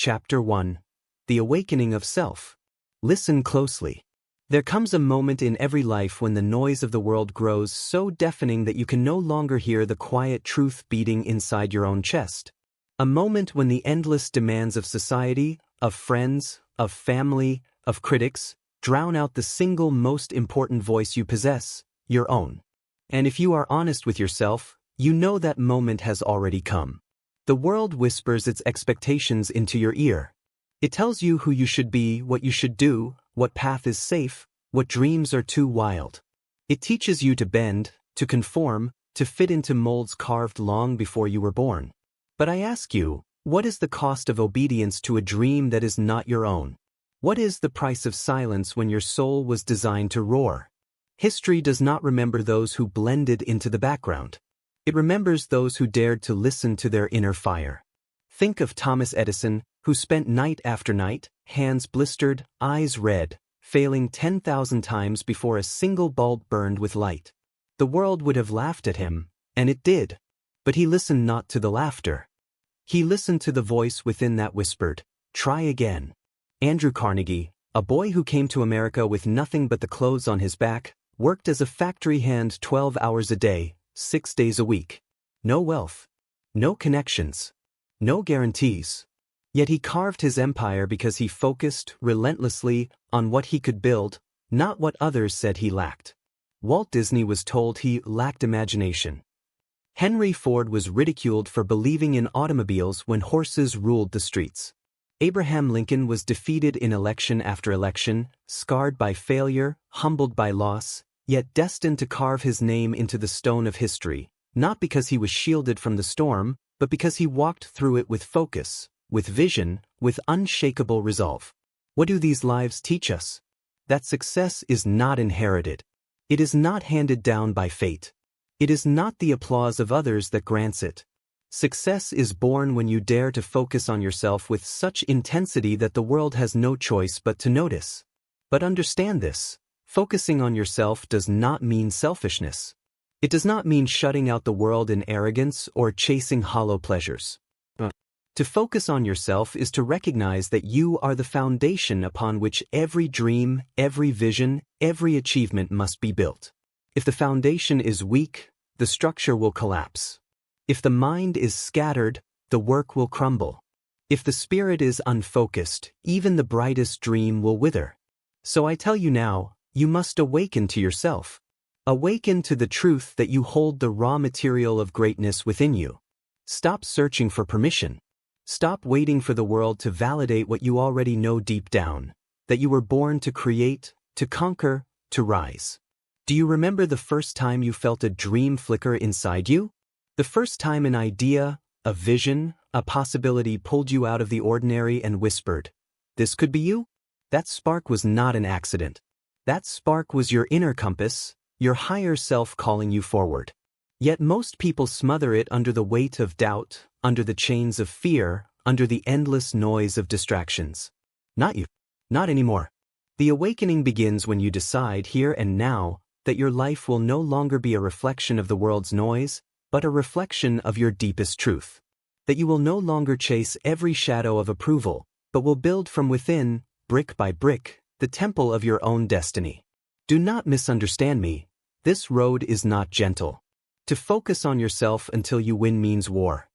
Chapter 1. The Awakening of Self. Listen closely. There comes a moment in every life when the noise of the world grows so deafening that you can no longer hear the quiet truth beating inside your own chest. A moment when the endless demands of society, of friends, of family, of critics, drown out the single most important voice you possess, your own. And if you are honest with yourself, you know that moment has already come. The world whispers its expectations into your ear. It tells you who you should be, what you should do, what path is safe, what dreams are too wild. It teaches you to bend, to conform, to fit into molds carved long before you were born. But I ask you, what is the cost of obedience to a dream that is not your own? What is the price of silence when your soul was designed to roar? History does not remember those who blended into the background. It remembers those who dared to listen to their inner fire. Think of Thomas Edison, who spent night after night, hands blistered, eyes red, failing 10,000 times before a single bulb burned with light. The world would have laughed at him, and it did. But he listened not to the laughter. He listened to the voice within that whispered, "Try again." Andrew Carnegie, a boy who came to America with nothing but the clothes on his back, worked as a factory hand 12 hours a day, 6 days a week. No wealth, no connections, no guarantees. Yet he carved his empire because he focused relentlessly on what he could build, not what others said he lacked. Walt Disney was told he lacked imagination. Henry Ford was ridiculed for believing in automobiles when horses ruled the streets. Abraham Lincoln was defeated in election after election, scarred by failure, humbled by loss, yet destined to carve his name into the stone of history, not because he was shielded from the storm, but because he walked through it with focus, with vision, with unshakable resolve. What do these lives teach us? That success is not inherited. It is not handed down by fate. It is not the applause of others that grants it. Success is born when you dare to focus on yourself with such intensity that the world has no choice but to notice. But understand this. Focusing on yourself does not mean selfishness. It does not mean shutting out the world in arrogance or chasing hollow pleasures. To focus on yourself is to recognize that you are the foundation upon which every dream, every vision, every achievement must be built. If the foundation is weak, the structure will collapse. If the mind is scattered, the work will crumble. If the spirit is unfocused, even the brightest dream will wither. So I tell you now, you must awaken to yourself. Awaken to the truth that you hold the raw material of greatness within you. Stop searching for permission. Stop waiting for the world to validate what you already know deep down, that you were born to create, to conquer, to rise. Do you remember the first time you felt a dream flicker inside you? The first time an idea, a vision, a possibility pulled you out of the ordinary and whispered, "This could be you?" That spark was not an accident. That spark was your inner compass, your higher self calling you forward. Yet most people smother it under the weight of doubt, under the chains of fear, under the endless noise of distractions. Not you. Not anymore. The awakening begins when you decide here and now that your life will no longer be a reflection of the world's noise, but a reflection of your deepest truth. That you will no longer chase every shadow of approval, but will build from within, brick by brick, the temple of your own destiny. Do not misunderstand me. This road is not gentle. To focus on yourself until you win means war.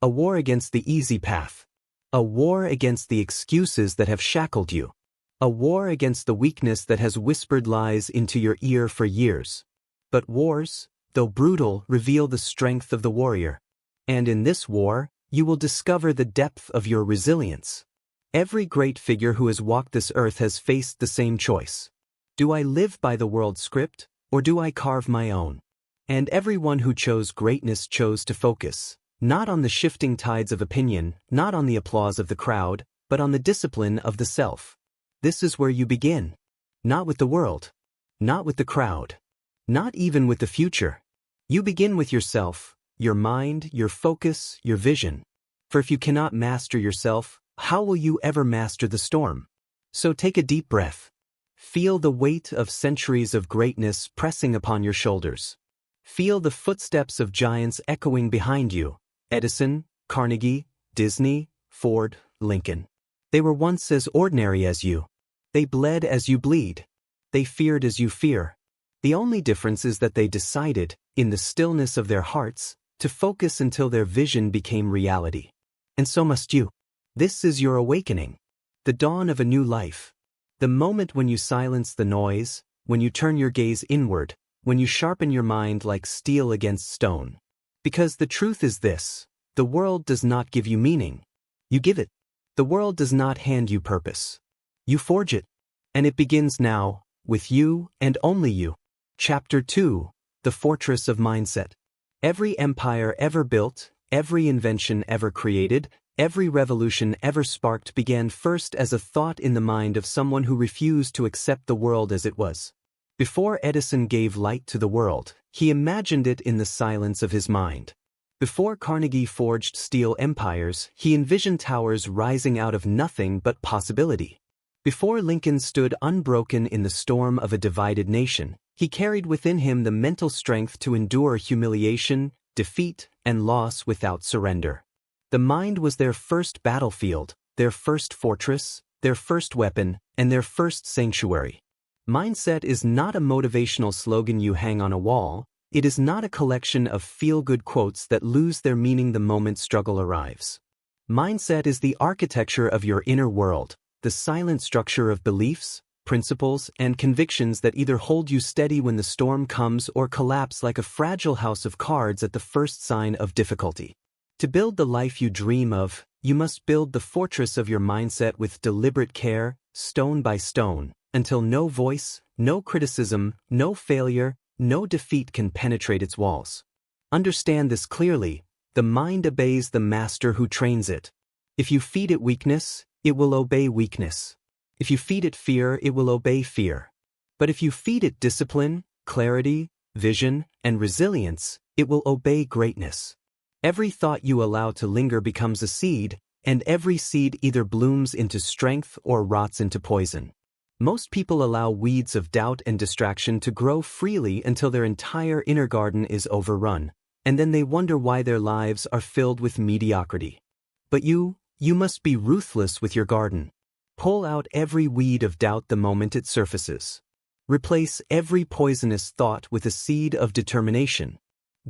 A war against the easy path. A war against the excuses that have shackled you. A war against the weakness that has whispered lies into your ear for years. But wars, though brutal, reveal the strength of the warrior. And in this war, you will discover the depth of your resilience. Every great figure who has walked this earth has faced the same choice. Do I live by the world's script, or do I carve my own? And everyone who chose greatness chose to focus, not on the shifting tides of opinion, not on the applause of the crowd, but on the discipline of the self. This is where you begin. Not with the world. Not with the crowd. Not even with the future. You begin with yourself, your mind, your focus, your vision. For if you cannot master yourself, how will you ever master the storm? So take a deep breath. Feel the weight of centuries of greatness pressing upon your shoulders. Feel the footsteps of giants echoing behind you. Edison, Carnegie, Disney, Ford, Lincoln. They were once as ordinary as you. They bled as you bleed. They feared as you fear. The only difference is that they decided, in the stillness of their hearts, to focus until their vision became reality. And so must you. This is your awakening. The dawn of a new life. The moment when you silence the noise, when you turn your gaze inward, when you sharpen your mind like steel against stone. Because the truth is this: the world does not give you meaning. You give it. The world does not hand you purpose. You forge it. And it begins now, with you and only you. Chapter 2: The Fortress of Mindset. Every empire ever built, every invention ever created, every revolution ever sparked began first as a thought in the mind of someone who refused to accept the world as it was. Before Edison gave light to the world, he imagined it in the silence of his mind. Before Carnegie forged steel empires, he envisioned towers rising out of nothing but possibility. Before Lincoln stood unbroken in the storm of a divided nation, he carried within him the mental strength to endure humiliation, defeat, and loss without surrender. The mind was their first battlefield, their first fortress, their first weapon, and their first sanctuary. Mindset is not a motivational slogan you hang on a wall. It is not a collection of feel-good quotes that lose their meaning the moment struggle arrives. Mindset is the architecture of your inner world, the silent structure of beliefs, principles, and convictions that either hold you steady when the storm comes or collapse like a fragile house of cards at the first sign of difficulty. To build the life you dream of, you must build the fortress of your mindset with deliberate care, stone by stone, until no voice, no criticism, no failure, no defeat can penetrate its walls. Understand this clearly: the mind obeys the master who trains it. If you feed it weakness, it will obey weakness. If you feed it fear, it will obey fear. But if you feed it discipline, clarity, vision, and resilience, it will obey greatness. Every thought you allow to linger becomes a seed, and every seed either blooms into strength or rots into poison. Most people allow weeds of doubt and distraction to grow freely until their entire inner garden is overrun, and then they wonder why their lives are filled with mediocrity. But you must be ruthless with your garden. Pull out every weed of doubt the moment it surfaces. Replace every poisonous thought with a seed of determination.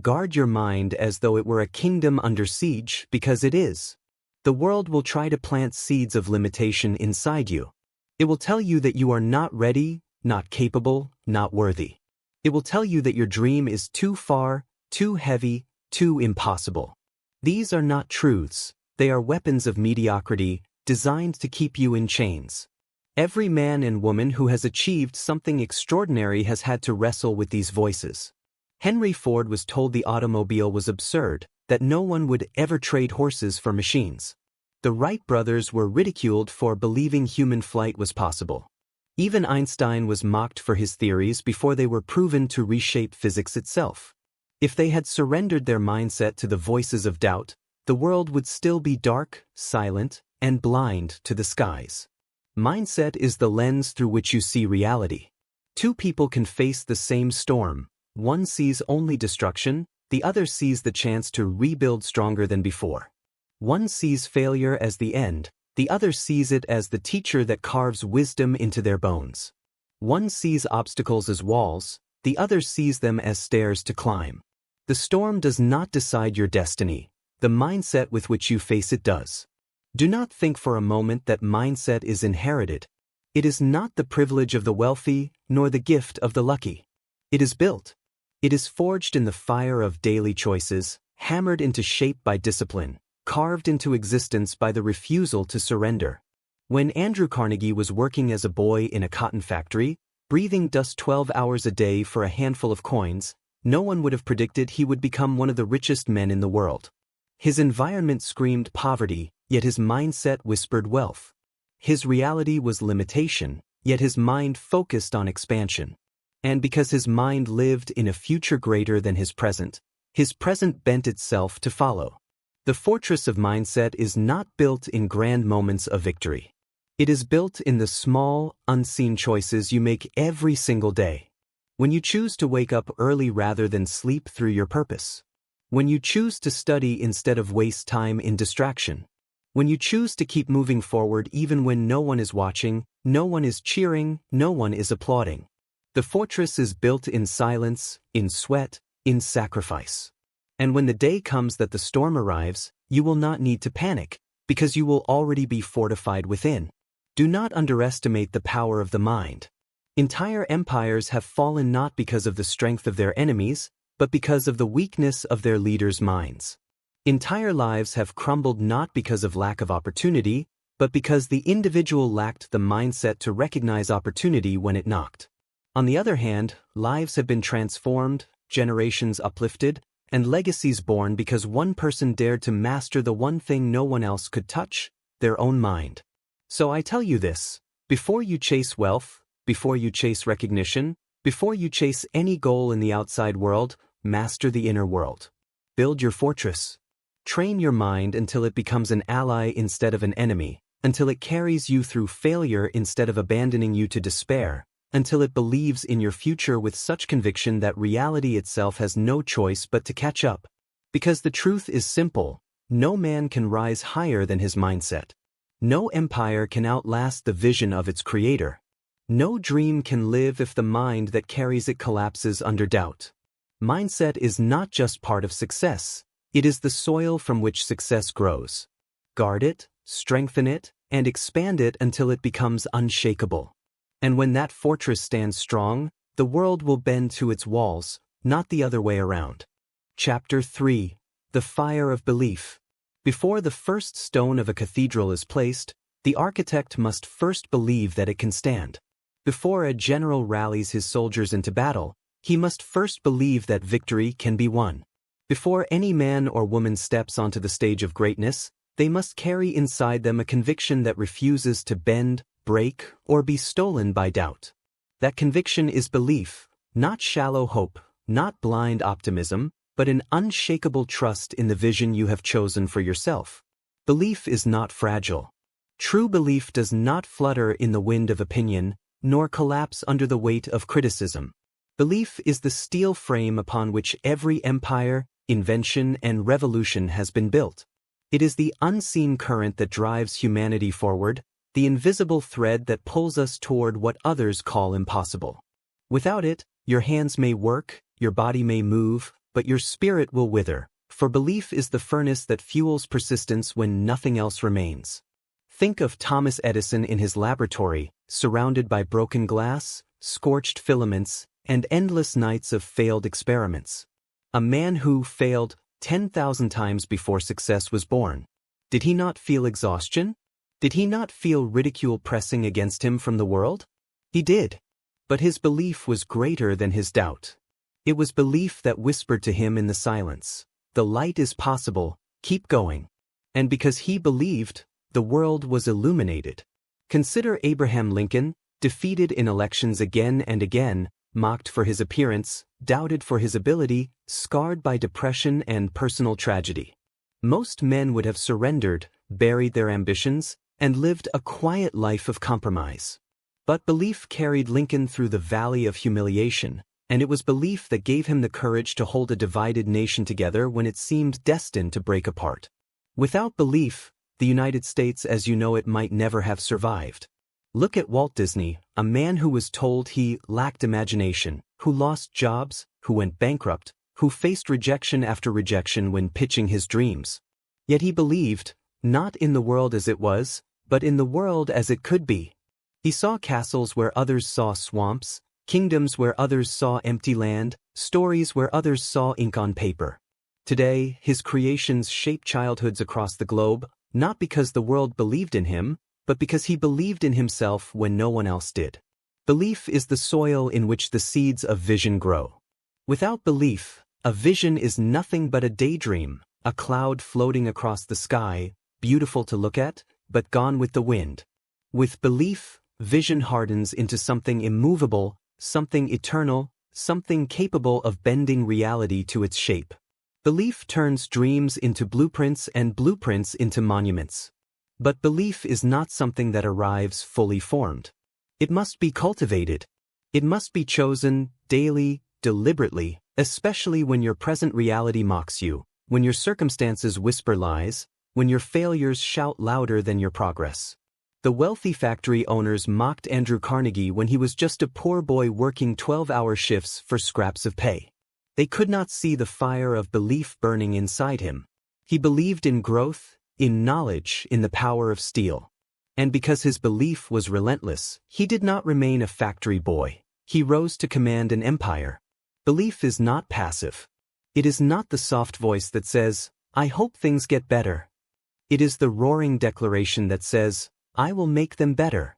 Guard your mind as though it were a kingdom under siege, because it is. The world will try to plant seeds of limitation inside you. It will tell you that you are not ready, not capable, not worthy. It will tell you that your dream is too far, too heavy, too impossible. These are not truths. They are weapons of mediocrity, designed to keep you in chains. Every man and woman who has achieved something extraordinary has had to wrestle with these voices. Henry Ford was told the automobile was absurd, that no one would ever trade horses for machines. The Wright brothers were ridiculed for believing human flight was possible. Even Einstein was mocked for his theories before they were proven to reshape physics itself. If they had surrendered their mindset to the voices of doubt, the world would still be dark, silent, and blind to the skies. Mindset is the lens through which you see reality. Two people can face the same storm. One sees only destruction, the other sees the chance to rebuild stronger than before. One sees failure as the end, the other sees it as the teacher that carves wisdom into their bones. One sees obstacles as walls, the other sees them as stairs to climb. The storm does not decide your destiny. The mindset with which you face it does. Do not think for a moment that mindset is inherited. It is not the privilege of the wealthy, nor the gift of the lucky. It is built. It is forged in the fire of daily choices, hammered into shape by discipline, carved into existence by the refusal to surrender. When Andrew Carnegie was working as a boy in a cotton factory, breathing dust 12 hours a day for a handful of coins, no one would have predicted he would become one of the richest men in the world. His environment screamed poverty, yet his mindset whispered wealth. His reality was limitation, yet his mind focused on expansion. And because his mind lived in a future greater than his present bent itself to follow. The fortress of mindset is not built in grand moments of victory. It is built in the small, unseen choices you make every single day. When you choose to wake up early rather than sleep through your purpose. When you choose to study instead of waste time in distraction. When you choose to keep moving forward even when no one is watching, no one is cheering, no one is applauding. The fortress is built in silence, in sweat, in sacrifice. And when the day comes that the storm arrives, you will not need to panic, because you will already be fortified within. Do not underestimate the power of the mind. Entire empires have fallen not because of the strength of their enemies, but because of the weakness of their leaders' minds. Entire lives have crumbled not because of lack of opportunity, but because the individual lacked the mindset to recognize opportunity when it knocked. On the other hand, lives have been transformed, generations uplifted, and legacies born because one person dared to master the one thing no one else could touch, their own mind. So I tell you this, before you chase wealth, before you chase recognition, before you chase any goal in the outside world, master the inner world. Build your fortress. Train your mind until it becomes an ally instead of an enemy, until it carries you through failure instead of abandoning you to despair, until it believes in your future with such conviction that reality itself has no choice but to catch up. Because the truth is simple, no man can rise higher than his mindset. No empire can outlast the vision of its creator. No dream can live if the mind that carries it collapses under doubt. Mindset is not just part of success, it is the soil from which success grows. Guard it, strengthen it, and expand it until it becomes unshakable. And when that fortress stands strong, the world will bend to its walls, not the other way around. Chapter 3. The Fire of Belief. Before the first stone of a cathedral is placed, the architect must first believe that it can stand. Before a general rallies his soldiers into battle, he must first believe that victory can be won. Before any man or woman steps onto the stage of greatness, they must carry inside them a conviction that refuses to bend, break, or be stolen by doubt. That conviction is belief, not shallow hope, not blind optimism, but an unshakable trust in the vision you have chosen for yourself. Belief is not fragile. True belief does not flutter in the wind of opinion, nor collapse under the weight of criticism. Belief is the steel frame upon which every empire, invention, and revolution has been built. It is the unseen current that drives humanity forward, the invisible thread that pulls us toward what others call impossible. Without it, your hands may work, your body may move, but your spirit will wither, for belief is the furnace that fuels persistence when nothing else remains. Think of Thomas Edison in his laboratory, surrounded by broken glass, scorched filaments, and endless nights of failed experiments. A man who failed 10,000 times before success was born. Did he not feel exhaustion? Did he not feel ridicule pressing against him from the world? He did. But his belief was greater than his doubt. It was belief that whispered to him in the silence, "The light is possible, keep going." And because he believed, the world was illuminated. Consider Abraham Lincoln, defeated in elections again and again, mocked for his appearance, doubted for his ability, scarred by depression and personal tragedy. Most men would have surrendered, buried their ambitions, and lived a quiet life of compromise. But belief carried Lincoln through the valley of humiliation, and it was belief that gave him the courage to hold a divided nation together when it seemed destined to break apart. Without belief, the United States as you know it might never have survived. Look at Walt Disney, a man who was told he lacked imagination, who lost jobs, who went bankrupt, who faced rejection after rejection when pitching his dreams. Yet he believed, not in the world as it was, but in the world as it could be. He saw castles where others saw swamps, kingdoms where others saw empty land, stories where others saw ink on paper. Today, his creations shape childhoods across the globe, not because the world believed in him, but because he believed in himself when no one else did. Belief is the soil in which the seeds of vision grow. Without belief, a vision is nothing but a daydream, a cloud floating across the sky, beautiful to look at, but gone with the wind. With belief, vision hardens into something immovable, something eternal, something capable of bending reality to its shape. Belief turns dreams into blueprints and blueprints into monuments. But belief is not something that arrives fully formed. It must be cultivated. It must be chosen daily, deliberately, especially when your present reality mocks you, when your circumstances whisper lies, when your failures shout louder than your progress. The wealthy factory owners mocked Andrew Carnegie when he was just a poor boy working 12-hour shifts for scraps of pay. They could not see the fire of belief burning inside him. He believed in growth, in knowledge, in the power of steel. And because his belief was relentless, he did not remain a factory boy. He rose to command an empire. Belief is not passive. It is not the soft voice that says, "I hope things get better." It is the roaring declaration that says, "I will make them better."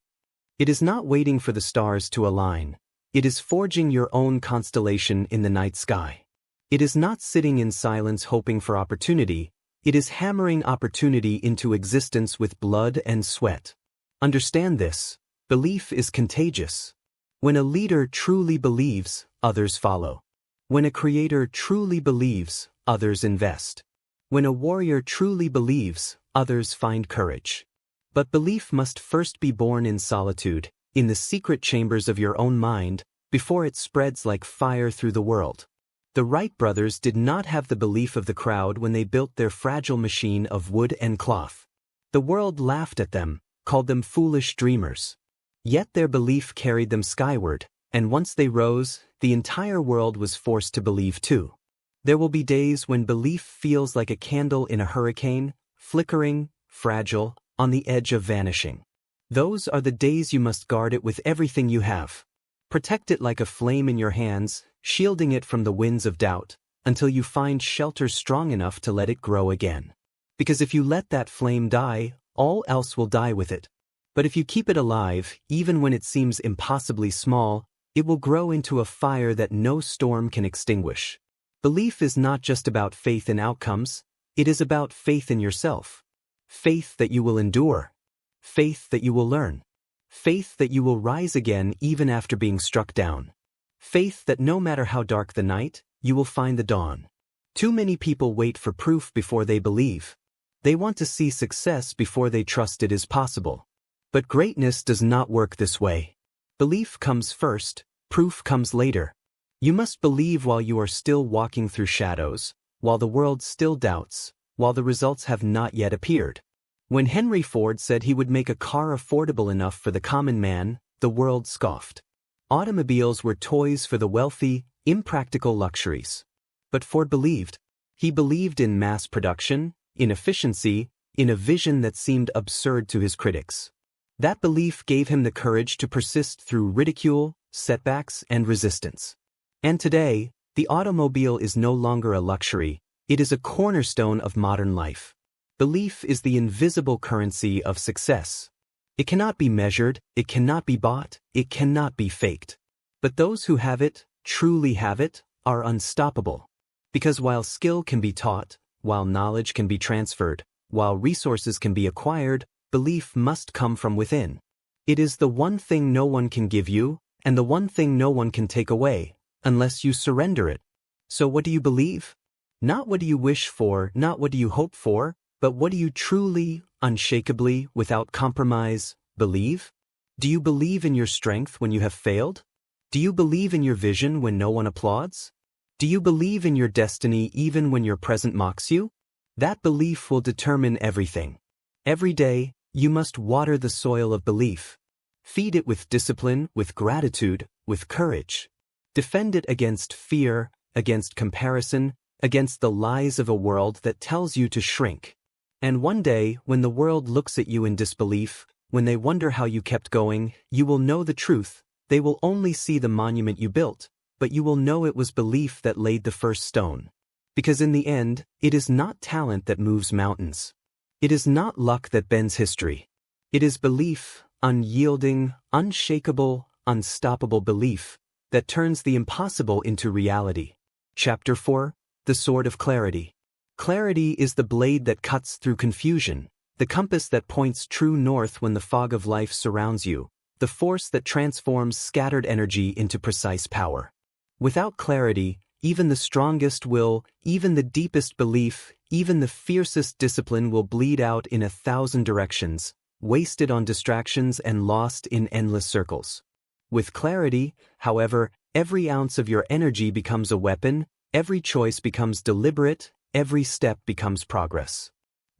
It is not waiting for the stars to align. It is forging your own constellation in the night sky. It is not sitting in silence hoping for opportunity. It is hammering opportunity into existence with blood and sweat. Understand this. Belief is contagious. When a leader truly believes, others follow. When a creator truly believes, others invest. When a warrior truly believes, others find courage. But belief must first be born in solitude, in the secret chambers of your own mind, before it spreads like fire through the world. The Wright brothers did not have the belief of the crowd when they built their fragile machine of wood and cloth. The world laughed at them, called them foolish dreamers. Yet their belief carried them skyward, and once they rose, the entire world was forced to believe too. There will be days when belief feels like a candle in a hurricane, flickering, fragile, on the edge of vanishing. Those are the days you must guard it with everything you have. Protect it like a flame in your hands, shielding it from the winds of doubt, until you find shelter strong enough to let it grow again. Because if you let that flame die, all else will die with it. But if you keep it alive, even when it seems impossibly small, it will grow into a fire that no storm can extinguish. Belief is not just about faith in outcomes, it is about faith in yourself. Faith that you will endure. Faith that you will learn. Faith that you will rise again even after being struck down. Faith that no matter how dark the night, you will find the dawn. Too many people wait for proof before they believe. They want to see success before they trust it is possible. But greatness does not work this way. Belief comes first, proof comes later. You must believe while you are still walking through shadows, while the world still doubts, while the results have not yet appeared. When Henry Ford said he would make a car affordable enough for the common man, the world scoffed. Automobiles were toys for the wealthy, impractical luxuries. But Ford believed. He believed in mass production, in efficiency, in a vision that seemed absurd to his critics. That belief gave him the courage to persist through ridicule, setbacks, and resistance. And today, the automobile is no longer a luxury, it is a cornerstone of modern life. Belief is the invisible currency of success. It cannot be measured, it cannot be bought, it cannot be faked. But those who have it, truly have it, are unstoppable. Because while skill can be taught, while knowledge can be transferred, while resources can be acquired, belief must come from within. It is the one thing no one can give you, and the one thing no one can take away, unless you surrender it. So what do you believe? Not what do you wish for, not what do you hope for, but what do you truly, unshakably, without compromise, believe? Do you believe in your strength when you have failed? Do you believe in your vision when no one applauds? Do you believe in your destiny even when your present mocks you? That belief will determine everything. Every day, you must water the soil of belief. Feed it with discipline, with gratitude, with courage. Defend it against fear, against comparison, against the lies of a world that tells you to shrink. And one day, when the world looks at you in disbelief, when they wonder how you kept going, you will know the truth. They will only see the monument you built, but you will know it was belief that laid the first stone. Because in the end, it is not talent that moves mountains. It is not luck that bends history. It is belief, unyielding, unshakable, unstoppable belief, that turns the impossible into reality. Chapter 4, The Sword of Clarity. Clarity is the blade that cuts through confusion, the compass that points true north when the fog of life surrounds you, the force that transforms scattered energy into precise power. Without clarity, even the strongest will, even the deepest belief, even the fiercest discipline will bleed out in 1,000 directions, wasted on distractions and lost in endless circles. With clarity, however, every ounce of your energy becomes a weapon, every choice becomes deliberate, every step becomes progress.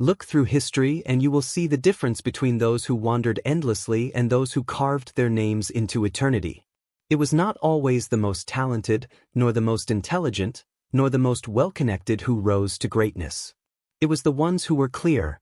Look through history and you will see the difference between those who wandered endlessly and those who carved their names into eternity. It was not always the most talented, nor the most intelligent, nor the most well-connected who rose to greatness. It was the ones who were clear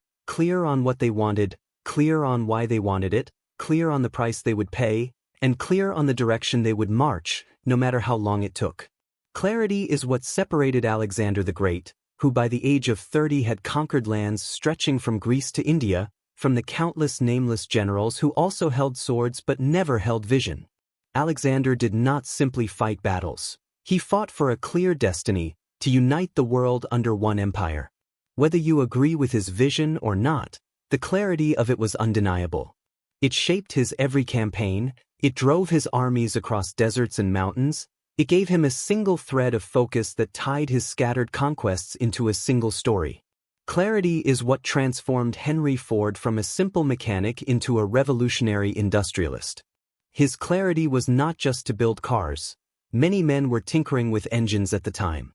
on what they wanted, clear on why they wanted it, clear on the price they would pay, and clear on the direction they would march, no matter how long it took. Clarity is what separated Alexander the Great, who by the age of 30 had conquered lands stretching from Greece to India, from the countless nameless generals who also held swords but never held vision. Alexander did not simply fight battles. He fought for a clear destiny, to unite the world under one empire. Whether you agree with his vision or not, the clarity of it was undeniable. It shaped his every campaign, it drove his armies across deserts and mountains, it gave him a single thread of focus that tied his scattered conquests into a single story. Clarity is what transformed Henry Ford from a simple mechanic into a revolutionary industrialist. His clarity was not just to build cars. Many men were tinkering with engines at the time.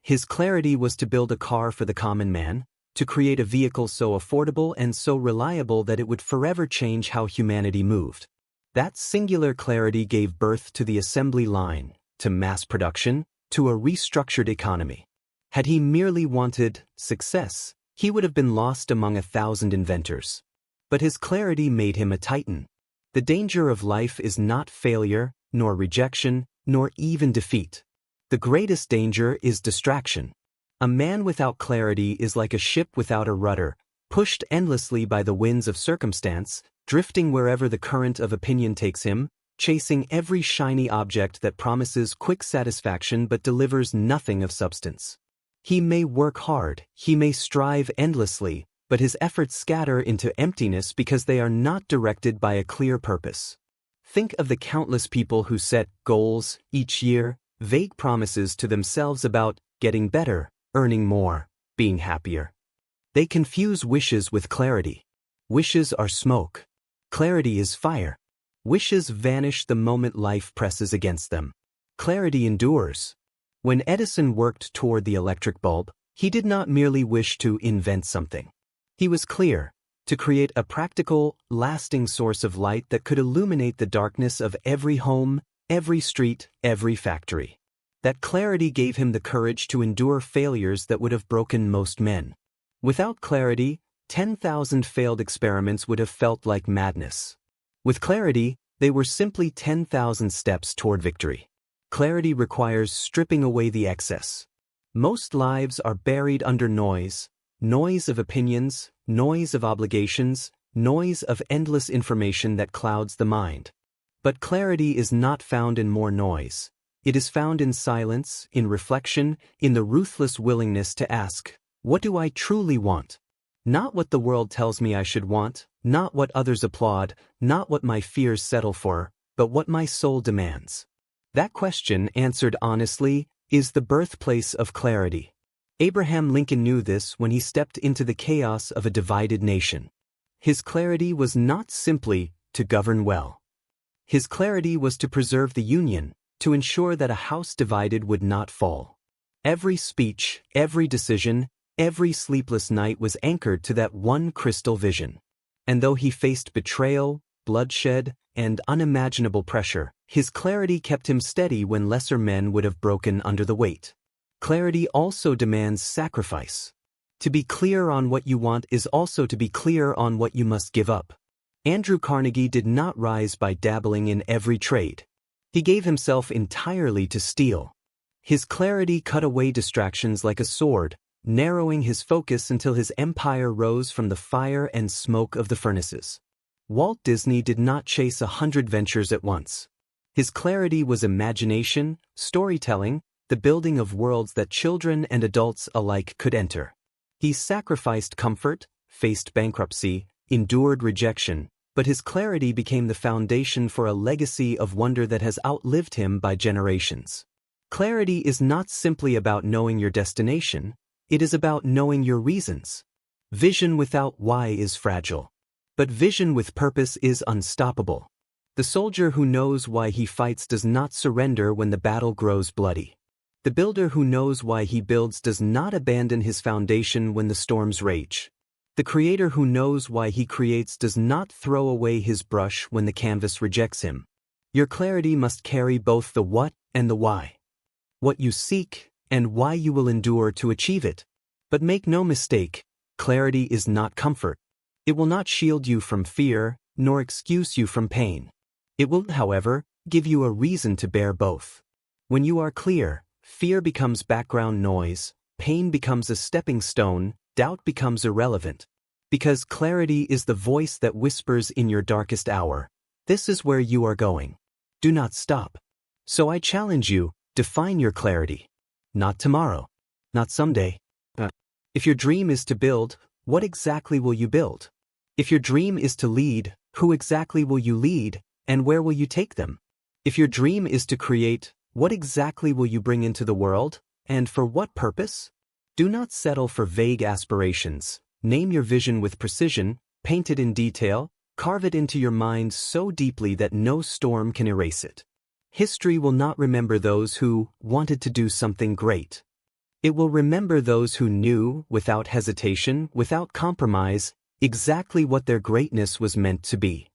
His clarity was to build a car for the common man, to create a vehicle so affordable and so reliable that it would forever change how humanity moved. That singular clarity gave birth to the assembly line, to mass production, to a restructured economy. Had he merely wanted success, he would have been lost among 1,000 inventors. But his clarity made him a titan. The danger of life is not failure, nor rejection, nor even defeat. The greatest danger is distraction. A man without clarity is like a ship without a rudder, pushed endlessly by the winds of circumstance, drifting wherever the current of opinion takes him, chasing every shiny object that promises quick satisfaction but delivers nothing of substance. He may work hard, he may strive endlessly, but his efforts scatter into emptiness because they are not directed by a clear purpose. Think of the countless people who set goals each year, vague promises to themselves about getting better, earning more, being happier. They confuse wishes with clarity. Wishes are smoke. Clarity is fire. Wishes vanish the moment life presses against them. Clarity endures. When Edison worked toward the electric bulb, he did not merely wish to invent something. He was clear, to create a practical, lasting source of light that could illuminate the darkness of every home, every street, every factory. That clarity gave him the courage to endure failures that would have broken most men. Without clarity, 10,000 failed experiments would have felt like madness. With clarity, they were simply 10,000 steps toward victory. Clarity requires stripping away the excess. Most lives are buried under noise of opinions, noise of obligations, noise of endless information that clouds the mind. But clarity is not found in more noise. It is found in silence, in reflection, in the ruthless willingness to ask, what do I truly want? Not what the world tells me I should want, not what others applaud, not what my fears settle for, but what my soul demands. That question, answered honestly, is the birthplace of clarity. Abraham Lincoln knew this when he stepped into the chaos of a divided nation. His clarity was not simply to govern well. His clarity was to preserve the Union, to ensure that a house divided would not fall. Every speech, every decision, every sleepless night was anchored to that one crystal vision. And though he faced betrayal, bloodshed, and unimaginable pressure, his clarity kept him steady when lesser men would have broken under the weight. Clarity also demands sacrifice. To be clear on what you want is also to be clear on what you must give up. Andrew Carnegie did not rise by dabbling in every trade. He gave himself entirely to steal. His clarity cut away distractions like a sword, narrowing his focus until his empire rose from the fire and smoke of the furnaces. Walt Disney did not chase 100 ventures at once. His clarity was imagination, storytelling, the building of worlds that children and adults alike could enter. He sacrificed comfort, faced bankruptcy, endured rejection, but his clarity became the foundation for a legacy of wonder that has outlived him by generations. Clarity is not simply about knowing your destination, it is about knowing your reasons. Vision without why is fragile. But vision with purpose is unstoppable. The soldier who knows why he fights does not surrender when the battle grows bloody. The builder who knows why he builds does not abandon his foundation when the storms rage. The creator who knows why he creates does not throw away his brush when the canvas rejects him. Your clarity must carry both the what and the why. What you seek and why you will endure to achieve it. But make no mistake, clarity is not comfort. It will not shield you from fear, nor excuse you from pain. It will, however, give you a reason to bear both. When you are clear, fear becomes background noise, pain becomes a stepping stone, doubt becomes irrelevant. Because clarity is the voice that whispers in your darkest hour, this is where you are going. Do not stop. So I challenge you, define your clarity. Not tomorrow. Not someday. If your dream is to build, what exactly will you build? If your dream is to lead, who exactly will you lead, and where will you take them? If your dream is to create, what exactly will you bring into the world, and for what purpose? Do not settle for vague aspirations. Name your vision with precision, paint it in detail, carve it into your mind so deeply that no storm can erase it. History will not remember those who wanted to do something great. It will remember those who knew, without hesitation, without compromise, exactly what their greatness was meant to be.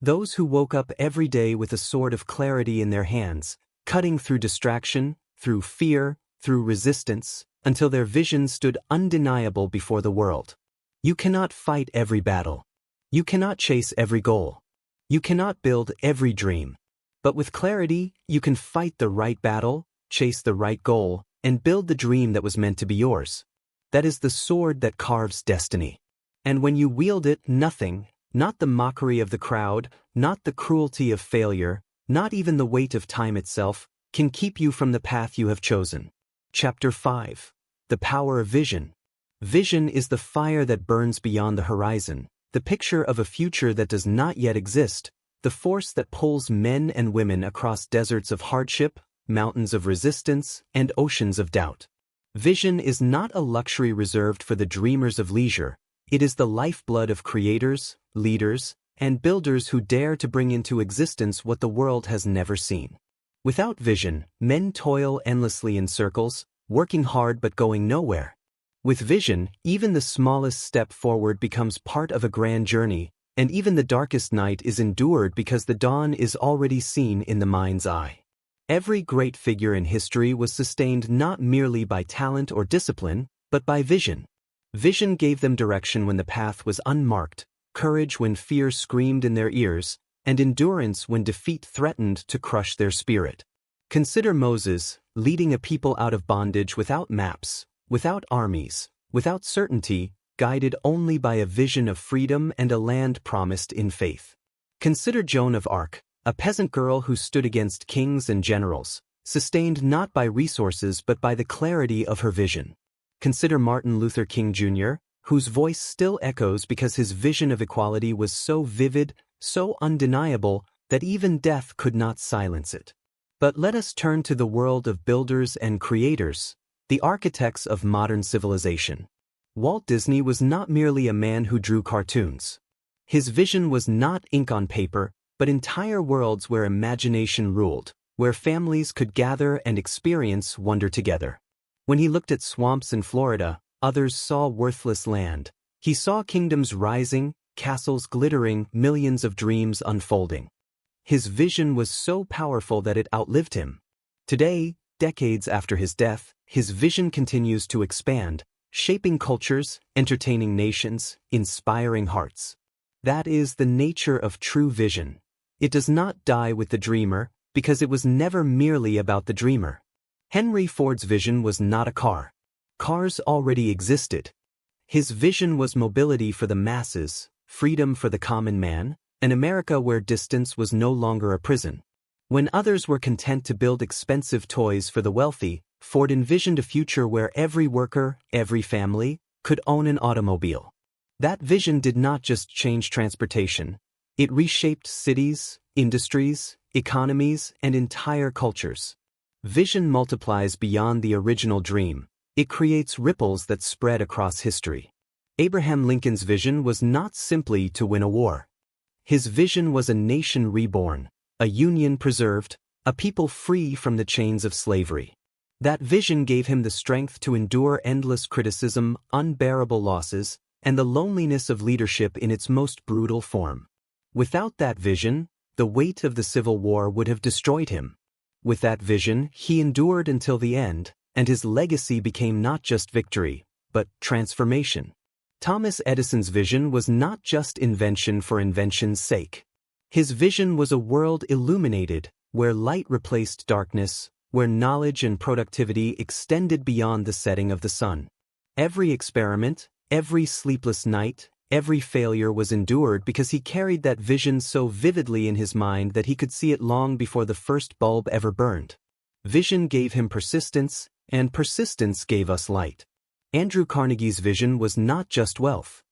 Those who woke up every day with a sword of clarity in their hands, cutting through distraction, through fear, through resistance, until their vision stood undeniable before the world. You cannot fight every battle. You cannot chase every goal. You cannot build every dream. But with clarity, you can fight the right battle, chase the right goal, and build the dream that was meant to be yours. That is the sword that carves destiny. And when you wield it, nothing, not the mockery of the crowd, not the cruelty of failure, not even the weight of time itself, can keep you from the path you have chosen. Chapter 5. The Power of Vision. Vision is the fire that burns beyond the horizon, the picture of a future that does not yet exist, the force that pulls men and women across deserts of hardship, mountains of resistance, and oceans of doubt. Vision is not a luxury reserved for the dreamers of leisure. It is the lifeblood of creators, leaders, and builders who dare to bring into existence what the world has never seen. Without vision, men toil endlessly in circles, working hard but going nowhere. With vision, even the smallest step forward becomes part of a grand journey, and even the darkest night is endured because the dawn is already seen in the mind's eye. Every great figure in history was sustained not merely by talent or discipline, but by vision. Vision gave them direction when the path was unmarked, courage when fear screamed in their ears, and endurance when defeat threatened to crush their spirit. Consider Moses, leading a people out of bondage without maps, without armies, without certainty, guided only by a vision of freedom and a land promised in faith. Consider Joan of Arc, a peasant girl who stood against kings and generals, sustained not by resources but by the clarity of her vision. Consider Martin Luther King Jr., whose voice still echoes because his vision of equality was so vivid, so undeniable, that even death could not silence it. But let us turn to the world of builders and creators, the architects of modern civilization. Walt Disney was not merely a man who drew cartoons. His vision was not ink on paper, but entire worlds where imagination ruled, where families could gather and experience wonder together. When he looked at swamps in Florida, others saw worthless land. He saw kingdoms rising, castles glittering, millions of dreams unfolding. His vision was so powerful that it outlived him. Today, decades after his death, his vision continues to expand, shaping cultures, entertaining nations, inspiring hearts. That is the nature of true vision. It does not die with the dreamer, because it was never merely about the dreamer. Henry Ford's vision was not a car. Cars already existed. His vision was mobility for the masses, freedom for the common man, an America where distance was no longer a prison. When others were content to build expensive toys for the wealthy, Ford envisioned a future where every worker, every family, could own an automobile. That vision did not just change transportation. It reshaped cities, industries, economies, and entire cultures. Vision multiplies beyond the original dream. It creates ripples that spread across history. Abraham Lincoln's vision was not simply to win a war. His vision was a nation reborn, a union preserved, a people free from the chains of slavery. That vision gave him the strength to endure endless criticism, unbearable losses, and the loneliness of leadership in its most brutal form. Without that vision, the weight of the Civil War would have destroyed him. With that vision, he endured until the end, and his legacy became not just victory, but transformation. Thomas Edison's vision was not just invention for invention's sake. His vision was a world illuminated, where light replaced darkness, where knowledge and productivity extended beyond the setting of the sun. Every experiment, every sleepless night, every failure was endured because he carried that vision so vividly in his mind that he could see it long before the first bulb ever burned. Vision gave him persistence, and persistence gave us light. Andrew Carnegie's vision was not just wealth.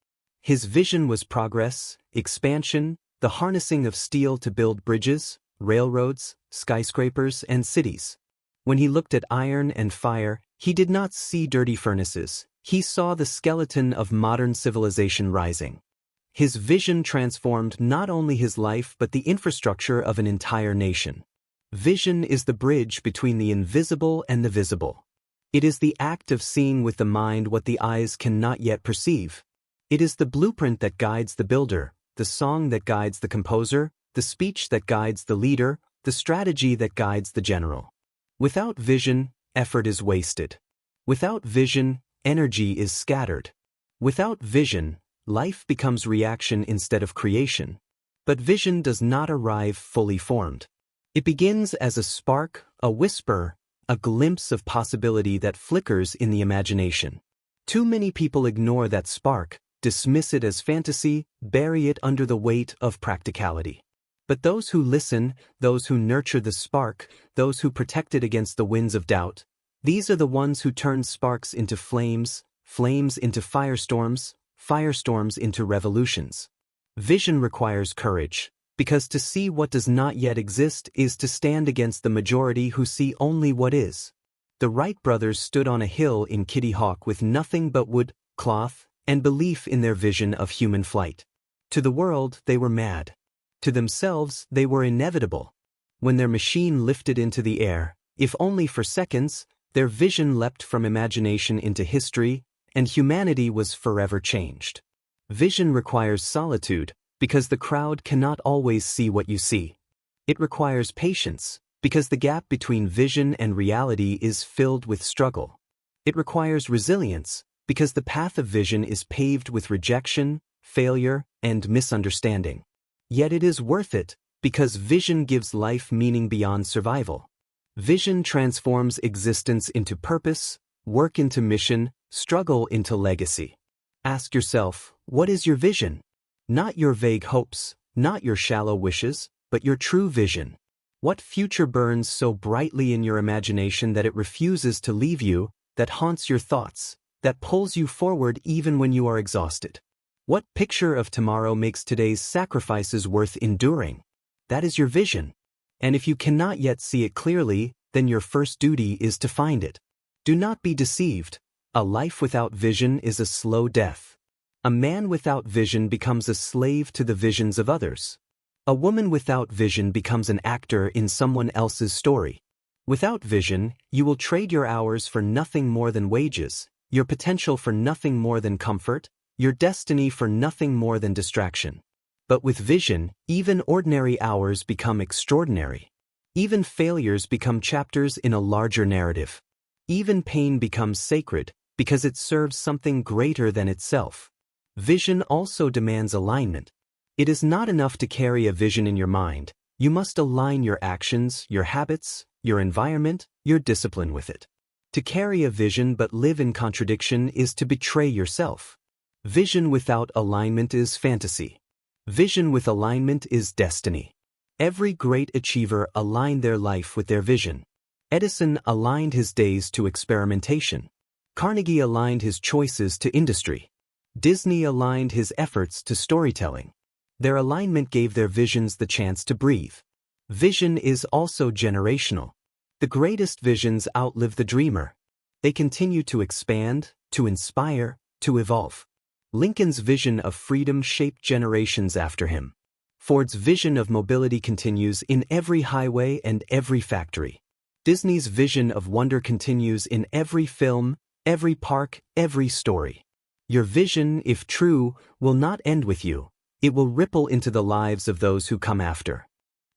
His vision was progress, expansion, the harnessing of steel to build bridges, railroads, skyscrapers, and cities. When he looked at iron and fire, he did not see dirty furnaces. He saw the skeleton of modern civilization rising. His vision transformed not only his life but the infrastructure of an entire nation. Vision is the bridge between the invisible and the visible. It is the act of seeing with the mind what the eyes cannot yet perceive. It is the blueprint that guides the builder, the song that guides the composer, the speech that guides the leader, the strategy that guides the general. Without vision, effort is wasted. Without vision, energy is scattered. Without vision, life becomes reaction instead of creation. But vision does not arrive fully formed. It begins as a spark, a whisper, a glimpse of possibility that flickers in the imagination. Too many people ignore that spark, dismiss it as fantasy, bury it under the weight of practicality. But those who listen, those who nurture the spark, those who protect it against the winds of doubt, these are the ones who turn sparks into flames, flames into firestorms, firestorms into revolutions. Vision requires courage, because to see what does not yet exist is to stand against the majority who see only what is. The Wright brothers stood on a hill in Kitty Hawk with nothing but wood, cloth, and belief in their vision of human flight. To the world, they were mad. To themselves, they were inevitable. When their machine lifted into the air, if only for seconds, their vision leapt from imagination into history, and humanity was forever changed. Vision requires solitude, because the crowd cannot always see what you see. It requires patience, because the gap between vision and reality is filled with struggle. It requires resilience, because the path of vision is paved with rejection, failure, and misunderstanding. Yet it is worth it, because vision gives life meaning beyond survival. Vision transforms existence into purpose, work into mission, struggle into legacy. Ask yourself, what is your vision? Not your vague hopes, not your shallow wishes, but your true vision. What future burns so brightly in your imagination that it refuses to leave you, that haunts your thoughts, that pulls you forward even when you are exhausted? What picture of tomorrow makes today's sacrifices worth enduring? That is your vision. And if you cannot yet see it clearly, then your first duty is to find it. Do not be deceived. A life without vision is a slow death. A man without vision becomes a slave to the visions of others. A woman without vision becomes an actor in someone else's story. Without vision, you will trade your hours for nothing more than wages, your potential for nothing more than comfort, your destiny for nothing more than distraction. But with vision, even ordinary hours become extraordinary. Even failures become chapters in a larger narrative. Even pain becomes sacred, because it serves something greater than itself. Vision also demands alignment. It is not enough to carry a vision in your mind. You must align your actions, your habits, your environment, your discipline with it. To carry a vision but live in contradiction is to betray yourself. Vision without alignment is fantasy. Vision with alignment is destiny. Every great achiever aligned their life with their vision. Edison aligned his days to experimentation. Carnegie aligned his choices to industry. Disney aligned his efforts to storytelling. Their alignment gave their visions the chance to breathe. Vision is also generational. The greatest visions outlive the dreamer. They continue to expand, to inspire, to evolve. Lincoln's vision of freedom shaped generations after him. Ford's vision of mobility continues in every highway and every factory. Disney's vision of wonder continues in every film, every park, every story. Your vision, if true, will not end with you. It will ripple into the lives of those who come after.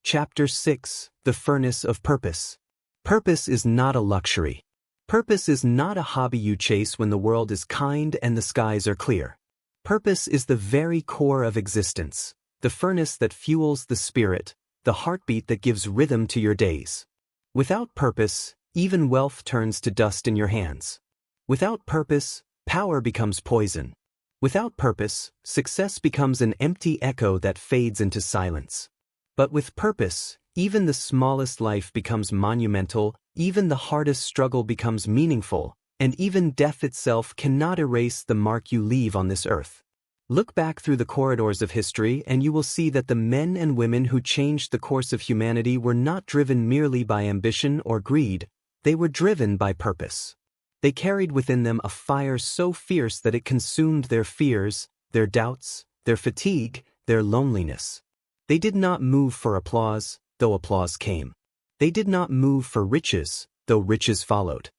Chapter 6: The Furnace of Purpose. Purpose is not a luxury. Purpose is not a hobby you chase when the world is kind and the skies are clear. Purpose is the very core of existence, the furnace that fuels the spirit, the heartbeat that gives rhythm to your days. Without purpose, even wealth turns to dust in your hands. Without purpose, power becomes poison. Without purpose, success becomes an empty echo that fades into silence. But with purpose, even the smallest life becomes monumental, even the hardest struggle becomes meaningful, and even death itself cannot erase the mark you leave on this earth. Look back through the corridors of history and you will see that the men and women who changed the course of humanity were not driven merely by ambition or greed, they were driven by purpose. They carried within them a fire so fierce that it consumed their fears, their doubts, their fatigue, their loneliness. They did not move for applause, though applause came. They did not move for riches, though riches followed.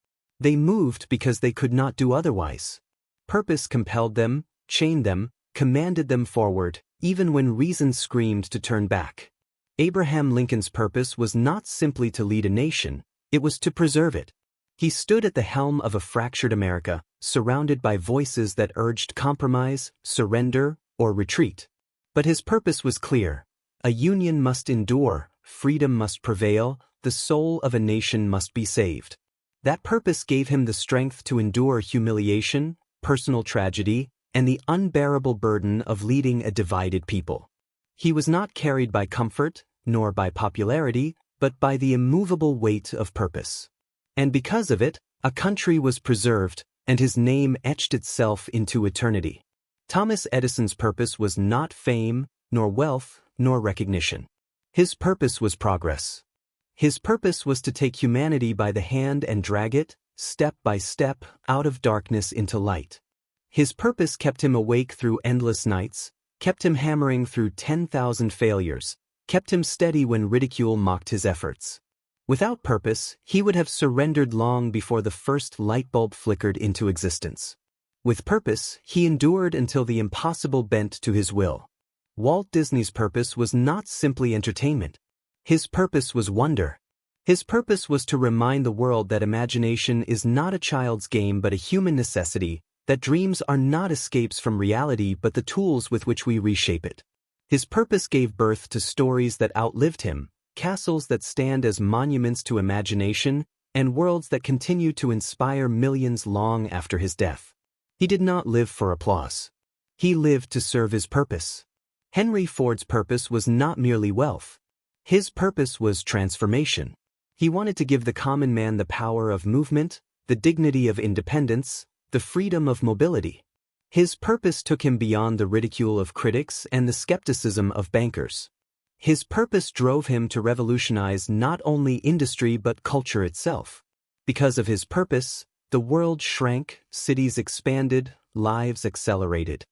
They moved because they could not do otherwise. Purpose compelled them, chained them, commanded them forward, even when reason screamed to turn back. Abraham Lincoln's purpose was not simply to lead a nation, it was to preserve it. He stood at the helm of a fractured America, surrounded by voices that urged compromise, surrender, or retreat. But his purpose was clear. A union must endure, freedom must prevail, the soul of a nation must be saved. That purpose gave him the strength to endure humiliation, personal tragedy, and the unbearable burden of leading a divided people. He was not carried by comfort, nor by popularity, but by the immovable weight of purpose. And because of it, a country was preserved, and his name etched itself into eternity. Thomas Edison's purpose was not fame, nor wealth, nor recognition. His purpose was progress. His purpose was to take humanity by the hand and drag it, step by step, out of darkness into light. His purpose kept him awake through endless nights, kept him hammering through 10,000 failures, kept him steady when ridicule mocked his efforts. Without purpose, he would have surrendered long before the first light bulb flickered into existence. With purpose, he endured until the impossible bent to his will. Walt Disney's purpose was not simply entertainment. His purpose was wonder. His purpose was to remind the world that imagination is not a child's game but a human necessity, that dreams are not escapes from reality but the tools with which we reshape it. His purpose gave birth to stories that outlived him, castles that stand as monuments to imagination, and worlds that continue to inspire millions long after his death. He did not live for applause. He lived to serve his purpose. Henry Ford's purpose was not merely wealth. His purpose was transformation. He wanted to give the common man the power of movement, the dignity of independence, the freedom of mobility. His purpose took him beyond the ridicule of critics and the skepticism of bankers. His purpose drove him to revolutionize not only industry but culture itself. Because of his purpose, the world shrank, cities expanded, lives accelerated.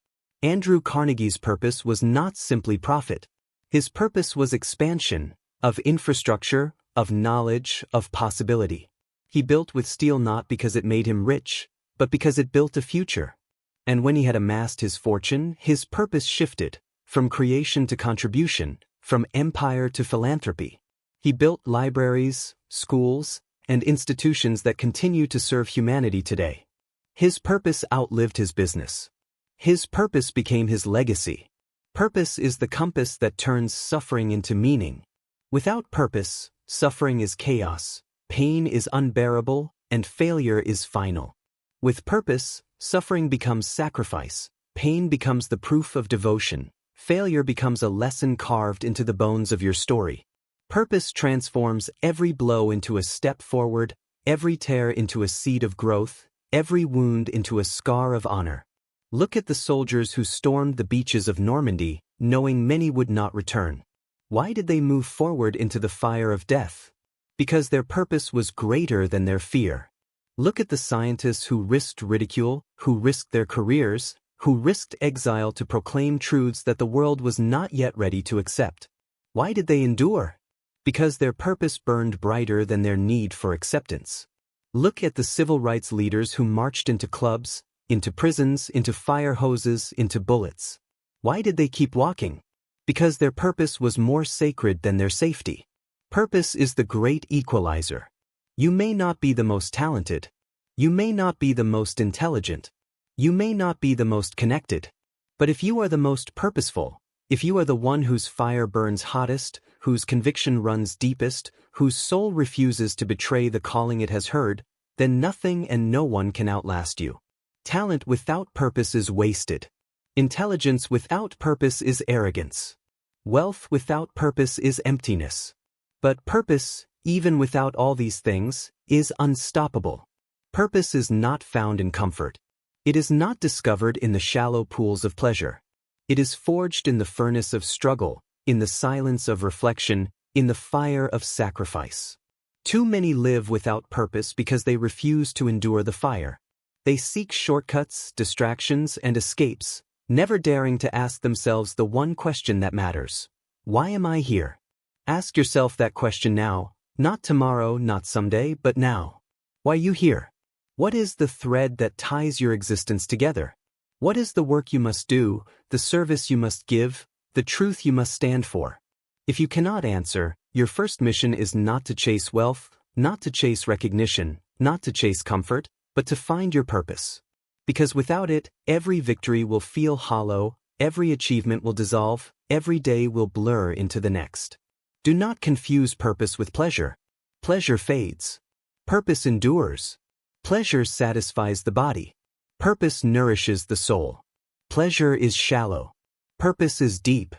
Andrew Carnegie's purpose was not simply profit. His purpose was expansion, of infrastructure, of knowledge, of possibility. He built with steel not because it made him rich, but because it built a future. And when he had amassed his fortune, his purpose shifted, from creation to contribution, from empire to philanthropy. He built libraries, schools, and institutions that continue to serve humanity today. His purpose outlived his business. His purpose became his legacy. Purpose is the compass that turns suffering into meaning. Without purpose, suffering is chaos, pain is unbearable, and failure is final. With purpose, suffering becomes sacrifice, pain becomes the proof of devotion, failure becomes a lesson carved into the bones of your story. Purpose transforms every blow into a step forward, every tear into a seed of growth, every wound into a scar of honor. Look at the soldiers who stormed the beaches of Normandy, knowing many would not return. Why did they move forward into the fire of death? Because their purpose was greater than their fear. Look at the scientists who risked ridicule, who risked their careers, who risked exile to proclaim truths that the world was not yet ready to accept. Why did they endure? Because their purpose burned brighter than their need for acceptance. Look at the civil rights leaders who marched into clubs, into prisons, into fire hoses, into bullets. Why did they keep walking? Because their purpose was more sacred than their safety. Purpose is the great equalizer. You may not be the most talented. You may not be the most intelligent. You may not be the most connected. But if you are the most purposeful, if you are the one whose fire burns hottest, whose conviction runs deepest, whose soul refuses to betray the calling it has heard, then nothing and no one can outlast you. Talent without purpose is wasted. Intelligence without purpose is arrogance. Wealth without purpose is emptiness. But purpose, even without all these things, is unstoppable. Purpose is not found in comfort. It is not discovered in the shallow pools of pleasure. It is forged in the furnace of struggle, in the silence of reflection, in the fire of sacrifice. Too many live without purpose because they refuse to endure the fire. They seek shortcuts, distractions, and escapes, never daring to ask themselves the one question that matters. Why am I here? Ask yourself that question now, not tomorrow, not someday, but now. Why are you here? What is the thread that ties your existence together? What is the work you must do, the service you must give, the truth you must stand for? If you cannot answer, your first mission is not to chase wealth, not to chase recognition, not to chase comfort, but to find your purpose. Because without it, every victory will feel hollow, every achievement will dissolve, every day will blur into the next. Do not confuse purpose with pleasure. Pleasure fades. Purpose endures. Pleasure satisfies the body. Purpose nourishes the soul. Pleasure is shallow. Purpose is deep.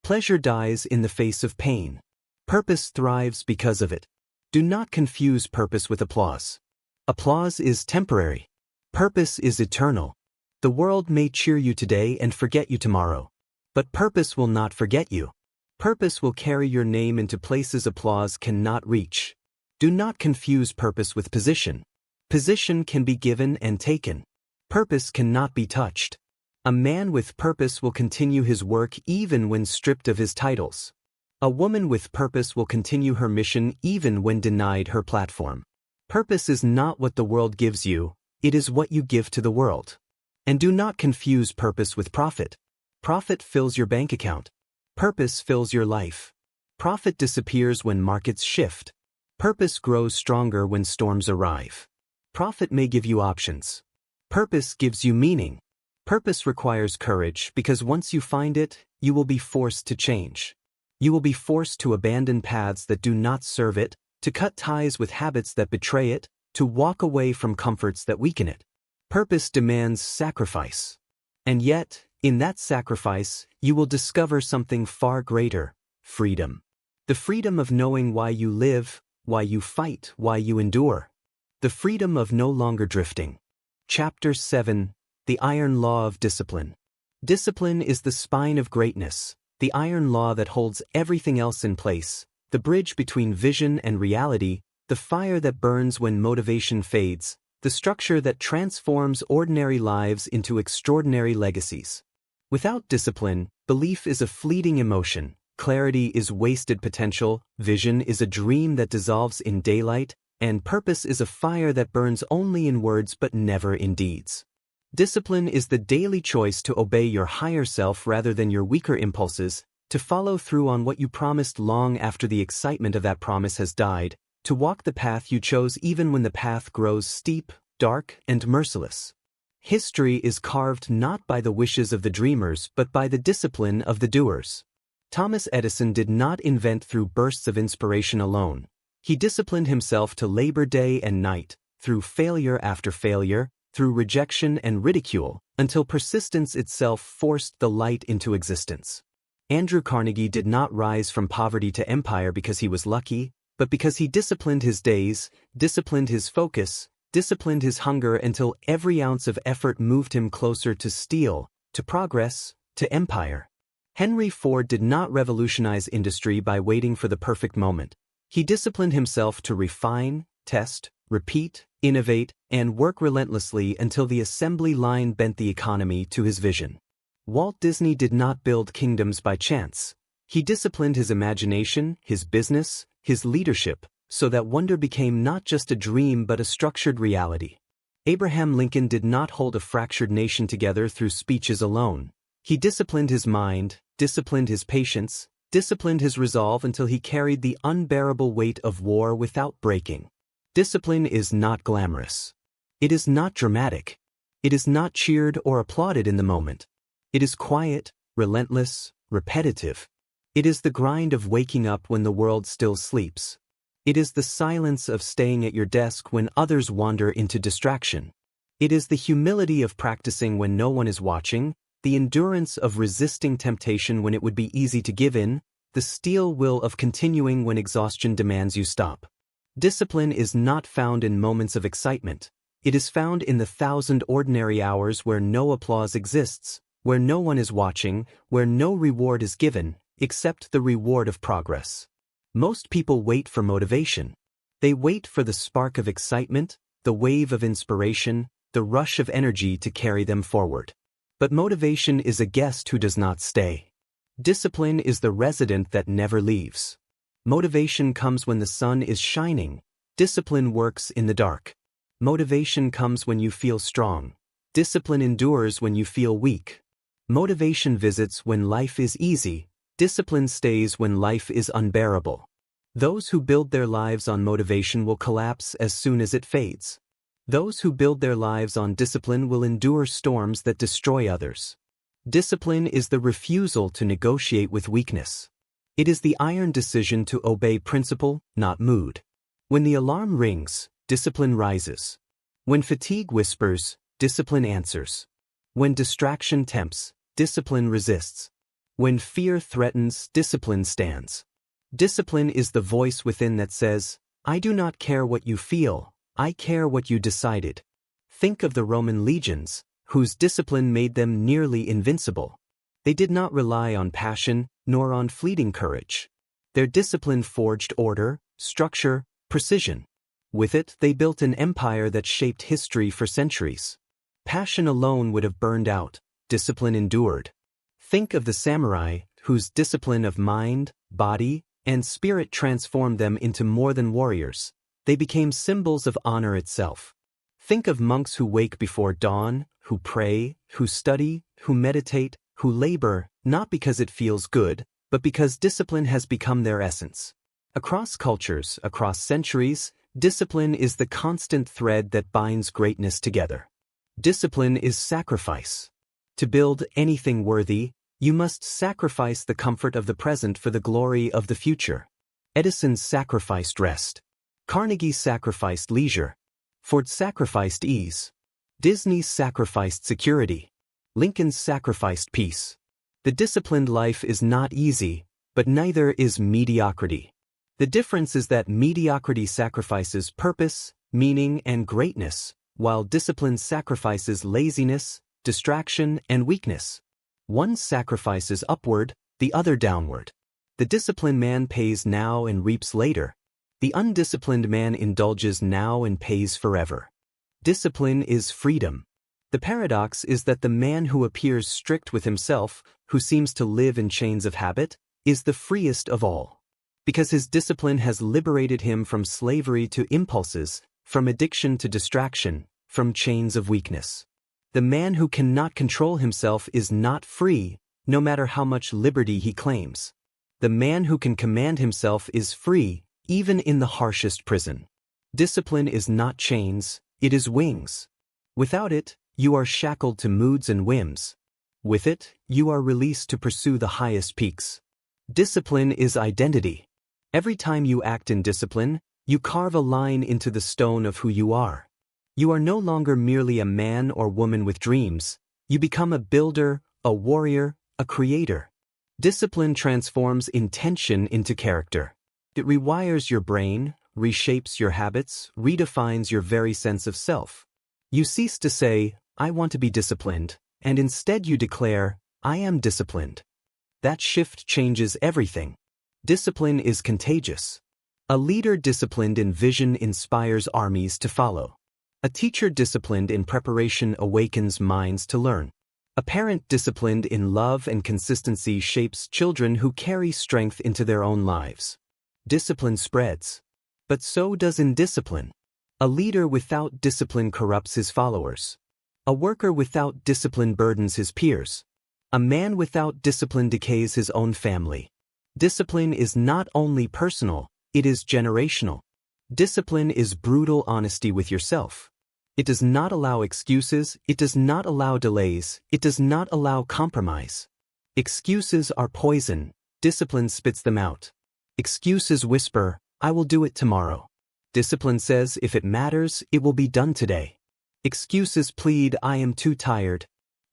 Pleasure dies in the face of pain. Purpose thrives because of it. Do not confuse purpose with applause. Applause is temporary. Purpose is eternal. The world may cheer you today and forget you tomorrow. But purpose will not forget you. Purpose will carry your name into places applause cannot reach. Do not confuse purpose with position. Position can be given and taken. Purpose cannot be touched. A man with purpose will continue his work even when stripped of his titles. A woman with purpose will continue her mission even when denied her platform. Purpose is not what the world gives you, it is what you give to the world. And do not confuse purpose with profit. Profit fills your bank account. Purpose fills your life. Profit disappears when markets shift. Purpose grows stronger when storms arrive. Profit may give you options. Purpose gives you meaning. Purpose requires courage because once you find it, you will be forced to change. You will be forced to abandon paths that do not serve it, to cut ties with habits that betray it, to walk away from comforts that weaken it. Purpose demands sacrifice. And yet, in that sacrifice, you will discover something far greater: freedom. The freedom of knowing why you live, why you fight, why you endure. The freedom of no longer drifting. Chapter 7: The Iron Law of Discipline. Discipline is the spine of greatness, the iron law that holds everything else in place, the bridge between vision and reality, the fire that burns when motivation fades, the structure that transforms ordinary lives into extraordinary legacies. Without discipline, belief is a fleeting emotion, clarity is wasted potential, vision is a dream that dissolves in daylight, and purpose is a fire that burns only in words but never in deeds. Discipline is the daily choice to obey your higher self rather than your weaker impulses, to follow through on what you promised long after the excitement of that promise has died, to walk the path you chose even when the path grows steep, dark, and merciless. History is carved not by the wishes of the dreamers but by the discipline of the doers. Thomas Edison did not invent through bursts of inspiration alone. He disciplined himself to labor day and night, through failure after failure, through rejection and ridicule, until persistence itself forced the light into existence. Andrew Carnegie did not rise from poverty to empire because he was lucky, but because he disciplined his days, disciplined his focus, disciplined his hunger until every ounce of effort moved him closer to steel, to progress, to empire. Henry Ford did not revolutionize industry by waiting for the perfect moment. He disciplined himself to refine, test, repeat, innovate, and work relentlessly until the assembly line bent the economy to his vision. Walt Disney did not build kingdoms by chance. He disciplined his imagination, his business, his leadership, so that wonder became not just a dream but a structured reality. Abraham Lincoln did not hold a fractured nation together through speeches alone. He disciplined his mind, disciplined his patience, disciplined his resolve until he carried the unbearable weight of war without breaking. Discipline is not glamorous. It is not dramatic. It is not cheered or applauded in the moment. It is quiet, relentless, repetitive. It is the grind of waking up when the world still sleeps. It is the silence of staying at your desk when others wander into distraction. It is the humility of practicing when no one is watching, the endurance of resisting temptation when it would be easy to give in, the steel will of continuing when exhaustion demands you stop. Discipline is not found in moments of excitement. It is found in the 1,000 ordinary hours where no applause exists, where no one is watching, where no reward is given, except the reward of progress. Most people wait for motivation. They wait for the spark of excitement, the wave of inspiration, the rush of energy to carry them forward. But motivation is a guest who does not stay. Discipline is the resident that never leaves. Motivation comes when the sun is shining. Discipline works in the dark. Motivation comes when you feel strong. Discipline endures when you feel weak. Motivation visits when life is easy. Discipline stays when life is unbearable. Those who build their lives on motivation will collapse as soon as it fades. Those who build their lives on discipline will endure storms that destroy others. Discipline is the refusal to negotiate with weakness. It is the iron decision to obey principle, not mood. When the alarm rings, discipline rises. When fatigue whispers, discipline answers. When distraction tempts, discipline resists. When fear threatens, discipline stands. Discipline is the voice within that says, I do not care what you feel, I care what you decided. Think of the Roman legions, whose discipline made them nearly invincible. They did not rely on passion, nor on fleeting courage. Their discipline forged order, structure, precision. With it, they built an empire that shaped history for centuries. Passion alone would have burned out. Discipline endured. Think of the samurai, whose discipline of mind, body, and spirit transformed them into more than warriors. They became symbols of honor itself. Think of monks who wake before dawn, who pray, who study, who meditate, who labor, not because it feels good, but because discipline has become their essence. Across cultures, across centuries, discipline is the constant thread that binds greatness together. Discipline is sacrifice. To build anything worthy, you must sacrifice the comfort of the present for the glory of the future. Edison sacrificed rest. Carnegie sacrificed leisure. Ford sacrificed ease. Disney sacrificed security. Lincoln sacrificed peace. The disciplined life is not easy, but neither is mediocrity. The difference is that mediocrity sacrifices purpose, meaning, and greatness, while discipline sacrifices laziness, distraction, and weakness. One sacrifices upward, the other downward. The disciplined man pays now and reaps later. The undisciplined man indulges now and pays forever. Discipline is freedom. The paradox is that the man who appears strict with himself, who seems to live in chains of habit, is the freest of all. Because his discipline has liberated him from slavery to impulses, from addiction to distraction, from chains of weakness. The man who cannot control himself is not free, no matter how much liberty he claims. The man who can command himself is free, even in the harshest prison. Discipline is not chains, it is wings. Without it, you are shackled to moods and whims. With it, you are released to pursue the highest peaks. Discipline is identity. Every time you act in discipline, you carve a line into the stone of who you are. You are no longer merely a man or woman with dreams. You become a builder, a warrior, a creator. Discipline transforms intention into character. It rewires your brain, reshapes your habits, redefines your very sense of self. You cease to say, I want to be disciplined, and instead you declare, I am disciplined. That shift changes everything. Discipline is contagious. A leader disciplined in vision inspires armies to follow. A teacher disciplined in preparation awakens minds to learn. A parent disciplined in love and consistency shapes children who carry strength into their own lives. Discipline spreads. But so does indiscipline. A leader without discipline corrupts his followers. A worker without discipline burdens his peers. A man without discipline decays his own family. Discipline is not only personal, it is generational. Discipline is brutal honesty with yourself. It does not allow excuses, it does not allow delays, it does not allow compromise. Excuses are poison, discipline spits them out. Excuses whisper, "I will do it tomorrow." Discipline says if it matters, it will be done today. Excuses plead, "I am too tired."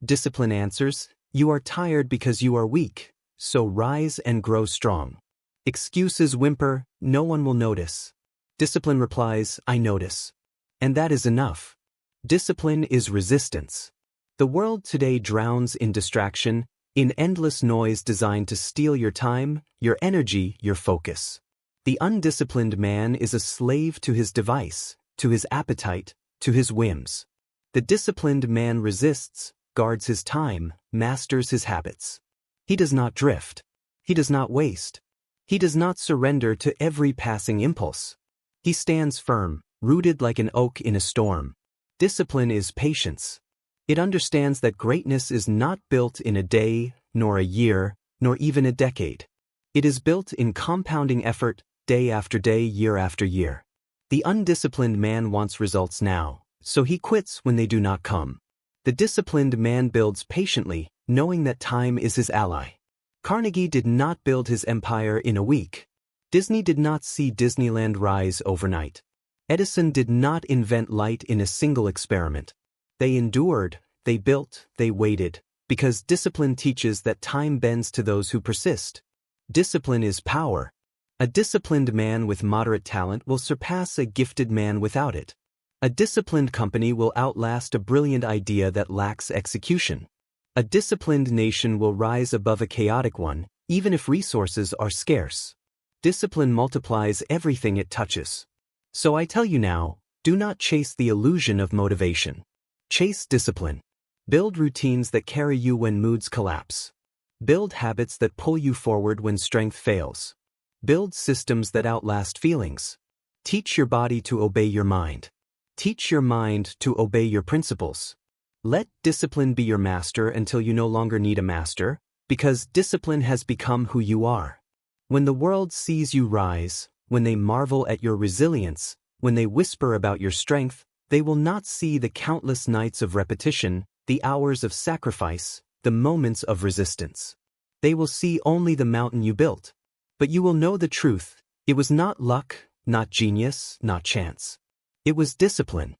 Discipline answers, "You are tired because you are weak, so rise and grow strong." Excuses whimper, "No one will notice." Discipline replies, "I notice." And that is enough. Discipline is resistance. The world today drowns in distraction, in endless noise designed to steal your time, your energy, your focus. The undisciplined man is a slave to his device, to his appetite, to his whims. The disciplined man resists, guards his time, masters his habits. He does not drift. He does not waste. He does not surrender to every passing impulse. He stands firm, rooted like an oak in a storm. Discipline is patience. It understands that greatness is not built in a day, nor a year, nor even a decade. It is built in compounding effort, day after day, year after year. The undisciplined man wants results now, so he quits when they do not come. The disciplined man builds patiently, knowing that time is his ally. Carnegie did not build his empire in a week. Disney did not see Disneyland rise overnight. Edison did not invent light in a single experiment. They endured, they built, they waited, because discipline teaches that time bends to those who persist. Discipline is power. A disciplined man with moderate talent will surpass a gifted man without it. A disciplined company will outlast a brilliant idea that lacks execution. A disciplined nation will rise above a chaotic one, even if resources are scarce. Discipline multiplies everything it touches. So I tell you now, do not chase the illusion of motivation. Chase discipline. Build routines that carry you when moods collapse. Build habits that pull you forward when strength fails. Build systems that outlast feelings. Teach your body to obey your mind. Teach your mind to obey your principles. Let discipline be your master until you no longer need a master, because discipline has become who you are. When the world sees you rise, when they marvel at your resilience, when they whisper about your strength, they will not see the countless nights of repetition, the hours of sacrifice, the moments of resistance. They will see only the mountain you built. But you will know the truth. It was not luck, not genius, not chance. It was discipline.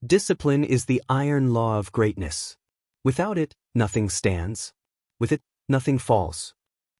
Discipline is the iron law of greatness. Without it, nothing stands. With it, nothing falls.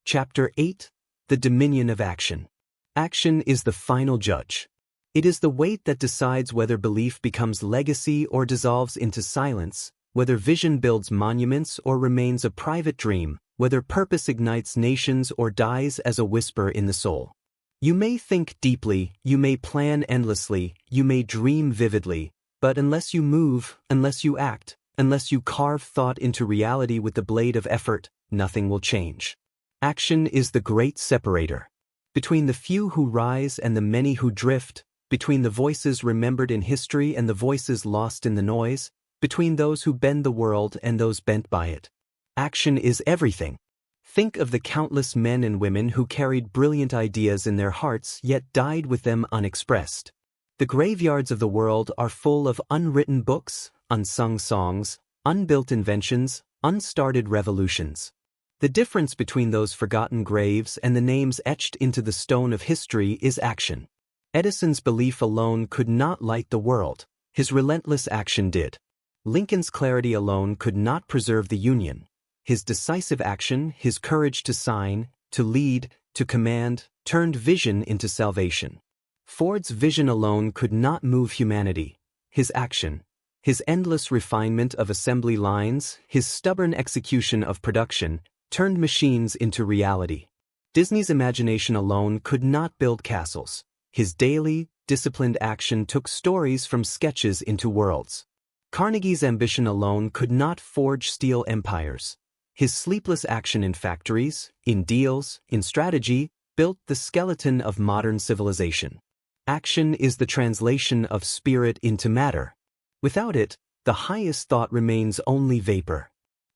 Chapter 8: The Dominion of Action. Action is the final judge. It is the weight that decides whether belief becomes legacy or dissolves into silence, whether vision builds monuments or remains a private dream, whether purpose ignites nations or dies as a whisper in the soul. You may think deeply, you may plan endlessly, you may dream vividly, but unless you move, unless you act, unless you carve thought into reality with the blade of effort, nothing will change. Action is the great separator. Between the few who rise and the many who drift, between the voices remembered in history and the voices lost in the noise, between those who bend the world and those bent by it. Action is everything. Think of the countless men and women who carried brilliant ideas in their hearts yet died with them unexpressed. The graveyards of the world are full of unwritten books, unsung songs, unbuilt inventions, unstarted revolutions. The difference between those forgotten graves and the names etched into the stone of history is action. Edison's belief alone could not light the world. His relentless action did. Lincoln's clarity alone could not preserve the Union. His decisive action, his courage to sign, to lead, to command, turned vision into salvation. Ford's vision alone could not move humanity. His action, his endless refinement of assembly lines, his stubborn execution of production, turned machines into reality. Disney's imagination alone could not build castles. His daily, disciplined action took stories from sketches into worlds. Carnegie's ambition alone could not forge steel empires. His sleepless action in factories, in deals, in strategy, built the skeleton of modern civilization. Action is the translation of spirit into matter. Without it, the highest thought remains only vapor.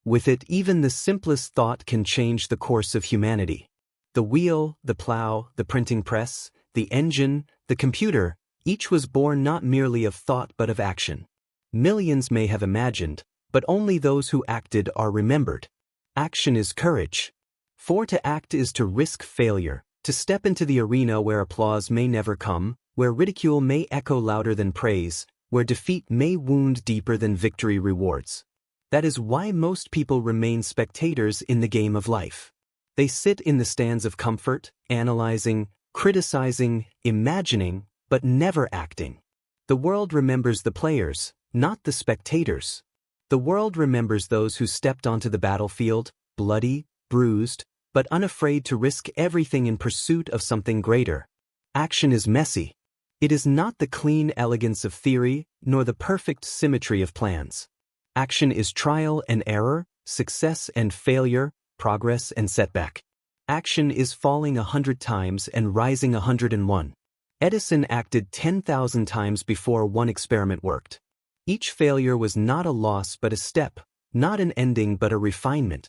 With it, even the simplest thought can change the course of humanity. The wheel, the plow, the printing press, the engine, the computer, each was born not merely of thought but of action. Millions may have imagined, but only those who acted are remembered. Action is courage. For to act is to risk failure, to step into the arena where applause may never come, where ridicule may echo louder than praise, where defeat may wound deeper than victory rewards. That is why most people remain spectators in the game of life. They sit in the stands of comfort, analyzing, criticizing, imagining, but never acting. The world remembers the players, not the spectators. The world remembers those who stepped onto the battlefield, bloody, bruised, but unafraid to risk everything in pursuit of something greater. Action is messy. It is not the clean elegance of theory, nor the perfect symmetry of plans. Action is trial and error, success and failure, progress and setback. Action is falling 100 times and rising 101. Edison acted 10,000 times before one experiment worked. Each failure was not a loss but a step, not an ending but a refinement.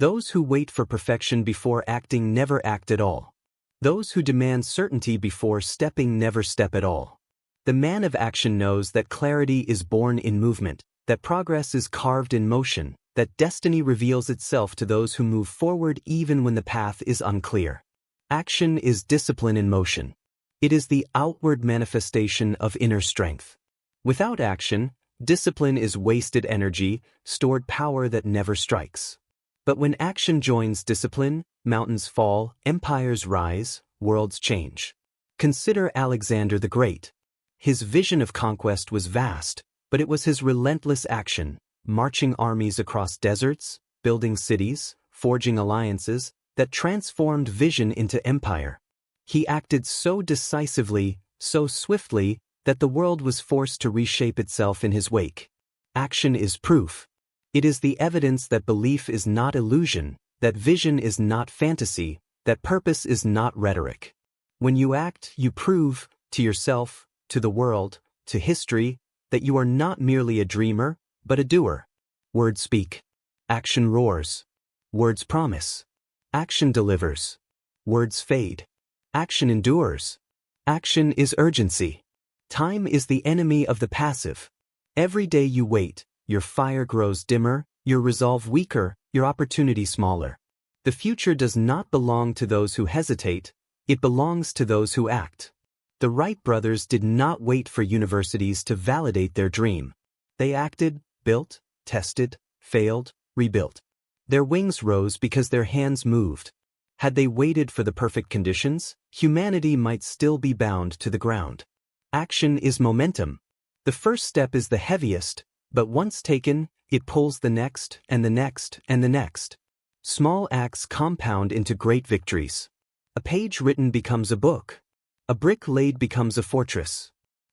Those who wait for perfection before acting never act at all. Those who demand certainty before stepping never step at all. The man of action knows that clarity is born in movement, that progress is carved in motion, that destiny reveals itself to those who move forward even when the path is unclear. Action is discipline in motion. It is the outward manifestation of inner strength. Without action, discipline is wasted energy, stored power that never strikes. But when action joins discipline, mountains fall, empires rise, worlds change. Consider Alexander the Great. His vision of conquest was vast, but it was his relentless action, marching armies across deserts, building cities, forging alliances, that transformed vision into empire. He acted so decisively, so swiftly, that the world was forced to reshape itself in his wake. Action is proof. It is the evidence that belief is not illusion, that vision is not fantasy, that purpose is not rhetoric. When you act, you prove, to yourself, to the world, to history, that you are not merely a dreamer, but a doer. Words speak. Action roars. Words promise. Action delivers. Words fade. Action endures. Action is urgency. Time is the enemy of the passive. Every day you wait, your fire grows dimmer, your resolve weaker, your opportunity smaller. The future does not belong to those who hesitate, it belongs to those who act. The Wright brothers did not wait for universities to validate their dream. They acted, built, tested, failed, rebuilt. Their wings rose because their hands moved. Had they waited for the perfect conditions, humanity might still be bound to the ground. Action is momentum. The first step is the heaviest, but once taken, it pulls the next and the next and the next. Small acts compound into great victories. A page written becomes a book. A brick laid becomes a fortress.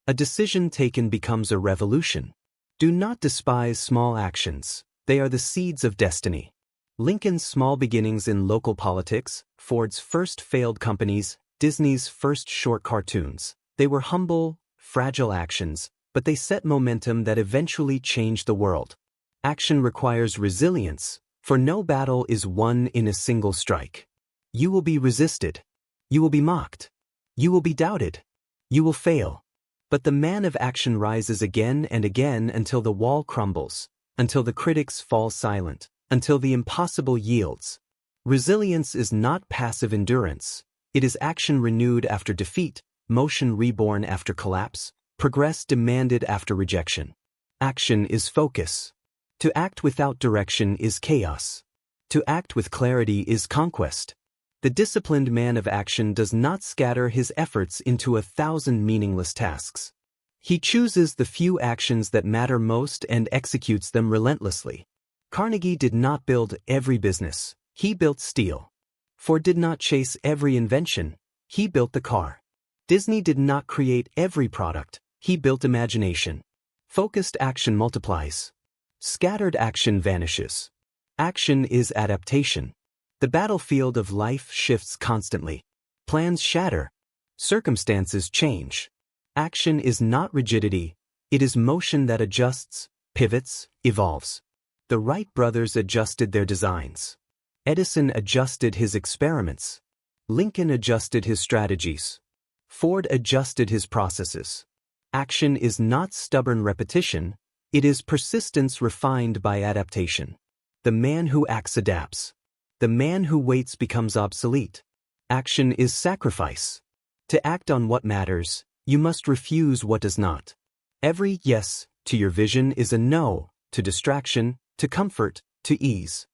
A decision taken becomes a revolution. Do not despise small actions. They are the seeds of destiny. Lincoln's small beginnings in local politics, Ford's first failed companies, Disney's first short cartoons. They were humble, fragile actions, but they set momentum that eventually changed the world. Action requires resilience, for no battle is won in a single strike. You will be resisted. You will be mocked. You will be doubted. You will fail. But the man of action rises again and again until the wall crumbles, until the critics fall silent, until the impossible yields. Resilience is not passive endurance. It is action renewed after defeat, motion reborn after collapse, progress demanded after rejection. Action is focus. To act without direction is chaos. To act with clarity is conquest. The disciplined man of action does not scatter his efforts into 1,000 meaningless tasks. He chooses the few actions that matter most and executes them relentlessly. Carnegie did not build every business, he built steel. Ford did not chase every invention, he built the car. Disney did not create every product, he built imagination. Focused action multiplies. Scattered action vanishes. Action is adaptation. The battlefield of life shifts constantly. Plans shatter. Circumstances change. Action is not rigidity, it is motion that adjusts, pivots, evolves. The Wright brothers adjusted their designs. Edison adjusted his experiments. Lincoln adjusted his strategies. Ford adjusted his processes. Action is not stubborn repetition, it is persistence refined by adaptation. The man who acts adapts. The man who waits becomes obsolete. Action is sacrifice. To act on what matters, you must refuse what does not. Every yes to your vision is a no to distraction, to comfort, to ease.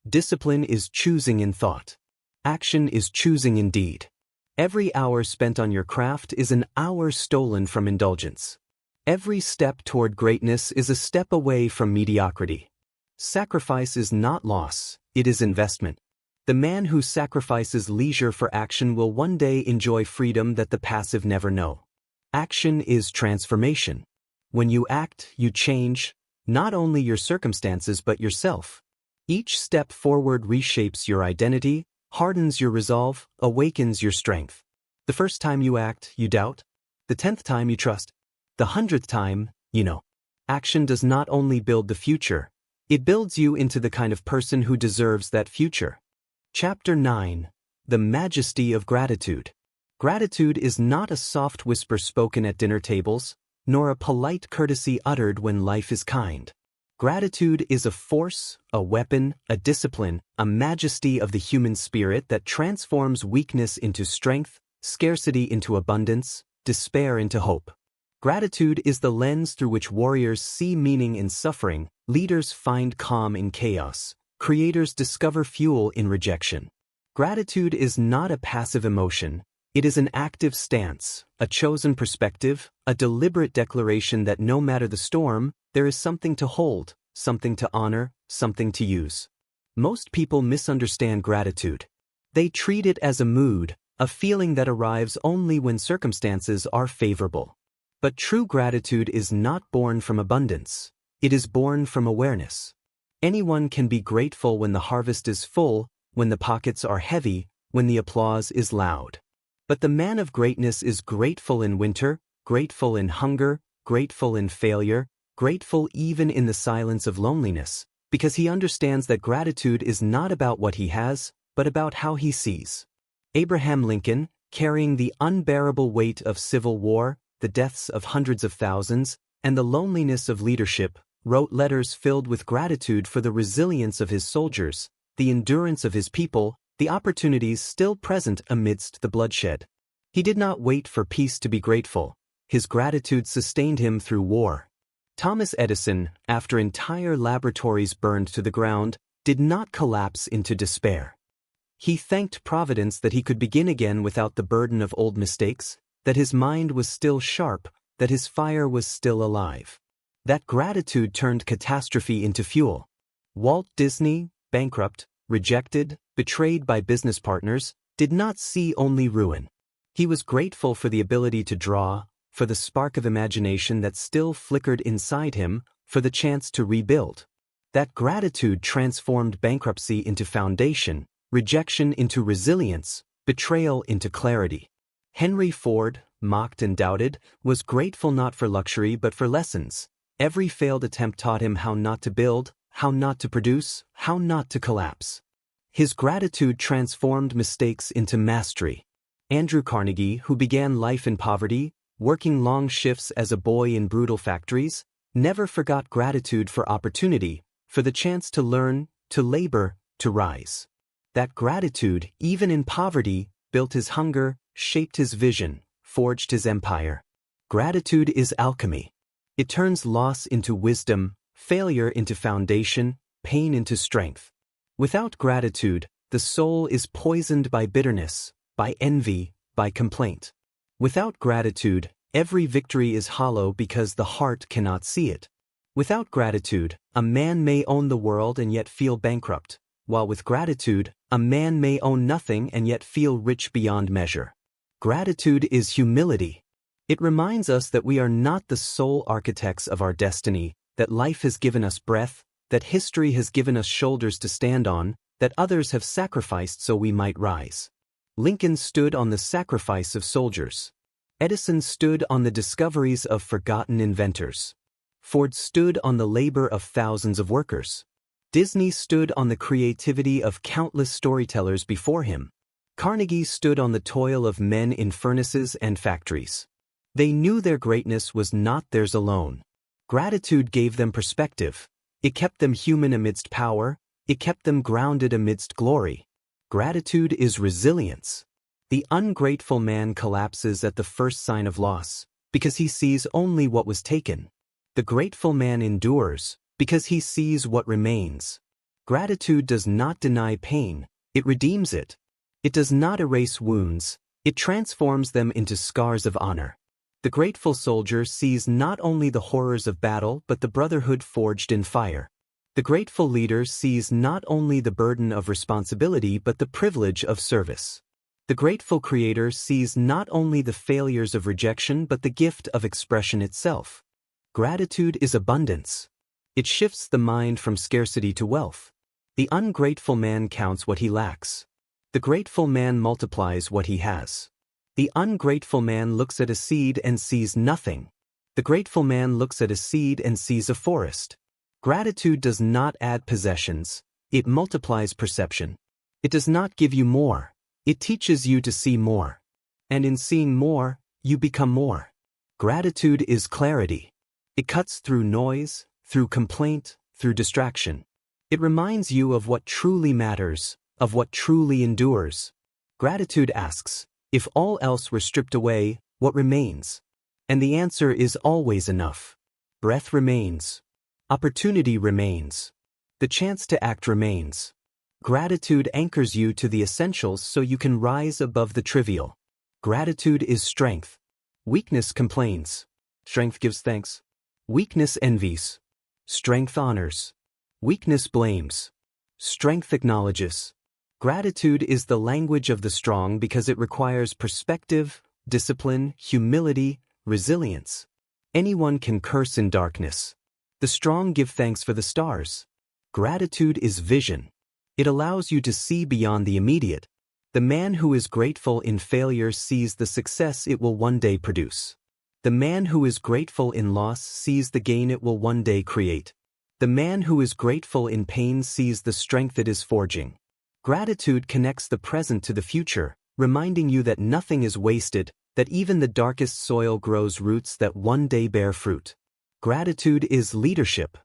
Discipline is choosing in thought. Action is choosing in deed. Every hour spent on your craft is an hour stolen from indulgence. Every step toward greatness is a step away from mediocrity. Sacrifice is not loss, it is investment. The man who sacrifices leisure for action will one day enjoy freedom that the passive never know. Action is transformation. When you act, you change, not only your circumstances but yourself. Each step forward reshapes your identity, hardens your resolve, awakens your strength. The first time you act, you doubt. The 10th time you trust. The 100th time, you know. Action does not only build the future, it builds you into the kind of person who deserves that future. Chapter 9. The Majesty of Gratitude. Gratitude is not a soft whisper spoken at dinner tables, nor a polite courtesy uttered when life is kind. Gratitude is a force, a weapon, a discipline, a majesty of the human spirit that transforms weakness into strength, scarcity into abundance, despair into hope. Gratitude is the lens through which warriors see meaning in suffering, leaders find calm in chaos, creators discover fuel in rejection. Gratitude is not a passive emotion, it is an active stance, a chosen perspective, a deliberate declaration that no matter the storm, there is something to hold, something to honor, something to use. Most people misunderstand gratitude. They treat it as a mood, a feeling that arrives only when circumstances are favorable. But true gratitude is not born from abundance, it is born from awareness. Anyone can be grateful when the harvest is full, when the pockets are heavy, when the applause is loud. But the man of greatness is grateful in winter, grateful in hunger, grateful in failure, grateful even in the silence of loneliness, because he understands that gratitude is not about what he has, but about how he sees. Abraham Lincoln, carrying the unbearable weight of civil war, the deaths of hundreds of thousands, and the loneliness of leadership, wrote letters filled with gratitude for the resilience of his soldiers, the endurance of his people, the opportunities still present amidst the bloodshed. He did not wait for peace to be grateful. His gratitude sustained him through war. Thomas Edison, after entire laboratories burned to the ground, did not collapse into despair. He thanked Providence that he could begin again without the burden of old mistakes, that his mind was still sharp, that his fire was still alive. That gratitude turned catastrophe into fuel. Walt Disney, bankrupt, rejected, betrayed by business partners, did not see only ruin. He was grateful for the ability to draw, for the spark of imagination that still flickered inside him, for the chance to rebuild. That gratitude transformed bankruptcy into foundation, rejection into resilience, betrayal into clarity. Henry Ford, mocked and doubted, was grateful not for luxury but for lessons. Every failed attempt taught him how not to build, how not to produce, how not to collapse. His gratitude transformed mistakes into mastery. Andrew Carnegie, who began life in poverty, working long shifts as a boy in brutal factories, never forgot gratitude for opportunity, for the chance to learn, to labor, to rise. That gratitude, even in poverty, built his hunger, shaped his vision, forged his empire. Gratitude is alchemy. It turns loss into wisdom, failure into foundation, pain into strength. Without gratitude, the soul is poisoned by bitterness, by envy, by complaint. Without gratitude, every victory is hollow because the heart cannot see it. Without gratitude, a man may own the world and yet feel bankrupt, while with gratitude, a man may own nothing and yet feel rich beyond measure. Gratitude is humility. It reminds us that we are not the sole architects of our destiny, that life has given us breath, that history has given us shoulders to stand on, that others have sacrificed so we might rise. Lincoln stood on the sacrifice of soldiers. Edison stood on the discoveries of forgotten inventors. Ford stood on the labor of thousands of workers. Disney stood on the creativity of countless storytellers before him. Carnegie stood on the toil of men in furnaces and factories. They knew their greatness was not theirs alone. Gratitude gave them perspective. It kept them human amidst power. It kept them grounded amidst glory. Gratitude is resilience. The ungrateful man collapses at the first sign of loss, because he sees only what was taken. The grateful man endures, because he sees what remains. Gratitude does not deny pain, it redeems it. It does not erase wounds, it transforms them into scars of honor. The grateful soldier sees not only the horrors of battle but the brotherhood forged in fire. The grateful leader sees not only the burden of responsibility but the privilege of service. The grateful creator sees not only the failures of rejection but the gift of expression itself. Gratitude is abundance. It shifts the mind from scarcity to wealth. The ungrateful man counts what he lacks. The grateful man multiplies what he has. The ungrateful man looks at a seed and sees nothing. The grateful man looks at a seed and sees a forest. Gratitude does not add possessions, it multiplies perception. It does not give you more, it teaches you to see more. And in seeing more, you become more. Gratitude is clarity. It cuts through noise, through complaint, through distraction. It reminds you of what truly matters, of what truly endures. Gratitude asks, if all else were stripped away, what remains? And the answer is always enough. Breath remains. Opportunity remains. The chance to act remains. Gratitude anchors you to the essentials so you can rise above the trivial. Gratitude is strength. Weakness complains. Strength gives thanks. Weakness envies. Strength honors. Weakness blames. Strength acknowledges. Gratitude is the language of the strong because it requires perspective, discipline, humility, resilience. Anyone can curse in darkness. The strong give thanks for the stars. Gratitude is vision. It allows you to see beyond the immediate. The man who is grateful in failure sees the success it will one day produce. The man who is grateful in loss sees the gain it will one day create. The man who is grateful in pain sees the strength it is forging. Gratitude connects the present to the future, reminding you that nothing is wasted, that even the darkest soil grows roots that one day bear fruit. Gratitude is leadership.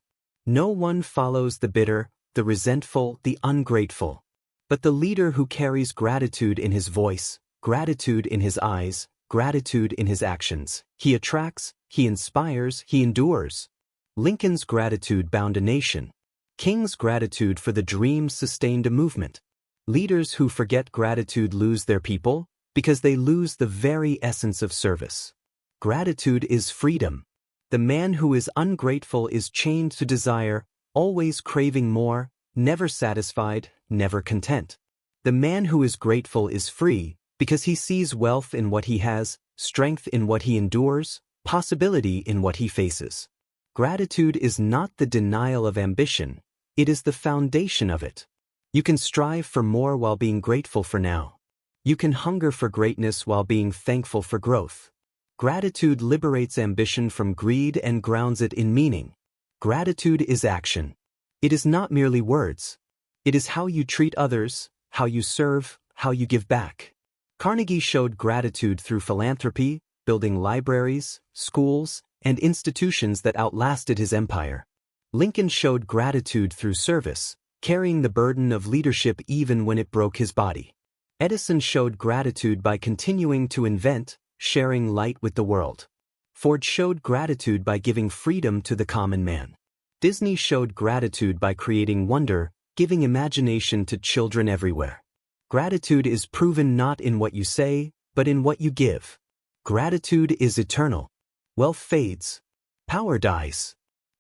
No one follows the bitter, the resentful, the ungrateful. But the leader who carries gratitude in his voice, gratitude in his eyes, gratitude in his actions. He attracts, he inspires, he endures. Lincoln's gratitude bound a nation. King's gratitude for the dream sustained a movement. Leaders who forget gratitude lose their people because they lose the very essence of service. Gratitude is freedom. The man who is ungrateful is chained to desire, always craving more, never satisfied, never content. The man who is grateful is free because he sees wealth in what he has, strength in what he endures, possibility in what he faces. Gratitude is not the denial of ambition, it is the foundation of it. You can strive for more while being grateful for now. You can hunger for greatness while being thankful for growth. Gratitude liberates ambition from greed and grounds it in meaning. Gratitude is action. It is not merely words. It is how you treat others, how you serve, how you give back. Carnegie showed gratitude through philanthropy, building libraries, schools, and institutions that outlasted his empire. Lincoln showed gratitude through service, carrying the burden of leadership even when it broke his body. Edison showed gratitude by continuing to invent, sharing light with the world. Ford showed gratitude by giving freedom to the common man. Disney showed gratitude by creating wonder, giving imagination to children everywhere. Gratitude is proven not in what you say, but in what you give. Gratitude is eternal. Wealth fades. Power dies.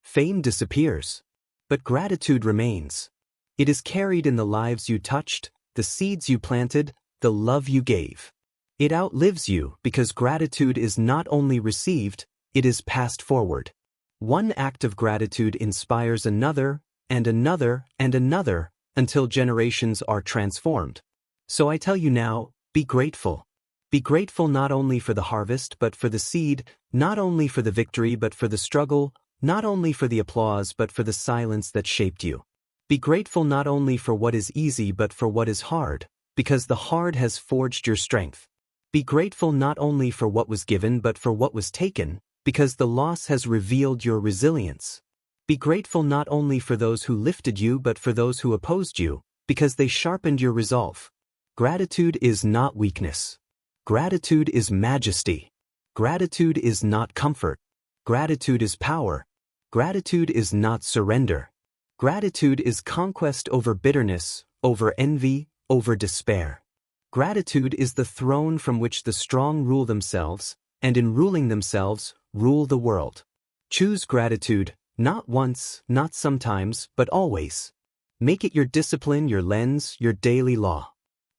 Fame disappears. But gratitude remains. It is carried in the lives you touched, the seeds you planted, the love you gave. It outlives you because gratitude is not only received, it is passed forward. One act of gratitude inspires another, and another, and another, until generations are transformed. So I tell you now, Be grateful. Be grateful not only for the harvest but for the seed, not only for the victory but for the struggle, not only for the applause but for the silence that shaped you. Be grateful not only for what is easy but for what is hard, because the hard has forged your strength. Be grateful not only for what was given but for what was taken, because the loss has revealed your resilience. Be grateful not only for those who lifted you but for those who opposed you, because they sharpened your resolve. Gratitude is not weakness. Gratitude is majesty. Gratitude is not comfort. Gratitude is power. Gratitude is not surrender. Gratitude is conquest over bitterness, over envy, over despair. Gratitude is the throne from which the strong rule themselves, and in ruling themselves, rule the world. Choose gratitude, not once, not sometimes, but always. Make it your discipline, your lens, your daily law.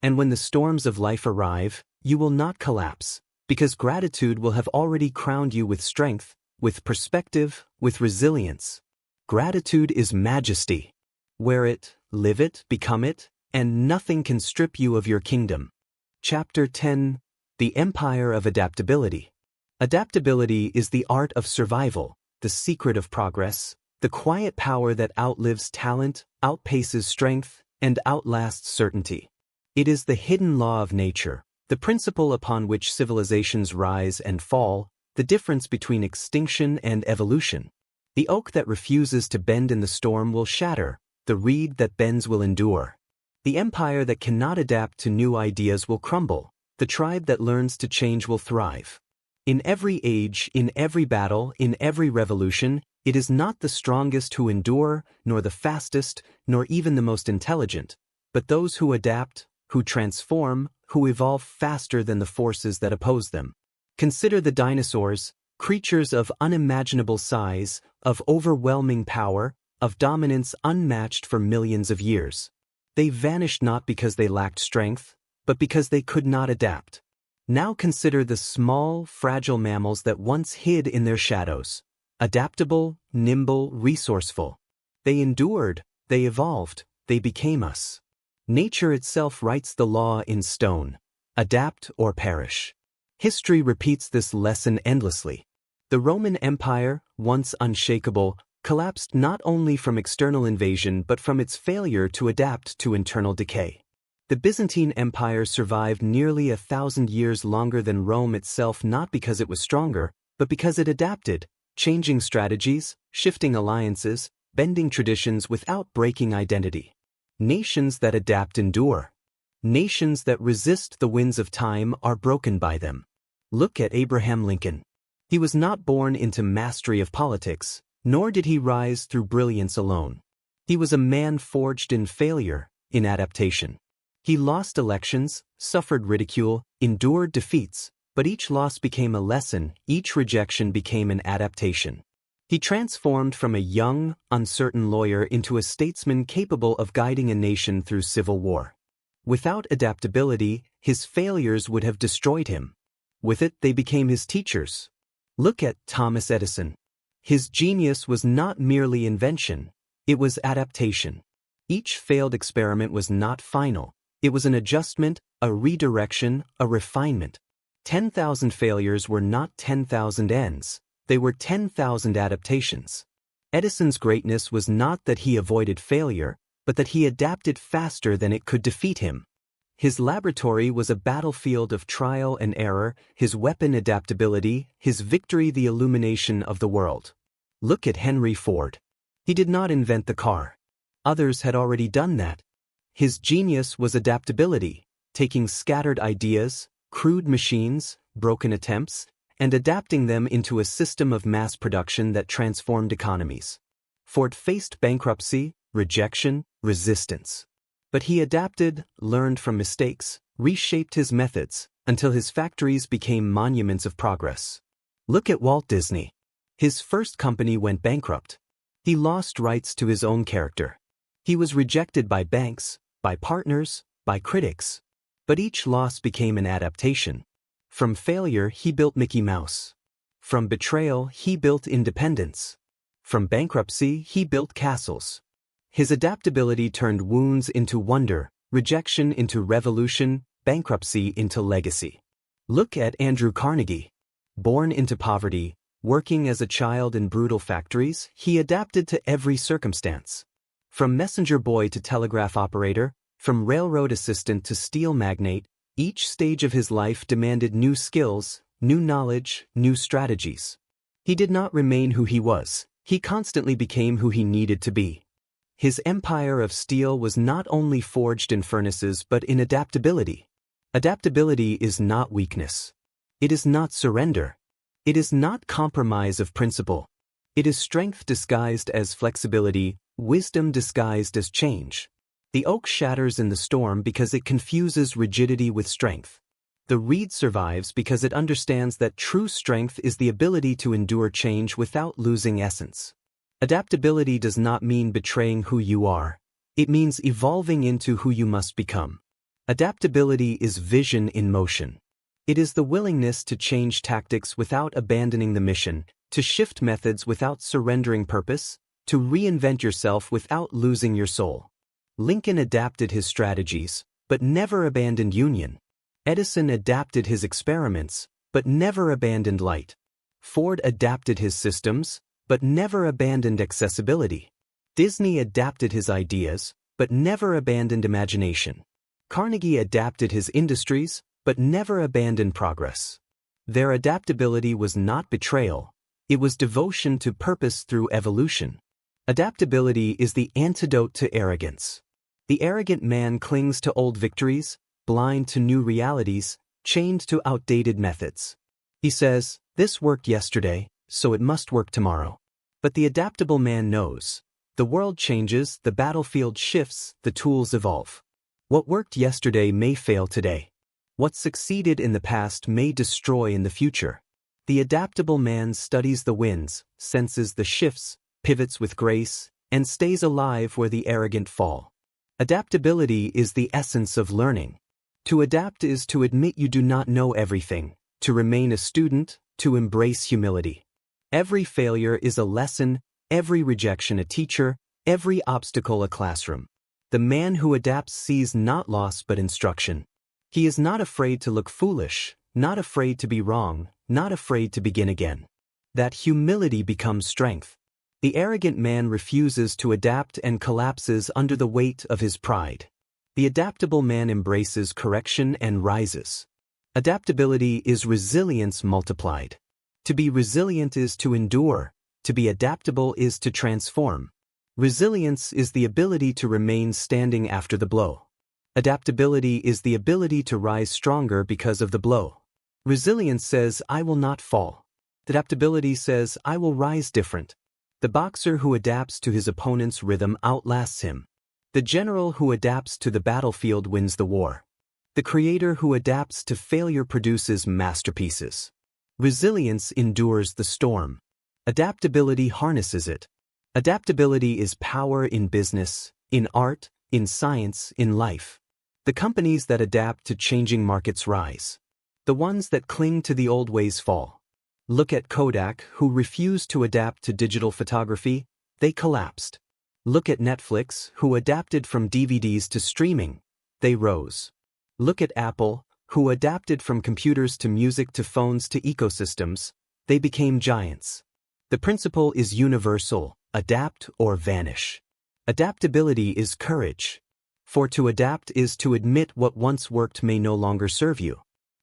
And when the storms of life arrive, you will not collapse, because gratitude will have already crowned you with strength, with perspective, with resilience. Gratitude is majesty. Wear it, live it, become it, and nothing can strip you of your kingdom. Chapter 10: The Empire of Adaptability. Adaptability is the art of survival, the secret of progress, the quiet power that outlives talent, outpaces strength, and outlasts certainty. It is the hidden law of nature, the principle upon which civilizations rise and fall, the difference between extinction and evolution. The oak that refuses to bend in the storm will shatter, the reed that bends will endure. The empire that cannot adapt to new ideas will crumble, the tribe that learns to change will thrive. In every age, in every battle, in every revolution, it is not the strongest who endure, nor the fastest, nor even the most intelligent, but those who adapt, who transform, who evolve faster than the forces that oppose them. Consider the dinosaurs, creatures of unimaginable size, of overwhelming power, of dominance unmatched for millions of years. They vanished not because they lacked strength, but because they could not adapt. Now consider the small, fragile mammals that once hid in their shadows. Adaptable, nimble, resourceful. They endured, they evolved, they became us. Nature itself writes the law in stone: adapt or perish. History repeats this lesson endlessly. The Roman Empire, once unshakable, collapsed not only from external invasion but from its failure to adapt to internal decay. The Byzantine Empire survived nearly 1,000 years longer than Rome itself, not because it was stronger, but because it adapted, changing strategies, shifting alliances, bending traditions without breaking identity. Nations that adapt endure. Nations that resist the winds of time are broken by them. Look at Abraham Lincoln. He was not born into mastery of politics, nor did he rise through brilliance alone. He was a man forged in failure, in adaptation. He lost elections, suffered ridicule, endured defeats, but each loss became a lesson, each rejection became an adaptation. He transformed from a young, uncertain lawyer into a statesman capable of guiding a nation through civil war. Without adaptability, his failures would have destroyed him. With it, they became his teachers. Look at Thomas Edison. His genius was not merely invention, it was adaptation. Each failed experiment was not final. It was an adjustment, a redirection, a refinement. 10,000 failures were not 10,000 ends. They were 10,000 adaptations. Edison's greatness was not that he avoided failure, but that he adapted faster than it could defeat him. His laboratory was a battlefield of trial and error, his weapon adaptability, his victory the illumination of the world. Look at Henry Ford. He did not invent the car. Others had already done that. His genius was adaptability, taking scattered ideas, crude machines, broken attempts, and adapting them into a system of mass production that transformed economies. Ford faced bankruptcy, rejection, resistance. But he adapted, learned from mistakes, reshaped his methods, until his factories became monuments of progress. Look at Walt Disney. His first company went bankrupt. He lost rights to his own character. He was rejected by banks, by partners, by critics. But each loss became an adaptation. From failure, he built Mickey Mouse. From betrayal, he built independence. From bankruptcy, he built castles. His adaptability turned wounds into wonder, rejection into revolution, bankruptcy into legacy. Look at Andrew Carnegie. Born into poverty, working as a child in brutal factories, he adapted to every circumstance. From messenger boy to telegraph operator, from railroad assistant to steel magnate, each stage of his life demanded new skills, new knowledge, new strategies. He did not remain who he was, he constantly became who he needed to be. His empire of steel was not only forged in furnaces but in adaptability. Adaptability is not weakness. It is not surrender. It is not compromise of principle. It is strength disguised as flexibility, wisdom disguised as change. The oak shatters in the storm because it confuses rigidity with strength. The reed survives because it understands that true strength is the ability to endure change without losing essence. Adaptability does not mean betraying who you are. It means evolving into who you must become. Adaptability is vision in motion. It is the willingness to change tactics without abandoning the mission, to shift methods without surrendering purpose, to reinvent yourself without losing your soul. Lincoln adapted his strategies, but never abandoned union. Edison adapted his experiments, but never abandoned light. Ford adapted his systems, but never abandoned accessibility. Disney adapted his ideas, but never abandoned imagination. Carnegie adapted his industries, but never abandoned progress. Their adaptability was not betrayal, it was devotion to purpose through evolution. Adaptability is the antidote to arrogance. The arrogant man clings to old victories, blind to new realities, chained to outdated methods. He says, "This worked yesterday, so it must work tomorrow." But the adaptable man knows. The world changes, the battlefield shifts, the tools evolve. What worked yesterday may fail today. What succeeded in the past may destroy in the future. The adaptable man studies the winds, senses the shifts, pivots with grace, and stays alive where the arrogant fall. Adaptability is the essence of learning. To adapt is to admit you do not know everything, to remain a student, to embrace humility. Every failure is a lesson, every rejection a teacher, every obstacle a classroom. The man who adapts sees not loss but instruction. He is not afraid to look foolish, not afraid to be wrong, not afraid to begin again. That humility becomes strength. The arrogant man refuses to adapt and collapses under the weight of his pride. The adaptable man embraces correction and rises. Adaptability is resilience multiplied. To be resilient is to endure, to be adaptable is to transform. Resilience is the ability to remain standing after the blow. Adaptability is the ability to rise stronger because of the blow. Resilience says, "I will not fall." Adaptability says, "I will rise different." The boxer who adapts to his opponent's rhythm outlasts him. The general who adapts to the battlefield wins the war. The creator who adapts to failure produces masterpieces. Resilience endures the storm. Adaptability harnesses it. Adaptability is power in business, in art, in science, in life. The companies that adapt to changing markets rise. The ones that cling to the old ways fall. Look at Kodak, who refused to adapt to digital photography, they collapsed. Look at Netflix, who adapted from DVDs to streaming, they rose. Look at Apple, who adapted from computers to music to phones to ecosystems, they became giants. The principle is universal, adapt or vanish. Adaptability is courage. For to adapt is to admit what once worked may no longer serve you.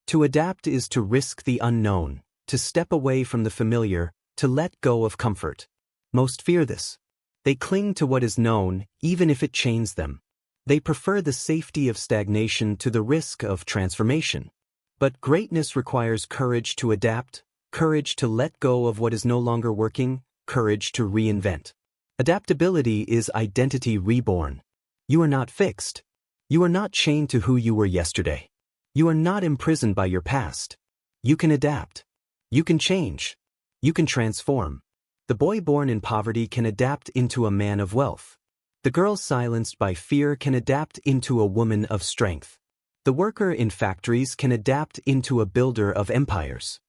To adapt is to risk the unknown, to step away from the familiar, to let go of comfort. Most fear this. They cling to what is known, even if it chains them. They prefer the safety of stagnation to the risk of transformation. But greatness requires courage to adapt, courage to let go of what is no longer working, courage to reinvent. Adaptability is identity reborn. You are not fixed. You are not chained to who you were yesterday. You are not imprisoned by your past. You can adapt. You can change. You can transform. The boy born in poverty can adapt into a man of wealth. The girl silenced by fear can adapt into a woman of strength. The worker in factories can adapt into a builder of empires.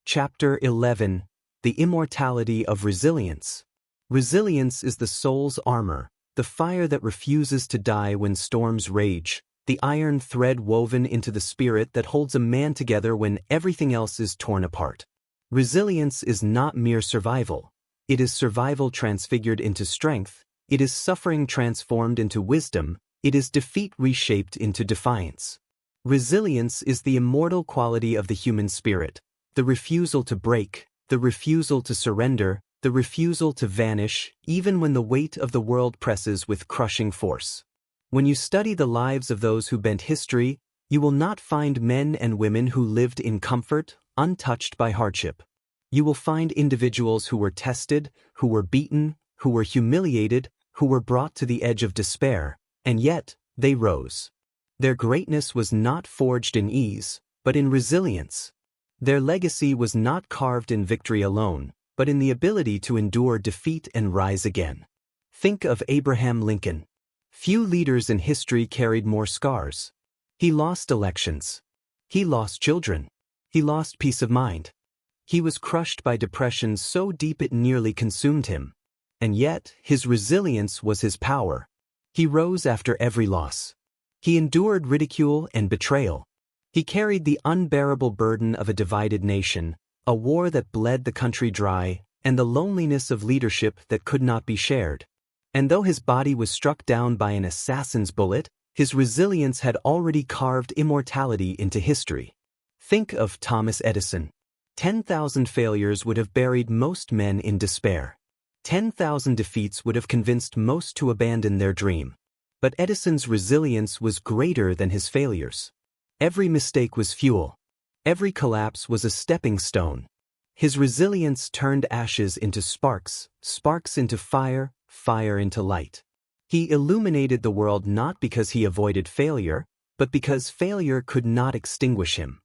Chapter 11. The Immortality of Resilience. Resilience is the soul's armor, the fire that refuses to die when storms rage, the iron thread woven into the spirit that holds a man together when everything else is torn apart. Resilience is not mere survival. It is survival transfigured into strength. It is suffering transformed into wisdom. It is defeat reshaped into defiance. Resilience is the immortal quality of the human spirit, the refusal to break, the refusal to surrender, the refusal to vanish, even when the weight of the world presses with crushing force. When you study the lives of those who bent history, you will not find men and women who lived in comfort, untouched by hardship. You will find individuals who were tested, who were beaten, who were humiliated, who were brought to the edge of despair, and yet they rose. Their greatness was not forged in ease, but in resilience. Their legacy was not carved in victory alone, but in the ability to endure defeat and rise again. Think of Abraham Lincoln. Few leaders in history carried more scars. He lost elections. He lost children. He lost peace of mind. He was crushed by depression so deep it nearly consumed him. And yet, his resilience was his power. He rose after every loss. He endured ridicule and betrayal. He carried the unbearable burden of a divided nation, a war that bled the country dry, and the loneliness of leadership that could not be shared. And though his body was struck down by an assassin's bullet, his resilience had already carved immortality into history. Think of Thomas Edison. 10,000 failures would have buried most men in despair. 10,000 defeats would have convinced most to abandon their dream. But Edison's resilience was greater than his failures. Every mistake was fuel. Every collapse was a stepping stone. His resilience turned ashes into sparks, sparks into fire, fire into light. He illuminated the world not because he avoided failure, but because failure could not extinguish him.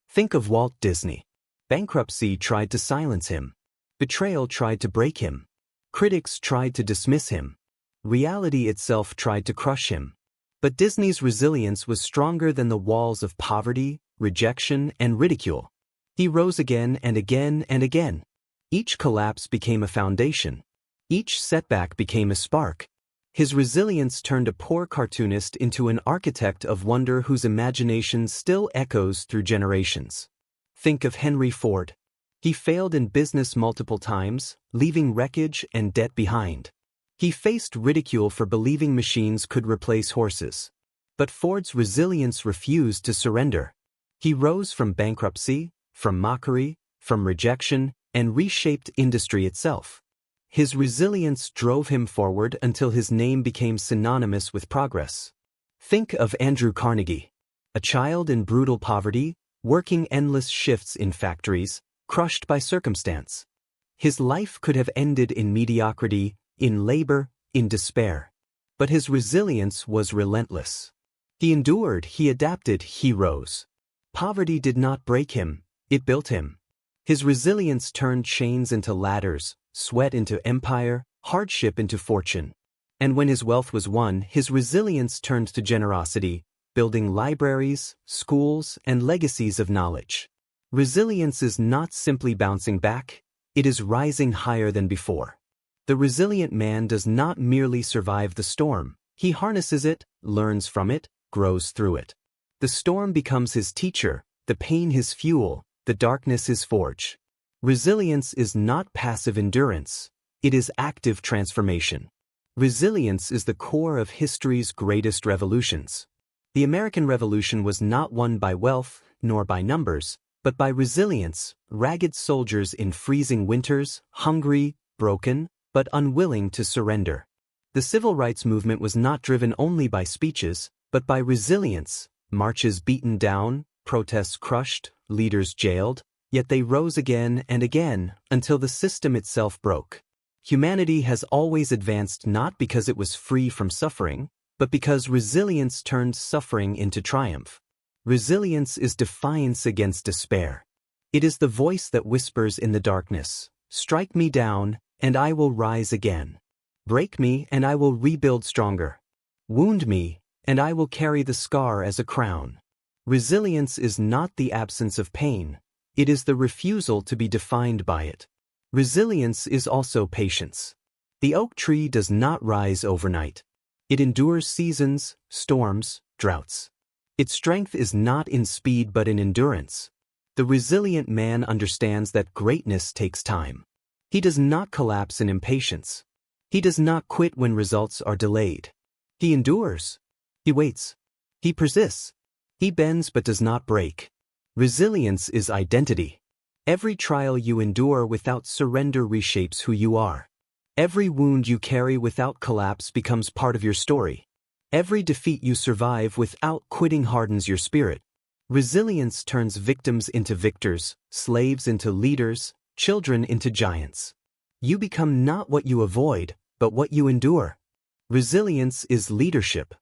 Think of Walt Disney. Bankruptcy tried to silence him. Betrayal tried to break him. Critics tried to dismiss him. Reality itself tried to crush him. But Disney's resilience was stronger than the walls of poverty, rejection, and ridicule. He rose again and again and again. Each collapse became a foundation. Each setback became a spark. His resilience turned a poor cartoonist into an architect of wonder whose imagination still echoes through generations. Think of Henry Ford. He failed in business multiple times, leaving wreckage and debt behind. He faced ridicule for believing machines could replace horses. But Ford's resilience refused to surrender. He rose from bankruptcy, from mockery, from rejection, and reshaped industry itself. His resilience drove him forward until his name became synonymous with progress. Think of Andrew Carnegie. A child in brutal poverty, working endless shifts in factories, crushed by circumstance. His life could have ended in mediocrity, in labor, in despair. But his resilience was relentless. He endured, he adapted, he rose. Poverty did not break him, it built him. His resilience turned chains into ladders, sweat into empire, hardship into fortune. And when his wealth was won, his resilience turned to generosity, building libraries, schools, and legacies of knowledge. Resilience is not simply bouncing back, it is rising higher than before. The resilient man does not merely survive the storm, he harnesses it, learns from it, grows through it. The storm becomes his teacher, the pain his fuel, the darkness his forge. Resilience is not passive endurance, it is active transformation. Resilience is the core of history's greatest revolutions. The American Revolution was not won by wealth, nor by numbers, but by resilience, ragged soldiers in freezing winters, hungry, broken, but unwilling to surrender. The civil rights movement was not driven only by speeches, but by resilience, marches beaten down, protests crushed, leaders jailed, yet they rose again and again until the system itself broke. Humanity has always advanced not because it was free from suffering, but because resilience turned suffering into triumph. Resilience is defiance against despair. It is the voice that whispers in the darkness, "Strike me down, and I will rise again. Break me, and I will rebuild stronger. Wound me, and I will carry the scar as a crown." Resilience is not the absence of pain, it is the refusal to be defined by it. Resilience is also patience. The oak tree does not rise overnight. It endures seasons, storms, droughts. Its strength is not in speed but in endurance. The resilient man understands that greatness takes time. He does not collapse in impatience. He does not quit when results are delayed. He endures. He waits. He persists. He bends but does not break. Resilience is identity. Every trial you endure without surrender reshapes who you are. Every wound you carry without collapse becomes part of your story. Every defeat you survive without quitting hardens your spirit. Resilience turns victims into victors, slaves into leaders, children into giants. You become not what you avoid, but what you endure. Resilience is leadership.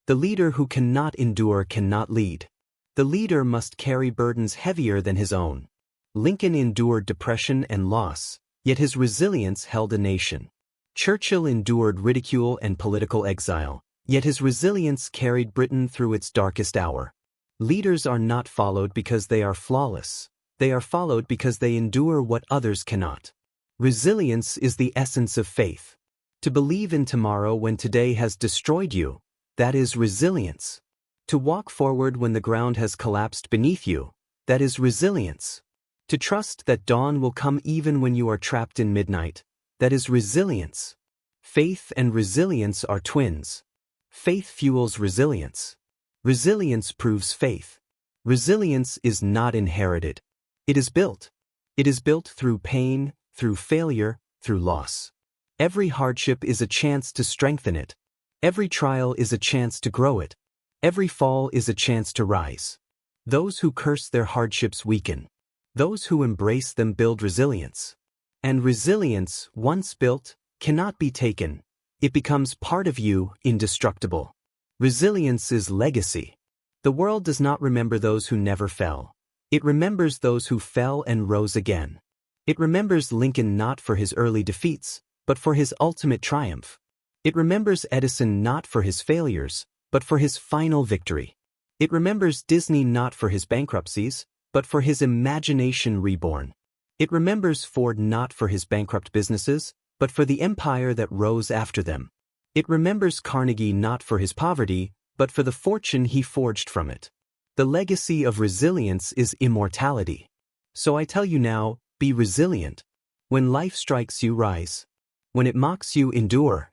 The leader who cannot endure cannot lead. The leader must carry burdens heavier than his own. Lincoln endured depression and loss, yet his resilience held a nation. Churchill endured ridicule and political exile, yet his resilience carried Britain through its darkest hour. Leaders are not followed because they are flawless. They are followed because they endure what others cannot. Resilience is the essence of faith. To believe in tomorrow when today has destroyed you, that is resilience. To walk forward when the ground has collapsed beneath you, that is resilience. To trust that dawn will come even when you are trapped in midnight, that is resilience. Faith and resilience are twins. Faith fuels resilience. Resilience proves faith. Resilience is not inherited. It is built. It is built through pain, through failure, through loss. Every hardship is a chance to strengthen it. Every trial is a chance to grow it. Every fall is a chance to rise. Those who curse their hardships weaken. Those who embrace them build resilience. And resilience, once built, cannot be taken. It becomes part of you, indestructible. Resilience is legacy. The world does not remember those who never fell. It remembers those who fell and rose again. It remembers Lincoln not for his early defeats, but for his ultimate triumph. It remembers Edison not for his failures, but for his final victory. It remembers Disney not for his bankruptcies, but for his imagination reborn. It remembers Ford not for his bankrupt businesses, but for the empire that rose after them. It remembers Carnegie not for his poverty, but for the fortune he forged from it. The legacy of resilience is immortality. So I tell you now, be resilient. When life strikes you, rise. When it mocks you, endure.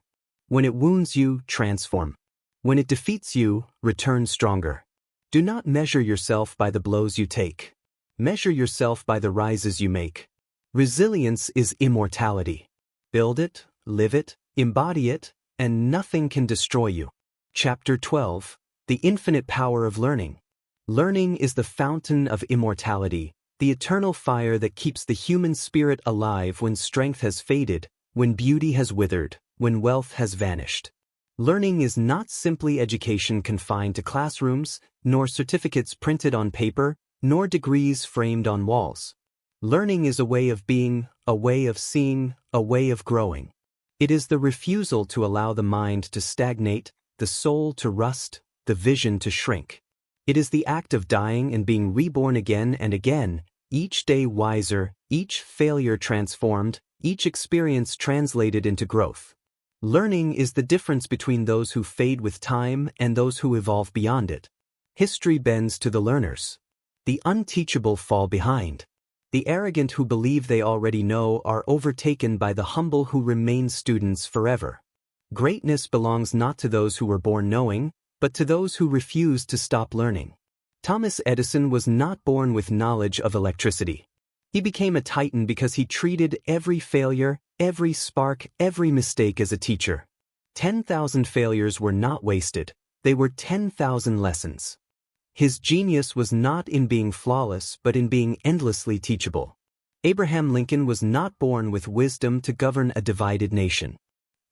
When it wounds you, transform. When it defeats you, return stronger. Do not measure yourself by the blows you take. Measure yourself by the rises you make. Resilience is immortality. Build it, live it, embody it, and nothing can destroy you. Chapter 12. The Infinite Power of Learning. Learning is the fountain of immortality, the eternal fire that keeps the human spirit alive when strength has faded, when beauty has withered, when wealth has vanished. Learning is not simply education confined to classrooms, nor certificates printed on paper, nor degrees framed on walls. Learning is a way of being, a way of seeing, a way of growing. It is the refusal to allow the mind to stagnate, the soul to rust, the vision to shrink. It is the act of dying and being reborn again and again, each day wiser, each failure transformed, each experience translated into growth. Learning is the difference between those who fade with time and those who evolve beyond it. History bends to the learners. The unteachable fall behind. The arrogant who believe they already know are overtaken by the humble who remain students forever. Greatness belongs not to those who were born knowing, but to those who refuse to stop learning. Thomas Edison was not born with knowledge of electricity. He became a titan because he treated every failure, every spark, every mistake as a teacher. 10,000 failures were not wasted. They were 10,000 lessons. His genius was not in being flawless, but in being endlessly teachable. Abraham Lincoln was not born with wisdom to govern a divided nation.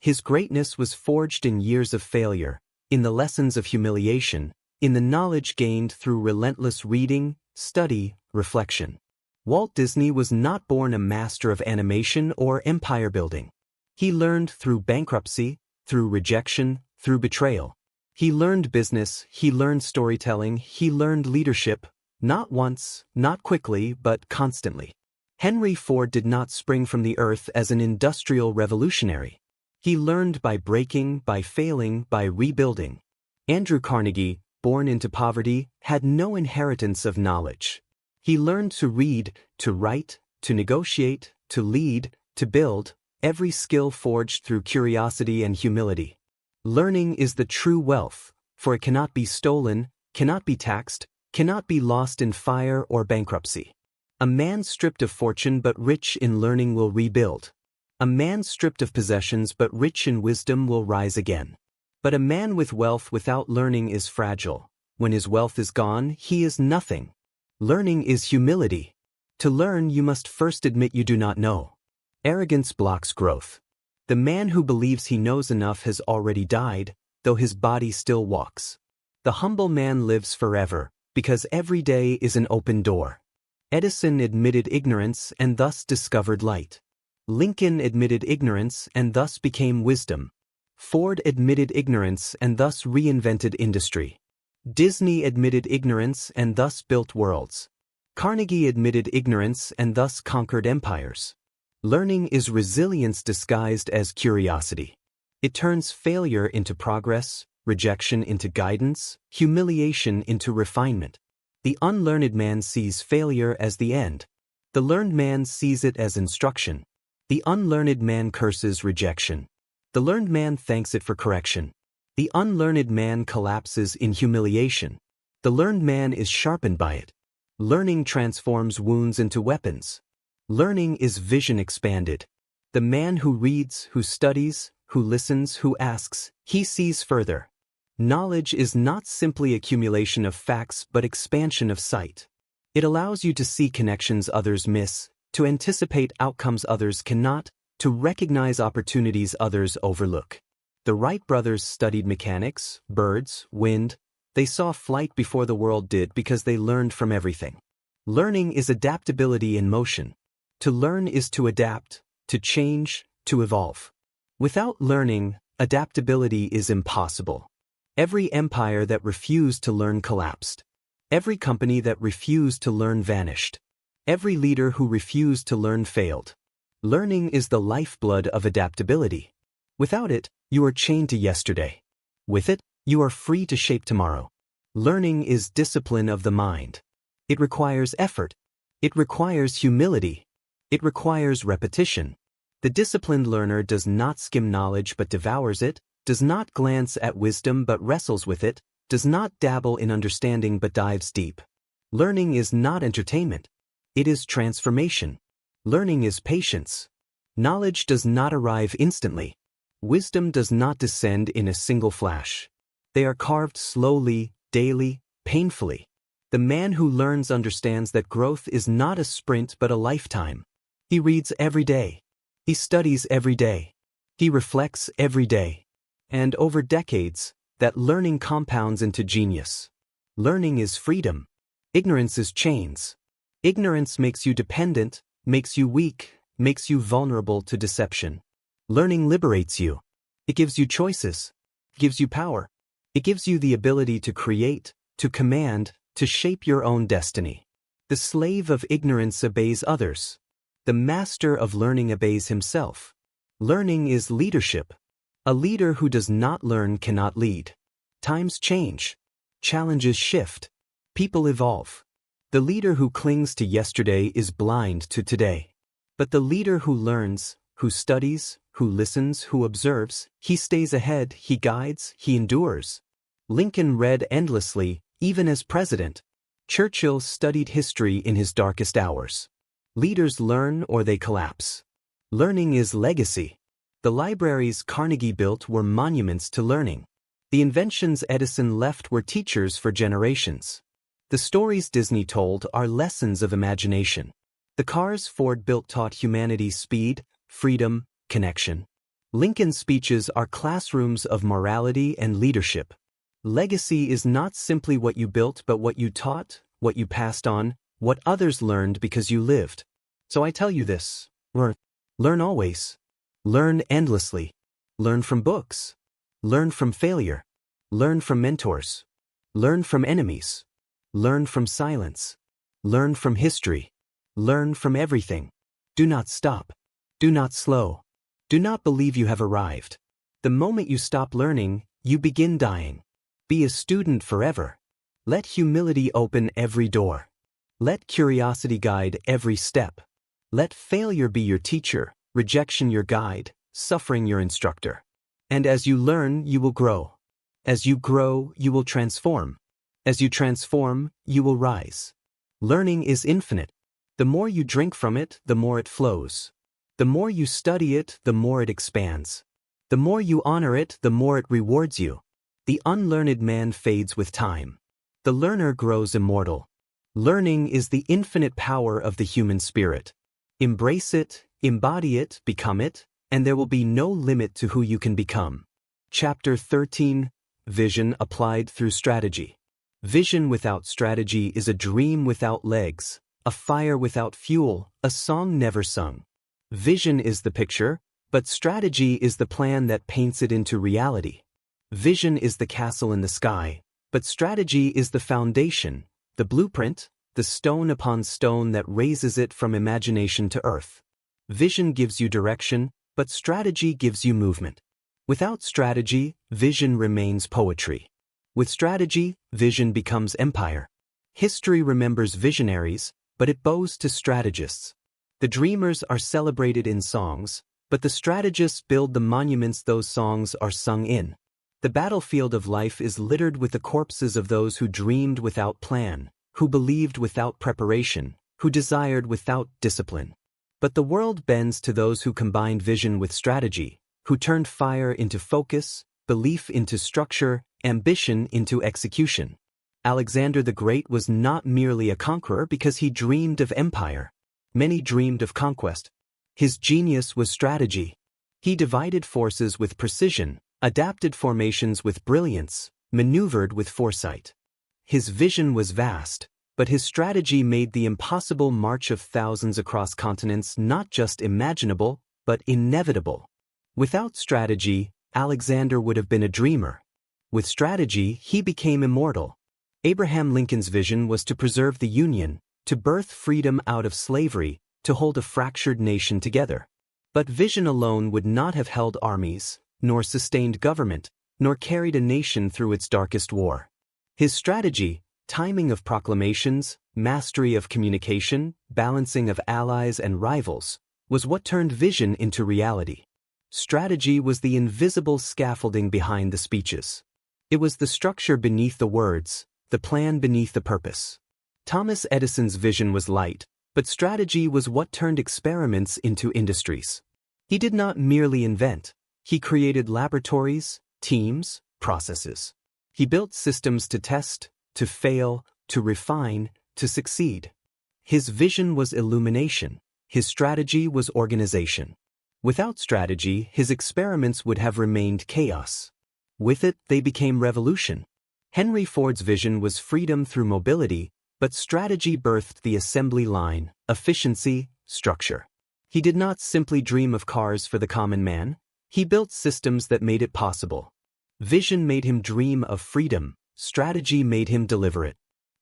His greatness was forged in years of failure, in the lessons of humiliation, in the knowledge gained through relentless reading, study, reflection. Walt Disney was not born a master of animation or empire building. He learned through bankruptcy, through rejection, through betrayal. He learned business, he learned storytelling, he learned leadership, not once, not quickly, but constantly. Henry Ford did not spring from the earth as an industrial revolutionary. He learned by breaking, by failing, by rebuilding. Andrew Carnegie, born into poverty, had no inheritance of knowledge. He learned to read, to write, to negotiate, to lead, to build, every skill forged through curiosity and humility. Learning is the true wealth, for it cannot be stolen, cannot be taxed, cannot be lost in fire or bankruptcy. A man stripped of fortune but rich in learning will rebuild. A man stripped of possessions but rich in wisdom will rise again. But a man with wealth without learning is fragile. When his wealth is gone, he is nothing. Learning is humility. To learn, you must first admit you do not know. Arrogance blocks growth. The man who believes he knows enough has already died, though his body still walks. The humble man lives forever, because every day is an open door. Edison admitted ignorance and thus discovered light. Lincoln admitted ignorance and thus became wisdom. Ford admitted ignorance and thus reinvented industry. Disney admitted ignorance and thus built worlds. Carnegie admitted ignorance and thus conquered empires. Learning is resilience disguised as curiosity. It turns failure into progress, rejection into guidance, humiliation into refinement. The unlearned man sees failure as the end. The learned man sees it as instruction. The unlearned man curses rejection. The learned man thanks it for correction. The unlearned man collapses in humiliation. The learned man is sharpened by it. Learning transforms wounds into weapons. Learning is vision expanded. The man who reads, who studies, who listens, who asks, he sees further. Knowledge is not simply accumulation of facts but expansion of sight. It allows you to see connections others miss, to anticipate outcomes others cannot, to recognize opportunities others overlook. The Wright brothers studied mechanics, birds, wind. They saw flight before the world did because they learned from everything. Learning is adaptability in motion. To learn is to adapt, to change, to evolve. Without learning, adaptability is impossible. Every empire that refused to learn collapsed. Every company that refused to learn vanished. Every leader who refused to learn failed. Learning is the lifeblood of adaptability. Without it, you are chained to yesterday. With it, you are free to shape tomorrow. Learning is discipline of the mind. It requires effort. It requires humility. It requires repetition. The disciplined learner does not skim knowledge but devours it, does not glance at wisdom but wrestles with it, does not dabble in understanding but dives deep. Learning is not entertainment. It is transformation. Learning is patience. Knowledge does not arrive instantly. Wisdom does not descend in a single flash. They are carved slowly, daily, painfully. The man who learns understands that growth is not a sprint but a lifetime. He reads every day. He studies every day. He reflects every day. And over decades, that learning compounds into genius. Learning is freedom. Ignorance is chains. Ignorance makes you dependent, makes you weak, makes you vulnerable to deception. Learning liberates you. It gives you choices, gives you power. It gives you the ability to create, to command, to shape your own destiny. The slave of ignorance obeys others. The master of learning obeys himself. Learning is leadership. A leader who does not learn cannot lead. Times change. Challenges shift. People evolve. The leader who clings to yesterday is blind to today. But the leader who learns, who studies, who listens, who observes, he stays ahead, he guides, he endures. Lincoln read endlessly, even as president. Churchill studied history in his darkest hours. Leaders learn or they collapse. Learning is legacy. The libraries Carnegie built were monuments to learning. The inventions Edison left were teachers for generations. The stories Disney told are lessons of imagination. The cars Ford built taught humanity speed, freedom, connection. Lincoln's speeches are classrooms of morality and leadership. Legacy is not simply what you built but what you taught, what you passed on, what others learned because you lived. So I tell you this, learn always. Learn endlessly. Learn from books. Learn from failure. Learn from mentors. Learn from enemies. Learn from silence. Learn from history. Learn from everything. Do not stop. Do not slow. Do not believe you have arrived. The moment you stop learning, you begin dying. Be a student forever. Let humility open every door. Let curiosity guide every step. Let failure be your teacher, rejection your guide, suffering your instructor. And as you learn, you will grow. As you grow, you will transform. As you transform, you will rise. Learning is infinite. The more you drink from it, the more it flows. The more you study it, the more it expands. The more you honor it, the more it rewards you. The unlearned man fades with time. The learner grows immortal. Learning is the infinite power of the human spirit. Embrace it, embody it, become it, and there will be no limit to who you can become. Chapter 13. Vision applied through strategy. Vision without strategy is a dream without legs, a fire without fuel, a song never sung. Vision is the picture, but strategy is the plan that paints it into reality. Vision is the castle in the sky, but strategy is the foundation, the blueprint, the stone upon stone that raises it from imagination to earth. Vision gives you direction, but strategy gives you movement. Without strategy, vision remains poetry. With strategy, vision becomes empire. History remembers visionaries, but it bows to strategists. The dreamers are celebrated in songs, but the strategists build the monuments those songs are sung in. The battlefield of life is littered with the corpses of those who dreamed without plan, who believed without preparation, who desired without discipline. But the world bends to those who combined vision with strategy, who turned fire into focus, belief into structure, ambition into execution. Alexander the Great was not merely a conqueror because he dreamed of empire. Many dreamed of conquest. His genius was strategy. He divided forces with precision, adapted formations with brilliance, maneuvered with foresight. His vision was vast, but his strategy made the impossible march of thousands across continents not just imaginable, but inevitable. Without strategy, Alexander would have been a dreamer. With strategy, he became immortal. Abraham Lincoln's vision was to preserve the Union, to birth freedom out of slavery, to hold a fractured nation together. But vision alone would not have held armies, nor sustained government, nor carried a nation through its darkest war. His strategy, timing of proclamations, mastery of communication, balancing of allies and rivals, was what turned vision into reality. Strategy was the invisible scaffolding behind the speeches. It was the structure beneath the words, the plan beneath the purpose. Thomas Edison's vision was light, but strategy was what turned experiments into industries. He did not merely invent. He created laboratories, teams, processes. He built systems to test, to fail, to refine, to succeed. His vision was illumination. His strategy was organization. Without strategy, his experiments would have remained chaos. With it, they became revolution. Henry Ford's vision was freedom through mobility, but strategy birthed the assembly line, efficiency, structure. He did not simply dream of cars for the common man. He built systems that made it possible. Vision made him dream of freedom. Strategy made him deliver it.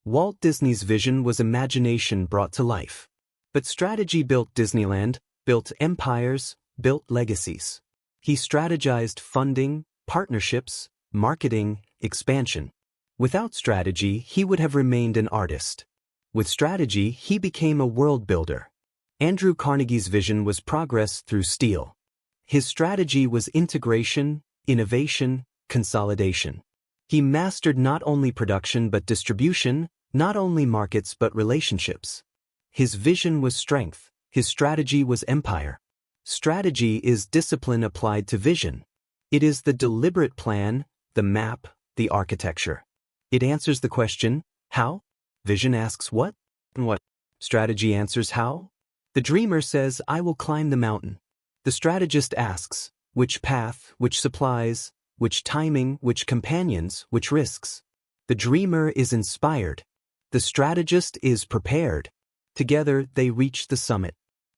Walt Disney's vision was imagination brought to life. But strategy built Disneyland, built empires, built legacies. He strategized funding, partnerships, marketing, expansion. Without strategy, he would have remained an artist. With strategy, he became a world builder. Andrew Carnegie's vision was progress through steel. His strategy was integration, innovation, consolidation. He mastered not only production but distribution, not only markets but relationships. His vision was strength. His strategy was empire. Strategy is discipline applied to vision. It is the deliberate plan, the map, the architecture. It answers the question, how? Vision asks what? And what? Strategy answers how? The dreamer says, I will climb the mountain. The strategist asks, which path, which supplies, which timing, which companions, which risks? The dreamer is inspired. The strategist is prepared. Together they reach the summit.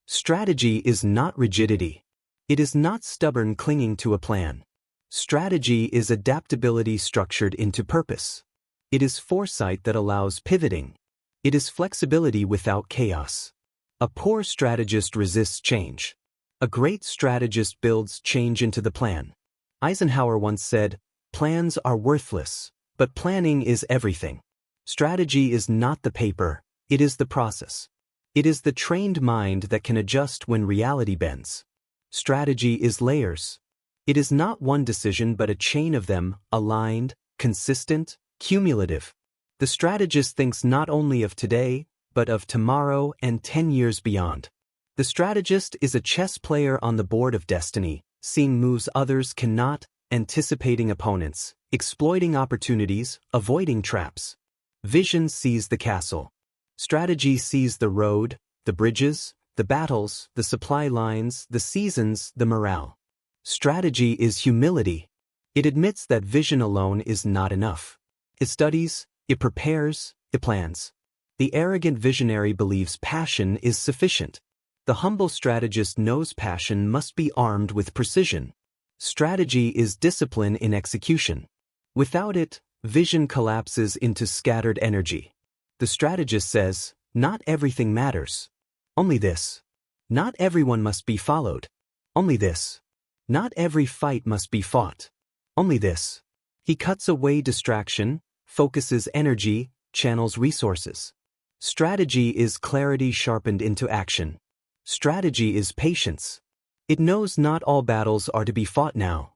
Strategy is not rigidity. It is not stubborn clinging to a plan. Strategy is adaptability structured into purpose. It is foresight that allows pivoting. It is flexibility without chaos. A poor strategist resists change. A great strategist builds change into the plan. Eisenhower once said, plans are worthless, But planning is everything. Strategy is not the paper, it is the process. It is the trained mind that can adjust when reality bends. Strategy is layers. It is not one decision but a chain of them, aligned, consistent, cumulative. The strategist thinks not only of today, but of tomorrow and 10 years beyond. The strategist is a chess player on the board of destiny, seeing moves others cannot, anticipating opponents, exploiting opportunities, avoiding traps. Vision sees the castle. Strategy sees the road, the bridges, the battles, the supply lines, the seasons, the morale. Strategy is humility. It admits that vision alone is not enough. It studies, it prepares, it plans. The arrogant visionary believes passion is sufficient. The humble strategist knows passion must be armed with precision. Strategy is discipline in execution. Without it, vision collapses into scattered energy. The strategist says, not everything matters. Only this. Not everyone must be followed. Only this. Not every fight must be fought. Only this. He cuts away distraction, focuses energy, channels resources. Strategy is clarity sharpened into action. Strategy is patience. It knows not all battles are to be fought now.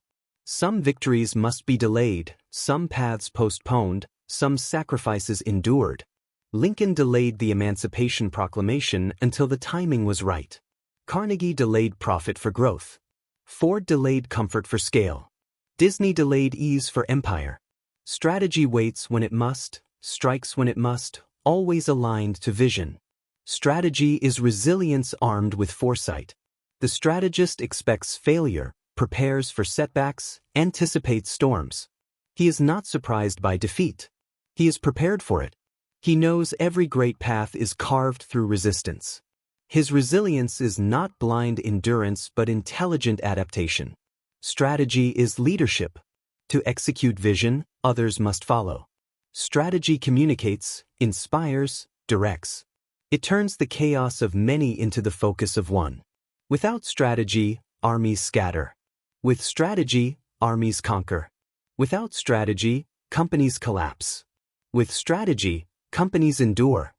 Some victories must be delayed, some paths postponed, some sacrifices endured. Lincoln delayed the Emancipation Proclamation until the timing was right. Carnegie delayed profit for growth. Ford delayed comfort for scale. Disney delayed ease for empire. Strategy waits when it must, strikes when it must, always aligned to vision. Strategy is resilience armed with foresight. The strategist expects failure, prepares for setbacks, anticipates storms. He is not surprised by defeat. He is prepared for it. He knows every great path is carved through resistance. His resilience is not blind endurance but intelligent adaptation. Strategy is leadership. To execute vision, others must follow. Strategy communicates, inspires, directs. It turns the chaos of many into the focus of one. Without strategy, armies scatter. With strategy, armies conquer. Without strategy, companies collapse. With strategy, companies endure.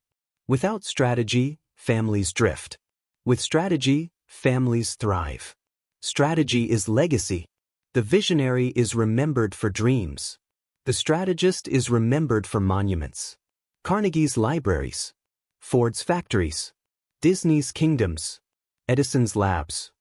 Without strategy, families drift. With strategy, families thrive. Strategy is legacy. The visionary is remembered for dreams. The strategist is remembered for monuments. Carnegie's libraries. Ford's factories. Disney's kingdoms. Edison's labs.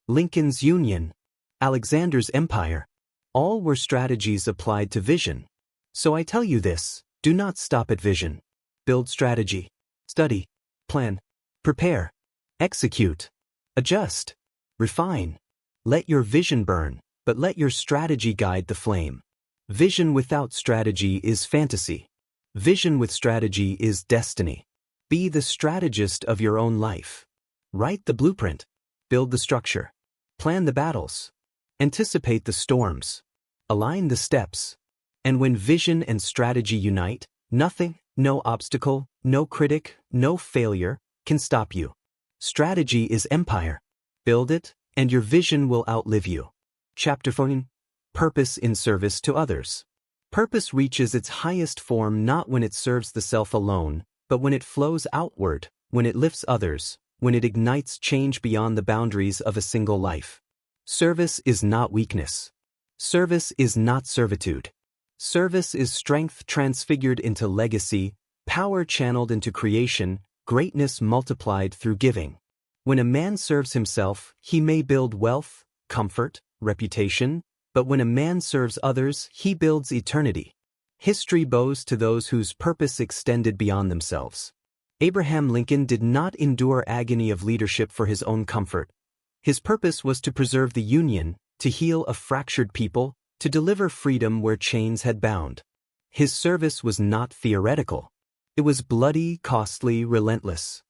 Lincoln's Union. Alexander's empire. All were strategies applied to vision. So I tell you this, do not stop at vision. Build strategy. Study. Plan. Prepare. Execute. Adjust. Refine. Let your vision burn, but let your strategy guide the flame. Vision without strategy is fantasy. Vision with strategy is destiny. Be the strategist of your own life. Write the blueprint. Build the structure. Plan the battles. Anticipate the storms. Align the steps. And when vision and strategy unite, nothing, no obstacle, no critic, no failure, can stop you. Strategy is empire. Build it, and your vision will outlive you. Chapter 14. Purpose in service to others. Purpose reaches its highest form not when it serves the self alone, but when it flows outward, when it lifts others, when it ignites change beyond the boundaries of a single life. Service is not weakness. Service is not servitude. Service is strength transfigured into legacy, power channeled into creation, greatness multiplied through giving. When a man serves himself, he may build wealth, comfort, reputation, but when a man serves others, he builds eternity. History bows to those whose purpose extended beyond themselves. Abraham Lincoln did not endure agony of leadership for his own comfort. His purpose was to preserve the Union, to heal a fractured people, to deliver freedom where chains had bound. His service was not theoretical. It was bloody, costly, relentless.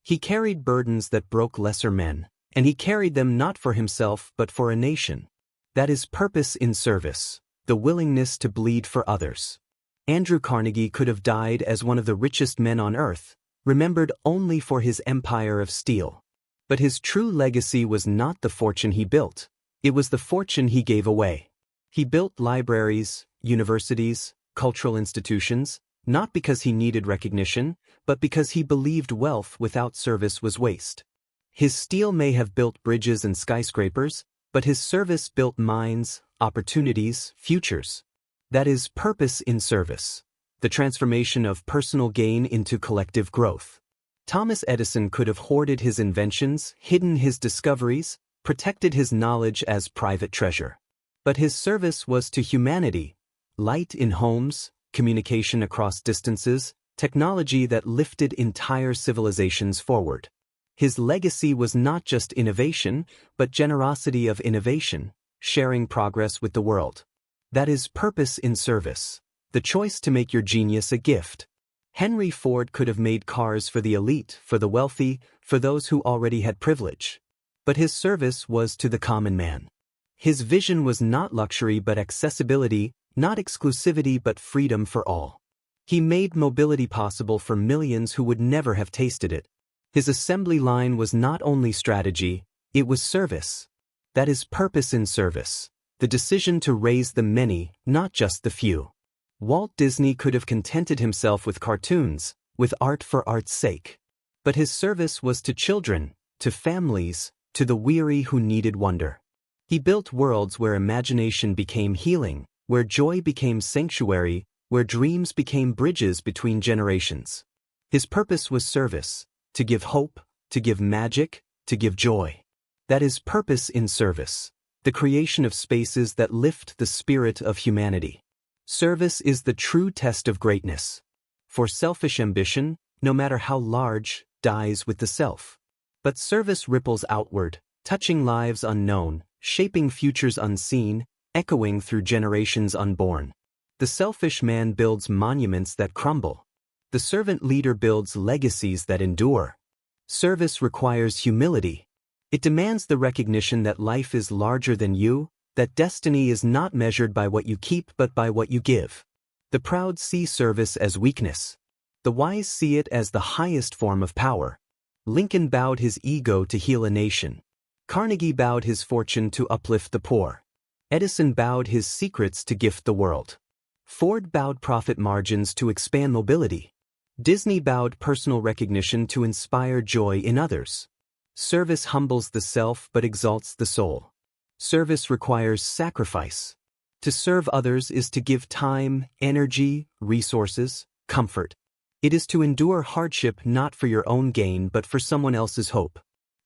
He carried burdens that broke lesser men, and he carried them not for himself but for a nation. That is purpose in service, the willingness to bleed for others. Andrew Carnegie could have died as one of the richest men on earth, remembered only for his empire of steel. But his true legacy was not the fortune he built, it was the fortune he gave away. He built libraries, universities, cultural institutions, not because he needed recognition, but because he believed wealth without service was waste. His steel may have built bridges and skyscrapers, but his service built minds, opportunities, futures. That is purpose in service. The transformation of personal gain into collective growth. Thomas Edison could have hoarded his inventions, hidden his discoveries, protected his knowledge as private treasure. But his service was to humanity: light in homes, communication across distances, technology that lifted entire civilizations forward. His legacy was not just innovation, but generosity of innovation, sharing progress with the world. That is purpose in service. The choice to make your genius a gift. Henry Ford could have made cars for the elite, for the wealthy, for those who already had privilege. But his service was to the common man. His vision was not luxury but accessibility, not exclusivity but freedom for all. He made mobility possible for millions who would never have tasted it. His assembly line was not only strategy, it was service. That is purpose in service. The decision to raise the many, not just the few. Walt Disney could have contented himself with cartoons, with art for art's sake. But his service was to children, to families, to the weary who needed wonder. He built worlds where imagination became healing, where joy became sanctuary, where dreams became bridges between generations. His purpose was service, to give hope, to give magic, to give joy. That is purpose in service, the creation of spaces that lift the spirit of humanity. Service is the true test of greatness. For selfish ambition, no matter how large, dies with the self. But service ripples outward, touching lives unknown, shaping futures unseen, echoing through generations unborn. The selfish man builds monuments that crumble. The servant leader builds legacies that endure. Service requires humility. It demands the recognition that life is larger than you, that destiny is not measured by what you keep but by what you give. The proud see service as weakness. The wise see it as the highest form of power. Lincoln bowed his ego to heal a nation. Carnegie bowed his fortune to uplift the poor. Edison bowed his secrets to gift the world. Ford bowed profit margins to expand mobility. Disney bowed personal recognition to inspire joy in others. Service humbles the self but exalts the soul. Service requires sacrifice. To serve others is to give time, energy, resources, comfort. It is to endure hardship not for your own gain but for someone else's hope.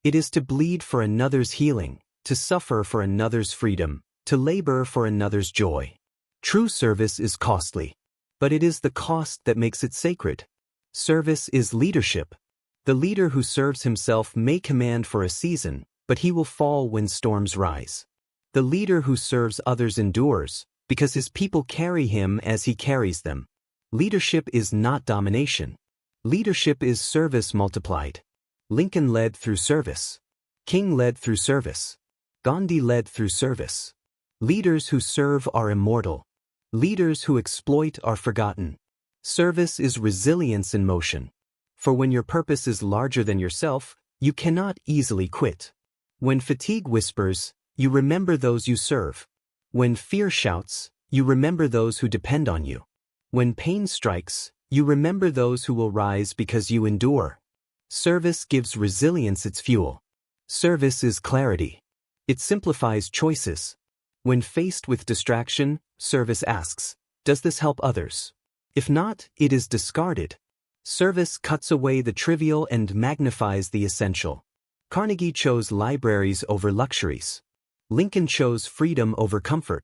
It is to bleed for another's healing, to suffer for another's freedom, to labor for another's joy. True service is costly, but it is the cost that makes it sacred. Service is leadership. The leader who serves himself may command for a season, but he will fall when storms rise. The leader who serves others endures, because his people carry him as he carries them. Leadership is not domination. Leadership is service multiplied. Lincoln led through service. King led through service. Gandhi led through service. Leaders who serve are immortal. Leaders who exploit are forgotten. Service is resilience in motion. For when your purpose is larger than yourself, you cannot easily quit. When fatigue whispers, you remember those you serve. When fear shouts, you remember those who depend on you. When pain strikes, you remember those who will rise because you endure. Service gives resilience its fuel. Service is clarity. It simplifies choices. When faced with distraction, service asks, does this help others? If not, it is discarded. Service cuts away the trivial and magnifies the essential. Carnegie chose libraries over luxuries. Lincoln chose freedom over comfort.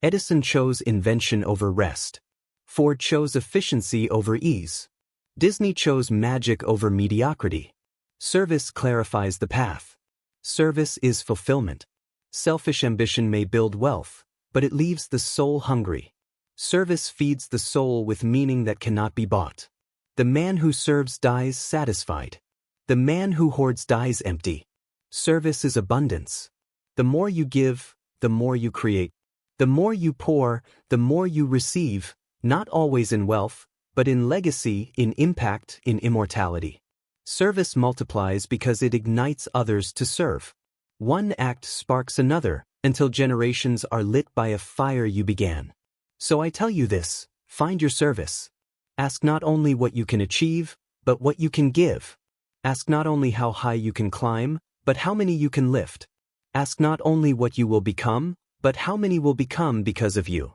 Edison chose invention over rest. Ford chose efficiency over ease. Disney chose magic over mediocrity. Service clarifies the path. Service is fulfillment. Selfish ambition may build wealth, but it leaves the soul hungry. Service feeds the soul with meaning that cannot be bought. The man who serves dies satisfied. The man who hoards dies empty. Service is abundance. The more you give, the more you create. The more you pour, the more you receive, not always in wealth, but in legacy, in impact, in immortality. Service multiplies because it ignites others to serve. One act sparks another, until generations are lit by a fire you began. So I tell you this, Find your service. Ask not only what you can achieve, but what you can give. Ask not only how high you can climb, but how many you can lift. Ask not only what you will become, but how many will become because of you.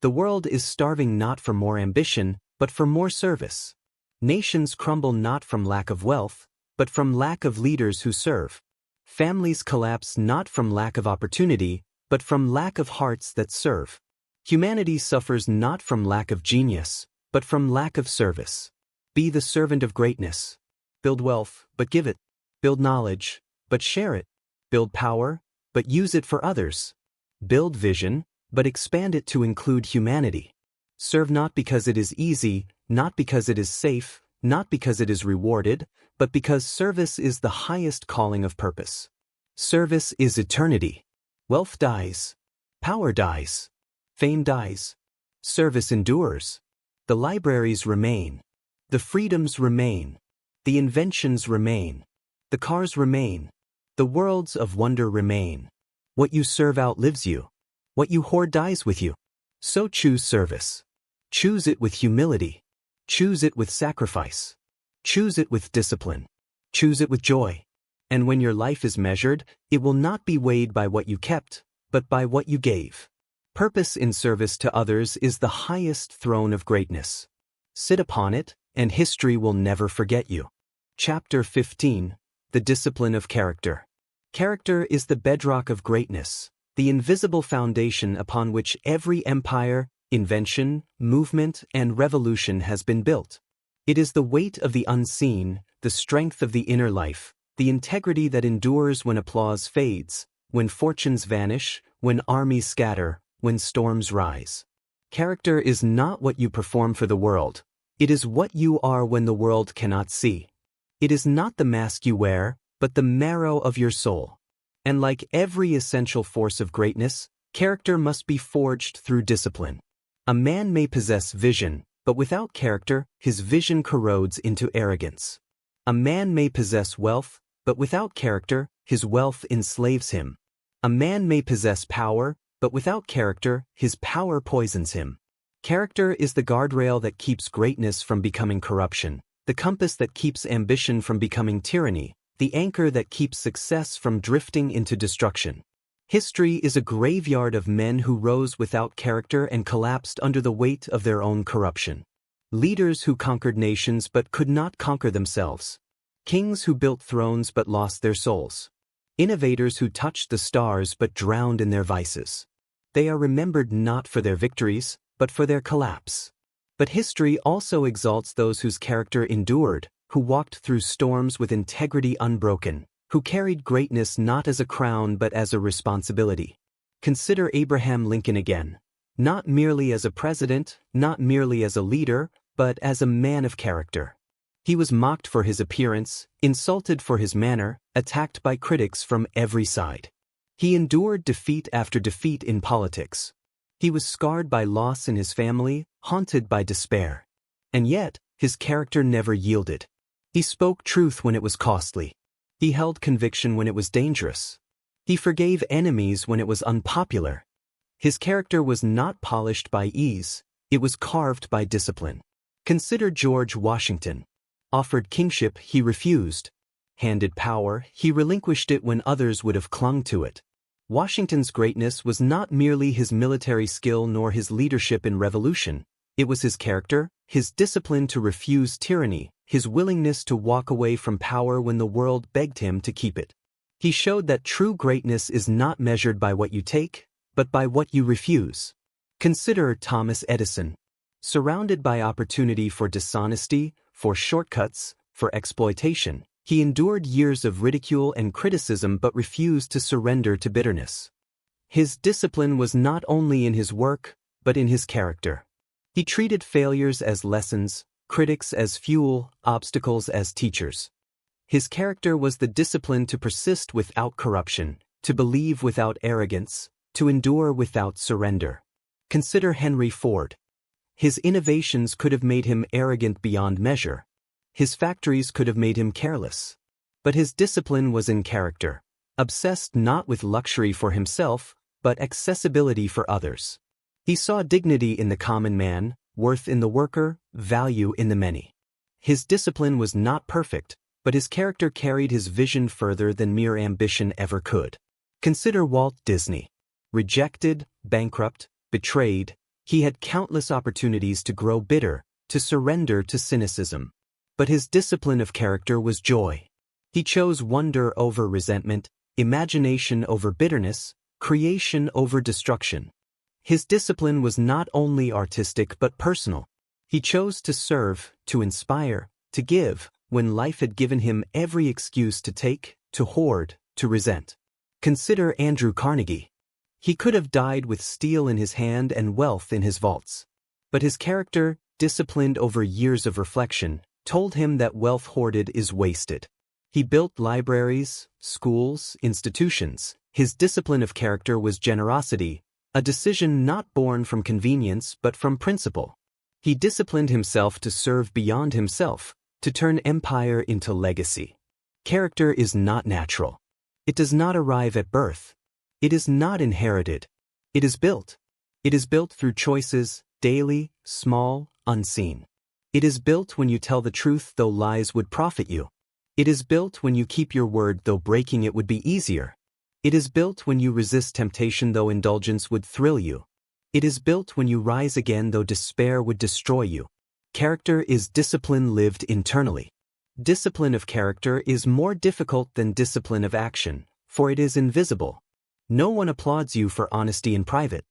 The world is starving not for more ambition, but for more service. Nations crumble not from lack of wealth, but from lack of leaders who serve. Families collapse not from lack of opportunity, but from lack of hearts that serve. Humanity suffers not from lack of genius, but from lack of service. Be the servant of greatness. Build wealth, but give it. Build knowledge, but share it. Build power, but use it for others. Build vision, but expand it to include humanity. Serve not because it is easy, not because it is safe, not because it is rewarded, but because service is the highest calling of purpose. Service is eternity. Wealth dies. Power dies. Fame dies. Service endures. The libraries remain. The freedoms remain. The inventions remain. The cars remain. The worlds of wonder remain. What you serve outlives you. What you hoard dies with you. So choose service. Choose it with humility. Choose it with sacrifice. Choose it with discipline. Choose it with joy. And when your life is measured, it will not be weighed by what you kept, but by what you gave. Purpose in service to others is the highest throne of greatness. Sit upon it, and history will never forget you. Chapter 15. The Discipline of Character. Character is the bedrock of greatness, the invisible foundation upon which every empire, invention, movement, and revolution has been built. It is the weight of the unseen, the strength of the inner life, the integrity that endures when applause fades, when fortunes vanish, when armies scatter, when storms rise. Character is not what you perform for the world. It is what you are when the world cannot see. It is not the mask you wear, but the marrow of your soul. And like every essential force of greatness, character must be forged through discipline. A man may possess vision, but without character, his vision corrodes into arrogance. A man may possess wealth, but without character, his wealth enslaves him. A man may possess power, but without character, his power poisons him. Character is the guardrail that keeps greatness from becoming corruption, the compass that keeps ambition from becoming tyranny, the anchor that keeps success from drifting into destruction. History is a graveyard of men who rose without character and collapsed under the weight of their own corruption. Leaders who conquered nations but could not conquer themselves. Kings who built thrones but lost their souls. Innovators who touched the stars but drowned in their vices. They are remembered not for their victories, but for their collapse. But history also exalts those whose character endured, who walked through storms with integrity unbroken, who carried greatness not as a crown but as a responsibility. Consider Abraham Lincoln again. Not merely as a president, not merely as a leader, but as a man of character. He was mocked for his appearance, insulted for his manner, attacked by critics from every side. He endured defeat after defeat in politics. He was scarred by loss in his family, haunted by despair. And yet, his character never yielded. He spoke truth when it was costly. He held conviction when it was dangerous. He forgave enemies when it was unpopular. His character was not polished by ease, it was carved by discipline. Consider George Washington. Offered kingship, he refused. Handed power, he relinquished it when others would have clung to it. Washington's greatness was not merely his military skill nor his leadership in revolution. It was his character, his discipline to refuse tyranny, his willingness to walk away from power when the world begged him to keep it. He showed that true greatness is not measured by what you take, but by what you refuse. Consider Thomas Edison. Surrounded by opportunity for dishonesty, for shortcuts, for exploitation, he endured years of ridicule and criticism but refused to surrender to bitterness. His discipline was not only in his work, but in his character. He treated failures as lessons, critics as fuel, obstacles as teachers. His character was the discipline to persist without corruption, to believe without arrogance, to endure without surrender. Consider Henry Ford. His innovations could have made him arrogant beyond measure. His factories could have made him careless. But his discipline was in character, obsessed not with luxury for himself, but accessibility for others. He saw dignity in the common man, worth in the worker, value in the many. His discipline was not perfect, but his character carried his vision further than mere ambition ever could. Consider Walt Disney. Rejected, bankrupt, betrayed, he had countless opportunities to grow bitter, to surrender to cynicism. But his discipline of character was joy. He chose wonder over resentment, imagination over bitterness, creation over destruction. His discipline was not only artistic but personal. He chose to serve, to inspire, to give, when life had given him every excuse to take, to hoard, to resent. Consider Andrew Carnegie. He could have died with steel in his hand and wealth in his vaults. But his character, disciplined over years of reflection, told him that wealth hoarded is wasted. He built libraries, schools, institutions. His discipline of character was generosity, a decision not born from convenience but from principle. He disciplined himself to serve beyond himself, to turn empire into legacy. Character is not natural. It does not arrive at birth. It is not inherited. It is built. It is built through choices, daily, small, unseen. It is built when you tell the truth though lies would profit you. It is built when you keep your word though breaking it would be easier. It is built when you resist temptation though indulgence would thrill you. It is built when you rise again though despair would destroy you. Character is discipline lived internally. Discipline of character is more difficult than discipline of action, for it is invisible. No one applauds you for honesty in private.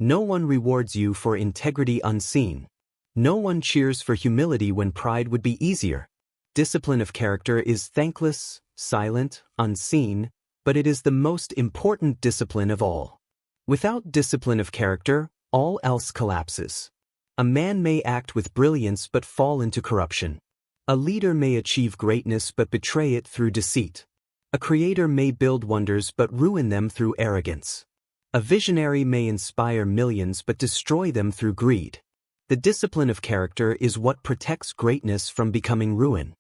No one rewards you for integrity unseen. No one cheers for humility when pride would be easier. Discipline of character is thankless, silent, unseen, but it is the most important discipline of all. Without discipline of character, all else collapses. A man may act with brilliance but fall into corruption. A leader may achieve greatness but betray it through deceit. A creator may build wonders but ruin them through arrogance. A visionary may inspire millions but destroy them through greed. The discipline of character is what protects greatness from becoming ruin.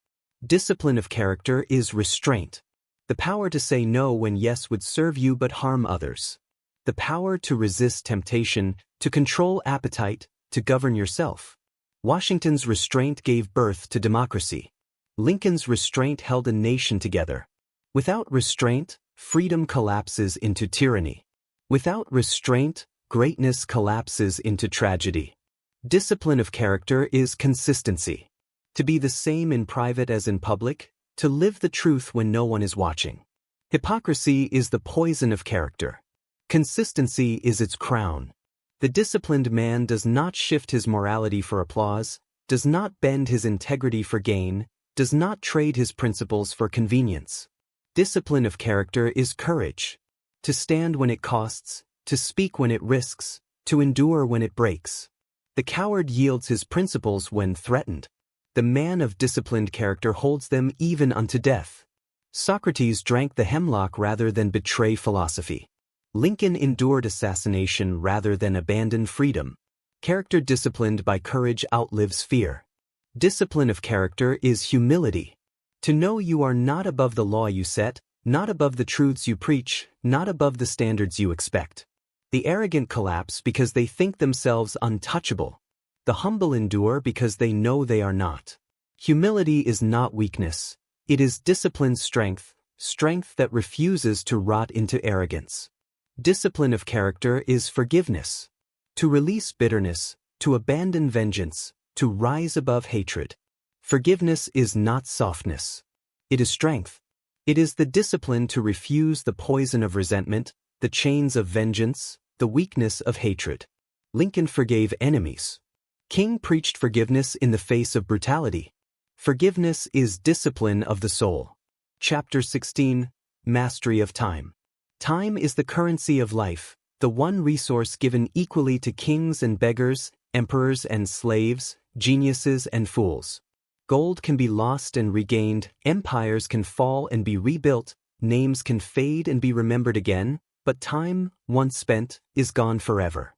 Discipline of character is restraint. The power to say no when yes would serve you but harm others. The power to resist temptation, to control appetite, to govern yourself. Washington's restraint gave birth to democracy. Lincoln's restraint held a nation together. Without restraint, freedom collapses into tyranny. Without restraint, greatness collapses into tragedy. Discipline of character is consistency. To be the same in private as in public, to live the truth when no one is watching. Hypocrisy is the poison of character. Consistency is its crown. The disciplined man does not shift his morality for applause, does not bend his integrity for gain, does not trade his principles for convenience. Discipline of character is courage. To stand when it costs, to speak when it risks, to endure when it breaks. The coward yields his principles when threatened. The man of disciplined character holds them even unto death. Socrates drank the hemlock rather than betray philosophy. Lincoln endured assassination rather than abandon freedom. Character disciplined by courage outlives fear. Discipline of character is humility. To know you are not above the law you set, not above the truths you preach, not above the standards you expect. The arrogant collapse because they think themselves untouchable. The humble endure because they know they are not. Humility is not weakness. It is disciplined strength, strength that refuses to rot into arrogance. Discipline of character is forgiveness. To release bitterness, to abandon vengeance, to rise above hatred. Forgiveness is not softness. It is strength. It is the discipline to refuse the poison of resentment, the chains of vengeance, the weakness of hatred. Lincoln forgave enemies. King preached forgiveness in the face of brutality. Forgiveness is discipline of the soul. Chapter 16, Mastery of Time. Time is the currency of life, the one resource given equally to kings and beggars, emperors and slaves, geniuses and fools. Gold can be lost and regained, empires can fall and be rebuilt, names can fade and be remembered again, but time, once spent, is gone forever.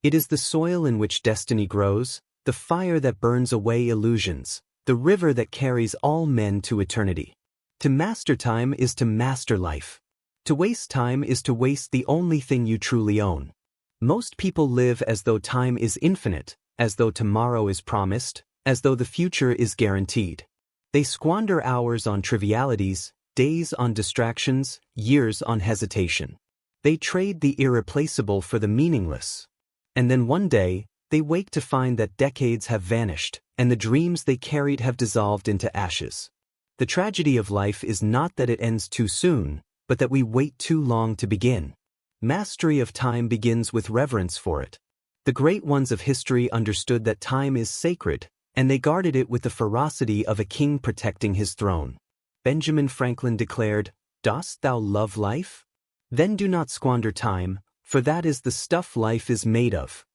It is the soil in which destiny grows, the fire that burns away illusions, the river that carries all men to eternity. To master time is to master life. To waste time is to waste the only thing you truly own. Most people live as though time is infinite, as though tomorrow is promised, as though the future is guaranteed. They squander hours on trivialities, days on distractions, years on hesitation. They trade the irreplaceable for the meaningless. And then one day, they wake to find that decades have vanished, and the dreams they carried have dissolved into ashes. The tragedy of life is not that it ends too soon, but that we wait too long to begin. Mastery of time begins with reverence for it. The great ones of history understood that time is sacred, and they guarded it with the ferocity of a king protecting his throne. Benjamin Franklin declared, "Dost thou love life? Then do not squander time, for that is the stuff life is made of."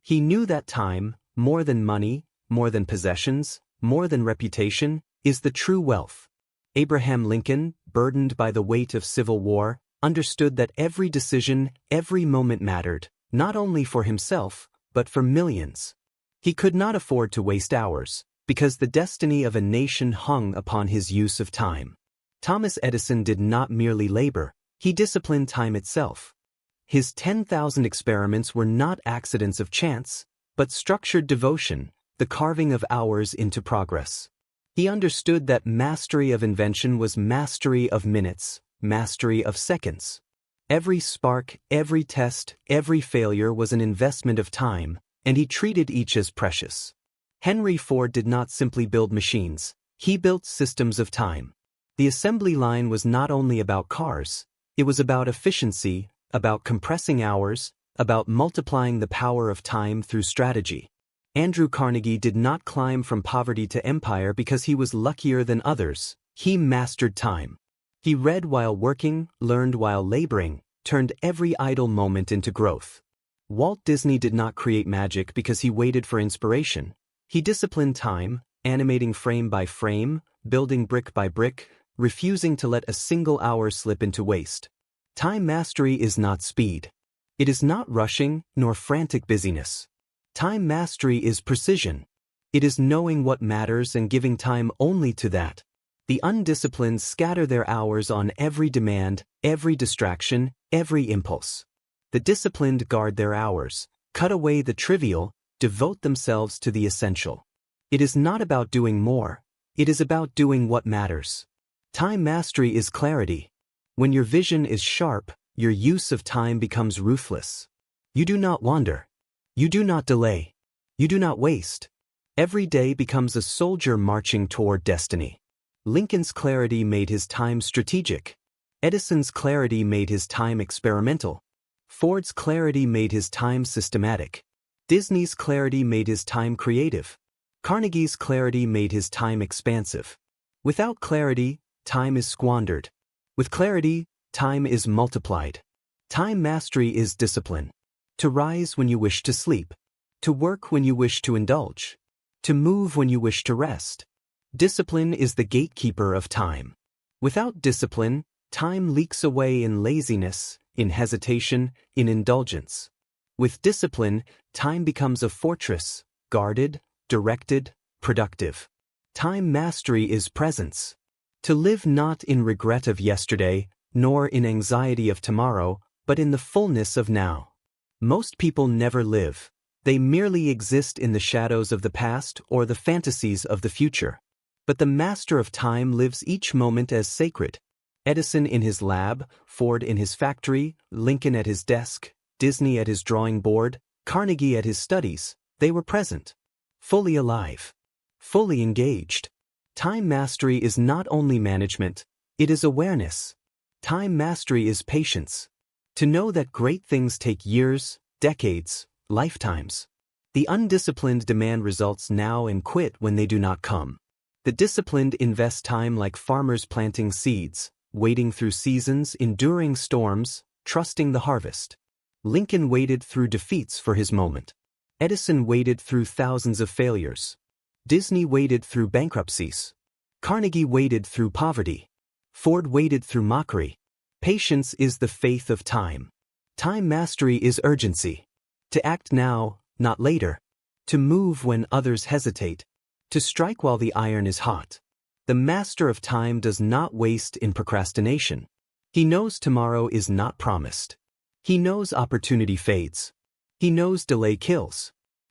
He knew that time, more than money, more than possessions, more than reputation, is the true wealth. Abraham Lincoln, burdened by the weight of civil war, understood that every decision, every moment mattered, not only for himself, but for millions. He could not afford to waste hours, because the destiny of a nation hung upon his use of time. Thomas Edison did not merely labor, he disciplined time itself. His 10,000 experiments were not accidents of chance, but structured devotion, the carving of hours into progress. He understood that mastery of invention was mastery of minutes, mastery of seconds. Every spark, every test, every failure was an investment of time, and he treated each as precious. Henry Ford did not simply build machines, he built systems of time. The assembly line was not only about cars, it was about efficiency, about compressing hours, about multiplying the power of time through strategy. Andrew Carnegie did not climb from poverty to empire because he was luckier than others, he mastered time. He read while working, learned while laboring, turned every idle moment into growth. Walt Disney did not create magic because he waited for inspiration. He disciplined time, animating frame by frame, building brick by brick, refusing to let a single hour slip into waste. Time mastery is not speed. It is not rushing, nor frantic busyness. Time mastery is precision. It is knowing what matters and giving time only to that. The undisciplined scatter their hours on every demand, every distraction, every impulse. The disciplined guard their hours, cut away the trivial, devote themselves to the essential. It is not about doing more, it is about doing what matters. Time mastery is clarity. When your vision is sharp, your use of time becomes ruthless. You do not wander. You do not delay. You do not waste. Every day becomes a soldier marching toward destiny. Lincoln's clarity made his time strategic. Edison's clarity made his time experimental. Ford's clarity made his time systematic. Disney's clarity made his time creative. Carnegie's clarity made his time expansive. Without clarity, time is squandered. With clarity, time is multiplied. Time mastery is discipline. To rise when you wish to sleep. To work when you wish to indulge. To move when you wish to rest. Discipline is the gatekeeper of time. Without discipline, time leaks away in laziness, in hesitation, in indulgence. With discipline, time becomes a fortress, guarded, directed, productive. Time mastery is presence. To live not in regret of yesterday, nor in anxiety of tomorrow, but in the fullness of now. Most people never live. They merely exist in the shadows of the past or the fantasies of the future. But the master of time lives each moment as sacred. Edison in his lab, Ford in his factory, Lincoln at his desk, Disney at his drawing board, Carnegie at his studies, they were present. Fully alive. Fully engaged. Time mastery is not only management, it is awareness. Time mastery is patience. To know that great things take years, decades, lifetimes. The undisciplined demand results now and quit when they do not come. The disciplined invest time like farmers planting seeds, waiting through seasons, enduring storms, trusting the harvest. Lincoln waited through defeats for his moment. Edison waited through thousands of failures. Disney waited through bankruptcies. Carnegie waited through poverty. Ford waited through mockery. Patience is the faith of time. Time mastery is urgency. To act now, not later. To move when others hesitate. To strike while the iron is hot. The master of time does not waste in procrastination. He knows tomorrow is not promised. He knows opportunity fades. He knows delay kills.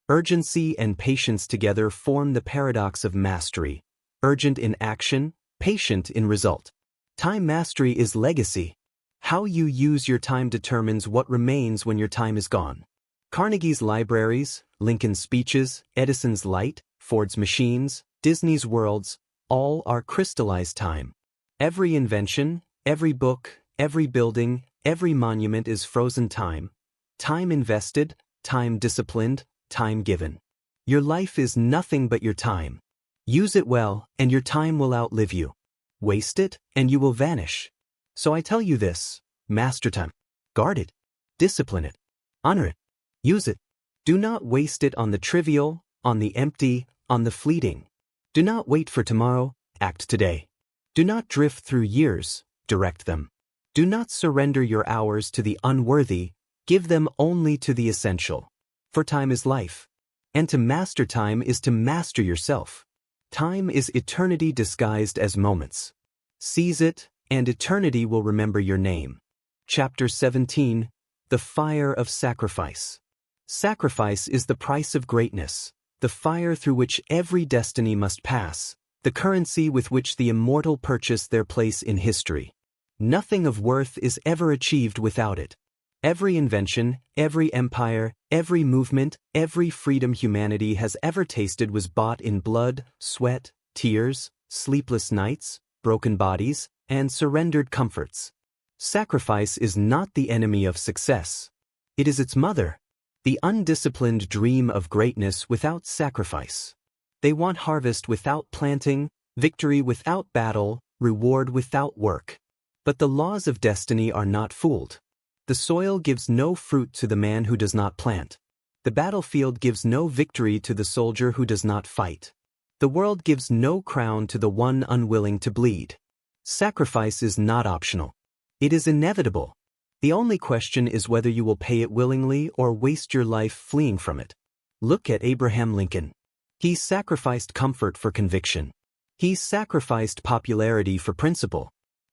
Urgency and patience together form the paradox of mastery. Urgent in action, patient in result. Time mastery is legacy. How you use your time determines what remains when your time is gone. Carnegie's libraries, Lincoln's speeches, Edison's light, Ford's machines, Disney's worlds, all are crystallized time. Every invention, every book, every building, every monument is frozen time. Time invested, time disciplined, time given. Your life is nothing but your time. Use it well, and your time will outlive you. Waste it, and you will vanish. So I tell you this, master time. Guard it. Discipline it. Honor it. Use it. Do not waste it on the trivial, on the empty, on the fleeting. Do not wait for tomorrow, act today. Do not drift through years, direct them. Do not surrender your hours to the unworthy, give them only to the essential. For time is life. And to master time is to master yourself. Time is eternity disguised as moments. Seize it, and eternity will remember your name. Chapter 17, The Fire of Sacrifice. Sacrifice is the price of greatness, the fire through which every destiny must pass, the currency with which the immortal purchase their place in history. Nothing of worth is ever achieved without it. Every invention, every empire, every movement, every freedom humanity has ever tasted was bought in blood, sweat, tears, sleepless nights, broken bodies, and surrendered comforts. Sacrifice is not the enemy of success. It is its mother. The undisciplined dream of greatness without sacrifice. They want harvest without planting, victory without battle, reward without work. But the laws of destiny are not fooled. The soil gives no fruit to the man who does not plant. The battlefield gives no victory to the soldier who does not fight. The world gives no crown to the one unwilling to bleed. Sacrifice is not optional. It is inevitable. The only question is whether you will pay it willingly or waste your life fleeing from it. Look at Abraham Lincoln. He sacrificed comfort for conviction. He sacrificed popularity for principle.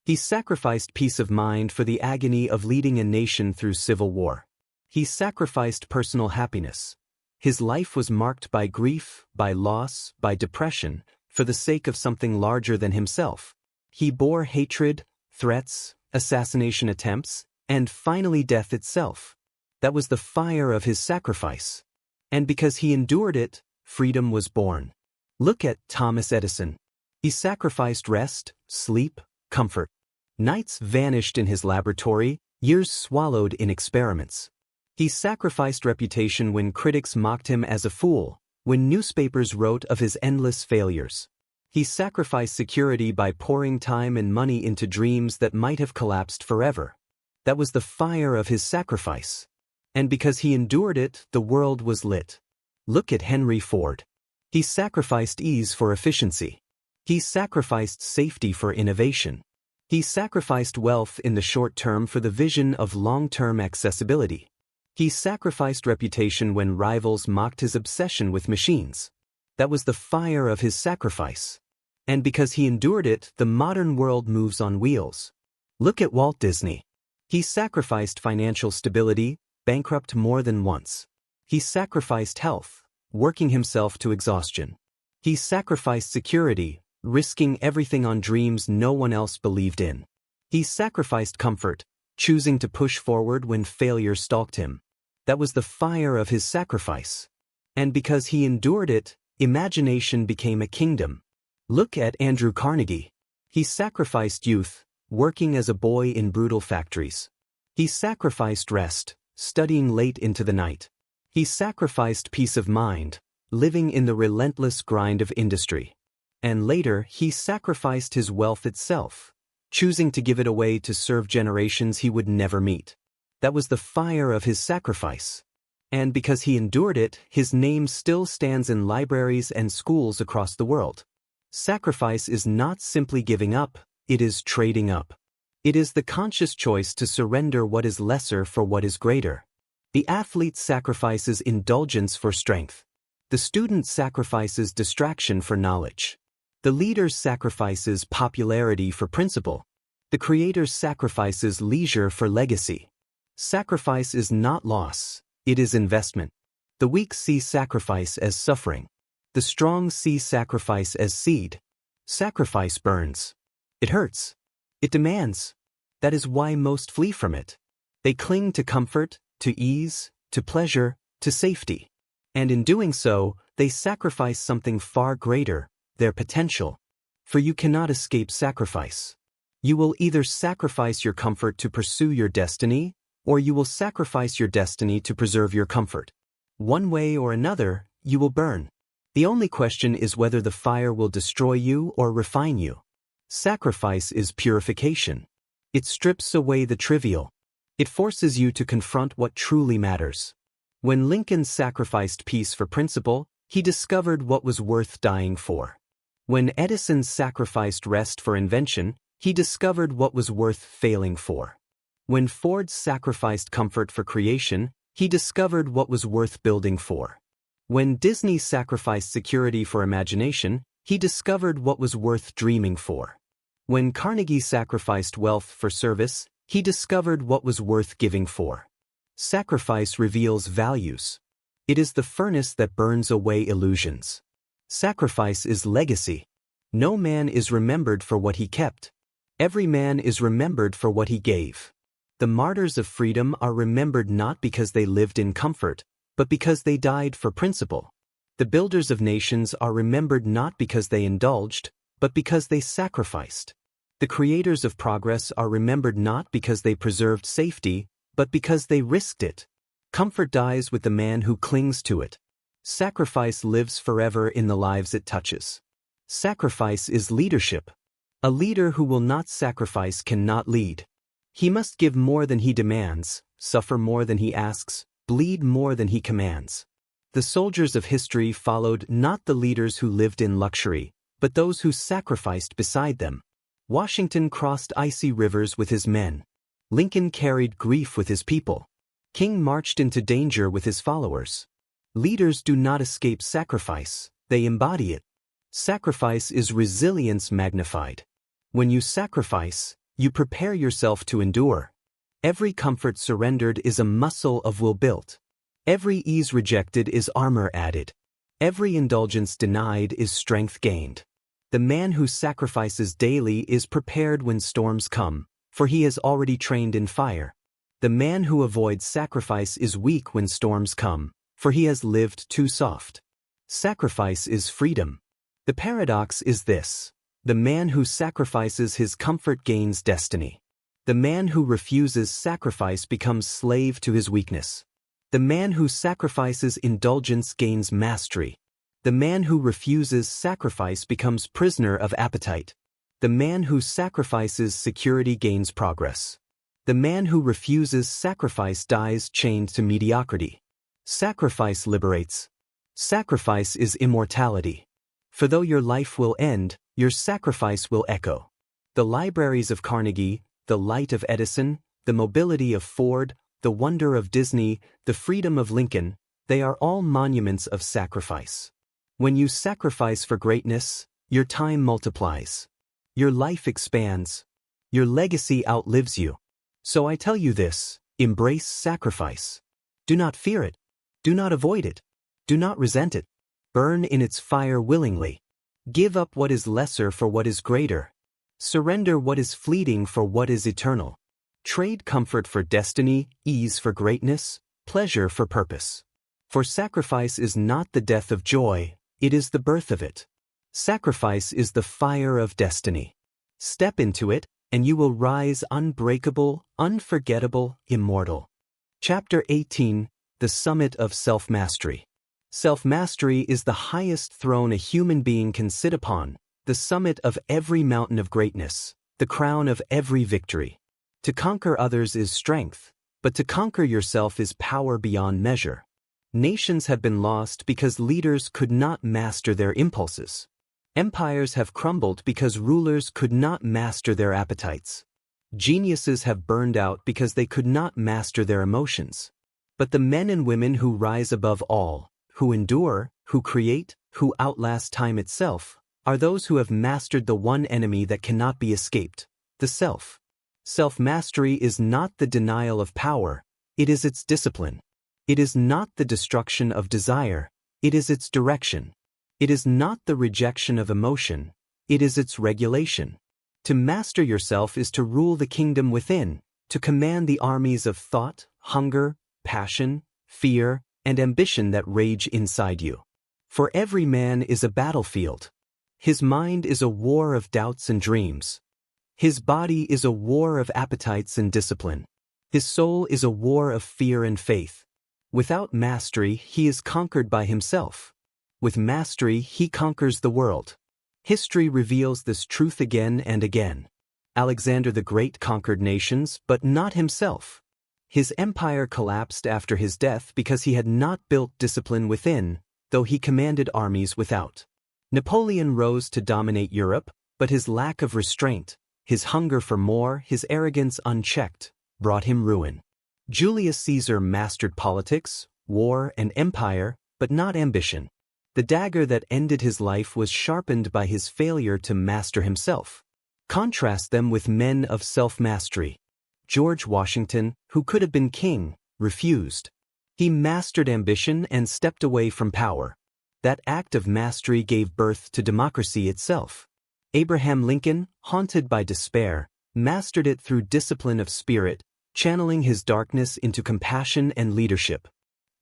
He sacrificed peace of mind for the agony of leading a nation through civil war. He sacrificed personal happiness. His life was marked by grief, by loss, by depression, for the sake of something larger than himself. He bore hatred, threats, assassination attempts, and finally death itself. That was the fire of his sacrifice. And because he endured it, freedom was born. Look at Thomas Edison. He sacrificed rest, sleep, comfort. Nights vanished in his laboratory, years swallowed in experiments. He sacrificed reputation when critics mocked him as a fool, when newspapers wrote of his endless failures. He sacrificed security by pouring time and money into dreams that might have collapsed forever. That was the fire of his sacrifice. And because he endured it, the world was lit. Look at Henry Ford. He sacrificed ease for efficiency. He sacrificed safety for innovation. He sacrificed wealth in the short term for the vision of long-term accessibility. He sacrificed reputation when rivals mocked his obsession with machines. That was the fire of his sacrifice. And because he endured it, the modern world moves on wheels. Look at Walt Disney. He sacrificed financial stability, bankrupt more than once. He sacrificed health, working himself to exhaustion. He sacrificed security, risking everything on dreams no one else believed in. He sacrificed comfort, choosing to push forward when failure stalked him. That was the fire of his sacrifice. And because he endured it, imagination became a kingdom. Look at Andrew Carnegie. He sacrificed youth, working as a boy in brutal factories. He sacrificed rest, studying late into the night. He sacrificed peace of mind, living in the relentless grind of industry. And later, he sacrificed his wealth itself, choosing to give it away to serve generations he would never meet. That was the fire of his sacrifice. And because he endured it, his name still stands in libraries and schools across the world. Sacrifice is not simply giving up, it is trading up. It is the conscious choice to surrender what is lesser for what is greater. The athlete sacrifices indulgence for strength. The student sacrifices distraction for knowledge. The leader sacrifices popularity for principle. The creator sacrifices leisure for legacy. Sacrifice is not loss, it is investment. The weak see sacrifice as suffering. The strong see sacrifice as seed. Sacrifice burns. It hurts. It demands. That is why most flee from it. They cling to comfort, to ease, to pleasure, to safety. And in doing so, they sacrifice something far greater, their potential. For you cannot escape sacrifice. You will either sacrifice your comfort to pursue your destiny, or you will sacrifice your destiny to preserve your comfort. One way or another, you will burn. The only question is whether the fire will destroy you or refine you. Sacrifice is purification. It strips away the trivial. It forces you to confront what truly matters. When Lincoln sacrificed peace for principle, he discovered what was worth dying for. When Edison sacrificed rest for invention, he discovered what was worth failing for. When Ford sacrificed comfort for creation, he discovered what was worth building for. When Disney sacrificed security for imagination, he discovered what was worth dreaming for. When Carnegie sacrificed wealth for service, he discovered what was worth giving for. Sacrifice reveals values. It is the furnace that burns away illusions. Sacrifice is legacy. No man is remembered for what he kept. Every man is remembered for what he gave. The martyrs of freedom are remembered not because they lived in comfort, but because they died for principle. The builders of nations are remembered not because they indulged, but because they sacrificed. The creators of progress are remembered not because they preserved safety, but because they risked it. Comfort dies with the man who clings to it. Sacrifice lives forever in the lives it touches. Sacrifice is leadership. A leader who will not sacrifice cannot lead. He must give more than he demands, suffer more than he asks, bleed more than he commands. The soldiers of history followed not the leaders who lived in luxury, but those who sacrificed beside them. Washington crossed icy rivers with his men. Lincoln carried grief with his people. King marched into danger with his followers. Leaders do not escape sacrifice, they embody it. Sacrifice is resilience magnified. When you sacrifice, you prepare yourself to endure. Every comfort surrendered is a muscle of will built. Every ease rejected is armor added. Every indulgence denied is strength gained. The man who sacrifices daily is prepared when storms come, for he has already trained in fire. The man who avoids sacrifice is weak when storms come, for he has lived too soft. Sacrifice is freedom. The paradox is this: the man who sacrifices his comfort gains destiny. The man who refuses sacrifice becomes slave to his weakness. The man who sacrifices indulgence gains mastery. The man who refuses sacrifice becomes prisoner of appetite. The man who sacrifices security gains progress. The man who refuses sacrifice dies chained to mediocrity. Sacrifice liberates. Sacrifice is immortality. For though your life will end, your sacrifice will echo. The libraries of Carnegie, the light of Edison, the mobility of Ford, the wonder of Disney, the freedom of Lincoln, they are all monuments of sacrifice. When you sacrifice for greatness, your time multiplies. Your life expands. Your legacy outlives you. So I tell you this: embrace sacrifice. Do not fear it. Do not avoid it. Do not resent it. Burn in its fire willingly. Give up what is lesser for what is greater. Surrender what is fleeting for what is eternal. Trade comfort for destiny, ease for greatness, pleasure for purpose. For sacrifice is not the death of joy, it is the birth of it. Sacrifice is the fire of destiny. Step into it, and you will rise unbreakable, unforgettable, immortal. Chapter 18: The Summit of Self-Mastery. Self-mastery is the highest throne a human being can sit upon, the summit of every mountain of greatness, the crown of every victory. To conquer others is strength, but to conquer yourself is power beyond measure. Nations have been lost because leaders could not master their impulses. Empires have crumbled because rulers could not master their appetites. Geniuses have burned out because they could not master their emotions. But the men and women who rise above all, who endure, who create, who outlast time itself, are those who have mastered the one enemy that cannot be escaped, the self. Self-mastery is not the denial of power, it is its discipline. It is not the destruction of desire, it is its direction. It is not the rejection of emotion, it is its regulation. To master yourself is to rule the kingdom within, to command the armies of thought, hunger, passion, fear, and ambition that rage inside you. For every man is a battlefield. His mind is a war of doubts and dreams. His body is a war of appetites and discipline. His soul is a war of fear and faith. Without mastery, he is conquered by himself. With mastery, he conquers the world. History reveals this truth again and again. Alexander the Great conquered nations, but not himself. His empire collapsed after his death because he had not built discipline within, though he commanded armies without. Napoleon rose to dominate Europe, but his lack of restraint, his hunger for more, his arrogance unchecked, brought him ruin. Julius Caesar mastered politics, war, and empire, but not ambition. The dagger that ended his life was sharpened by his failure to master himself. Contrast them with men of self-mastery. George Washington, who could have been king, refused. He mastered ambition and stepped away from power. That act of mastery gave birth to democracy itself. Abraham Lincoln, haunted by despair, mastered it through discipline of spirit, channeling his darkness into compassion and leadership.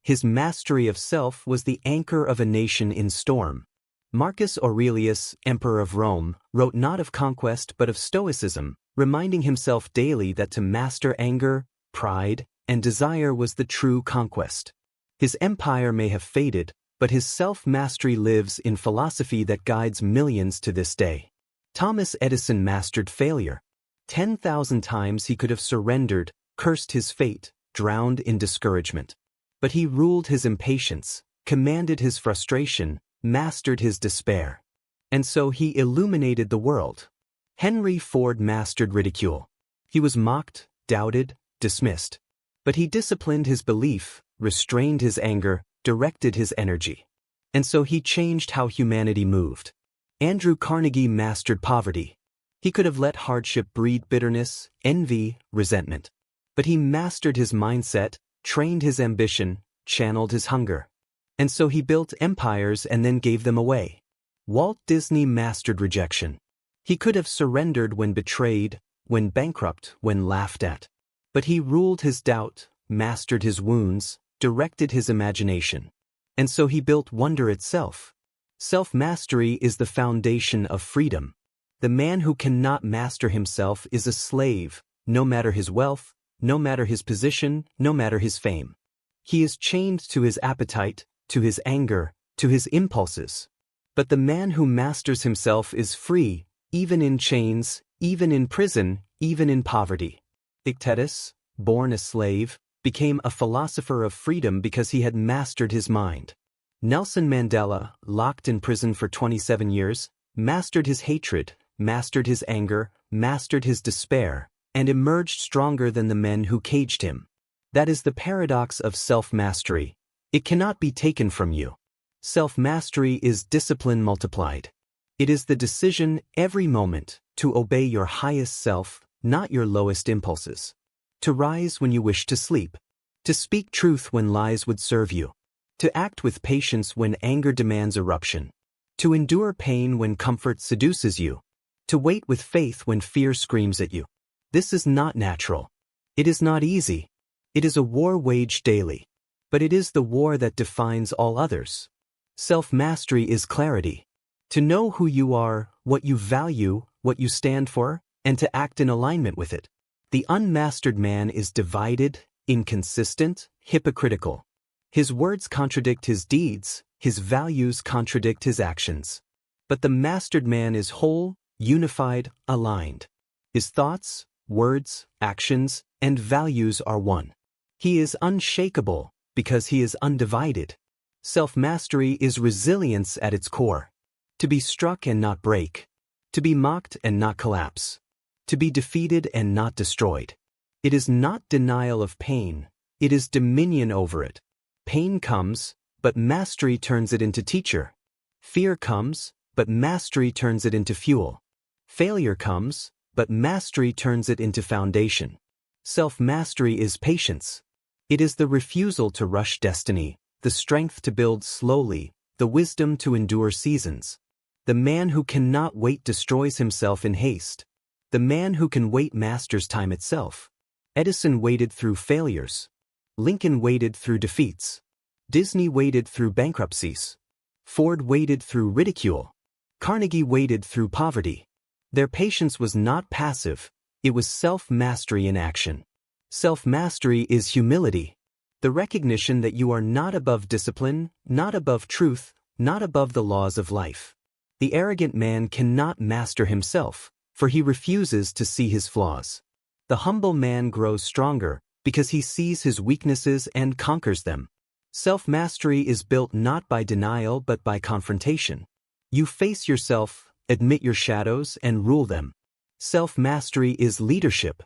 His mastery of self was the anchor of a nation in storm. Marcus Aurelius, Emperor of Rome, wrote not of conquest but of stoicism, reminding himself daily that to master anger, pride, and desire was the true conquest. His empire may have faded, but his self-mastery lives in philosophy that guides millions to this day. Thomas Edison mastered failure. 10,000 times he could have surrendered, cursed his fate, drowned in discouragement. But he ruled his impatience, commanded his frustration, mastered his despair. And so he illuminated the world. Henry Ford mastered ridicule. He was mocked, doubted, dismissed. But he disciplined his belief, restrained his anger, directed his energy. And so he changed how humanity moved. Andrew Carnegie mastered poverty. He could have let hardship breed bitterness, envy, resentment. But he mastered his mindset, trained his ambition, channeled his hunger. And so he built empires and then gave them away. Walt Disney mastered rejection. He could have surrendered when betrayed, when bankrupt, when laughed at. But he ruled his doubt, mastered his wounds, directed his imagination. And so he built wonder itself. Self-mastery is the foundation of freedom. The man who cannot master himself is a slave, no matter his wealth, no matter his position, no matter his fame. He is chained to his appetite, to his anger, to his impulses. But the man who masters himself is free, even in chains, even in prison, even in poverty. Epictetus, born a slave, became a philosopher of freedom because he had mastered his mind. Nelson Mandela, locked in prison for 27 years, mastered his hatred, mastered his anger, mastered his despair, and emerged stronger than the men who caged him. That is the paradox of self-mastery. It cannot be taken from you. Self-mastery is discipline multiplied. It is the decision every moment to obey your highest self, not your lowest impulses. To rise when you wish to sleep. To speak truth when lies would serve you. To act with patience when anger demands eruption. To endure pain when comfort seduces you. To wait with faith when fear screams at you. This is not natural. It is not easy. It is a war waged daily. But it is the war that defines all others. Self-mastery is clarity. To know who you are, what you value, what you stand for, and to act in alignment with it. The unmastered man is divided, inconsistent, hypocritical. His words contradict his deeds, his values contradict his actions. But the mastered man is whole, unified, aligned. His thoughts, words, actions, and values are one. He is unshakable because he is undivided. Self-mastery is resilience at its core. To be struck and not break. To be mocked and not collapse. To be defeated and not destroyed. It is not denial of pain, it is dominion over it. Pain comes, but mastery turns it into teacher. Fear comes, but mastery turns it into fuel. Failure comes, but mastery turns it into foundation. Self-mastery is patience. It is the refusal to rush destiny, the strength to build slowly, the wisdom to endure seasons. The man who cannot wait destroys himself in haste. The man who can wait masters time itself. Edison waited through failures. Lincoln waited through defeats. Disney waited through bankruptcies. Ford waited through ridicule. Carnegie waited through poverty. Their patience was not passive, it was self-mastery in action. Self-mastery is humility. The recognition that you are not above discipline, not above truth, not above the laws of life. The arrogant man cannot master himself, for he refuses to see his flaws. The humble man grows stronger, because he sees his weaknesses and conquers them. Self-mastery is built not by denial but by confrontation. You face yourself, admit your shadows, and rule them. Self-mastery is leadership.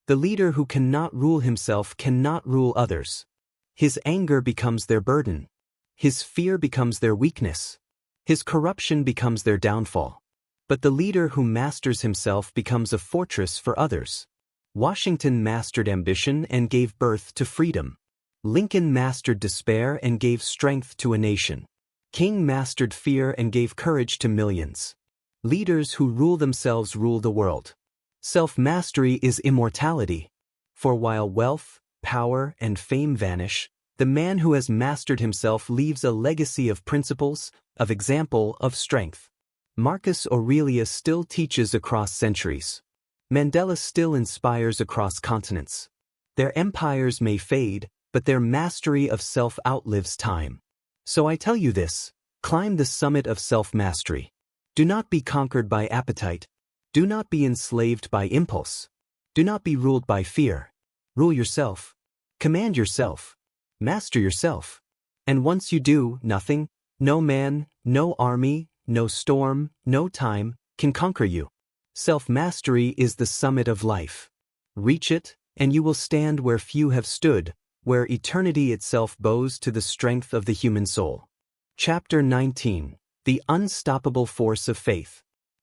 The leader who cannot rule himself cannot rule others. His anger becomes their burden. His fear becomes their weakness. His corruption becomes their downfall. But the leader who masters himself becomes a fortress for others. Washington mastered ambition and gave birth to freedom. Lincoln mastered despair and gave strength to a nation. King mastered fear and gave courage to millions. Leaders who rule themselves rule the world. Self-mastery is immortality. For while wealth, power, and fame vanish, the man who has mastered himself leaves a legacy of principles, of example, of strength. Marcus Aurelius still teaches across centuries. Mandela still inspires across continents. Their empires may fade, but their mastery of self outlives time. So I tell you this, climb the summit of self-mastery. Do not be conquered by appetite. Do not be enslaved by impulse. Do not be ruled by fear. Rule yourself. Command yourself. Master yourself. And once you do, nothing, no man, no army, no storm, no time, can conquer you. Self-mastery is the summit of life. Reach it, and you will stand where few have stood, where eternity itself bows to the strength of the human soul. Chapter 19. The Unstoppable Force of Faith.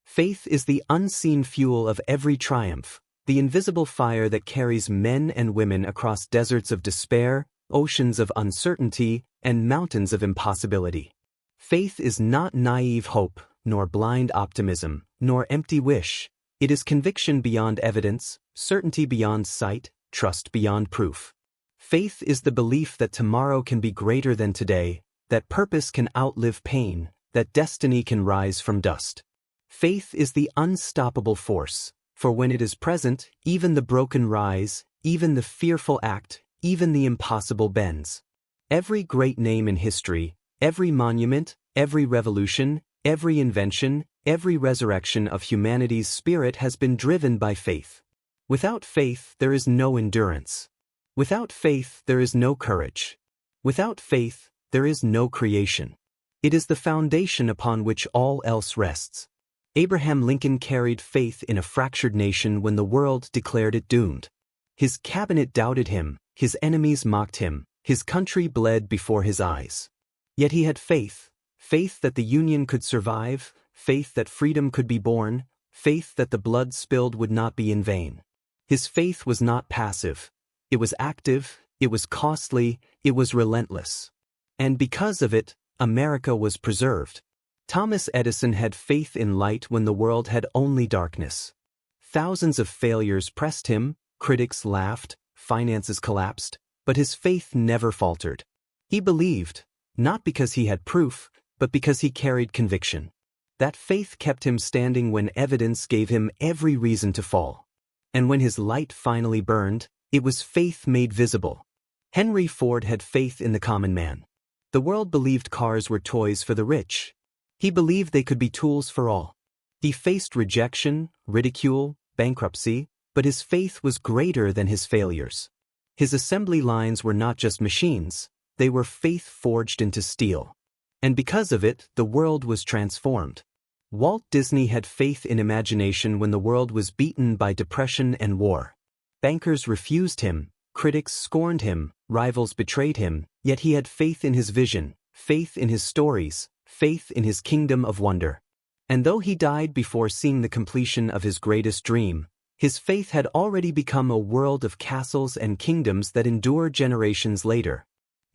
Faith is the unseen fuel of every triumph, the invisible fire that carries men and women across deserts of despair, oceans of uncertainty, and mountains of impossibility. Faith is not naive hope, nor blind optimism, nor empty wish. It is conviction beyond evidence, certainty beyond sight, trust beyond proof. Faith is the belief that tomorrow can be greater than today, that purpose can outlive pain, that destiny can rise from dust. Faith is the unstoppable force, for when it is present, even the broken rise, even the fearful act, even the impossible bends. Every great name in history, every monument, every revolution, every invention, every resurrection of humanity's spirit has been driven by faith. Without faith, there is no endurance. Without faith, there is no courage. Without faith, there is no creation. It is the foundation upon which all else rests. Abraham Lincoln carried faith in a fractured nation when the world declared it doomed. His cabinet doubted him, his enemies mocked him, his country bled before his eyes. Yet he had faith, faith that the Union could survive, faith that freedom could be born, faith that the blood spilled would not be in vain. His faith was not passive. It was active, it was costly, it was relentless. And because of it, America was preserved. Thomas Edison had faith in light when the world had only darkness. Thousands of failures pressed him, critics laughed, finances collapsed, but his faith never faltered. He believed, not because he had proof, but because he carried conviction. That faith kept him standing when evidence gave him every reason to fall. And when his light finally burned, it was faith made visible. Henry Ford had faith in the common man. The world believed cars were toys for the rich. He believed they could be tools for all. He faced rejection, ridicule, bankruptcy, but his faith was greater than his failures. His assembly lines were not just machines, they were faith forged into steel. And because of it, the world was transformed. Walt Disney had faith in imagination when the world was beaten by depression and war. Bankers refused him, critics scorned him, rivals betrayed him, yet he had faith in his vision, faith in his stories, faith in his kingdom of wonder. And though he died before seeing the completion of his greatest dream, His faith had already become a world of castles and kingdoms that endure generations later.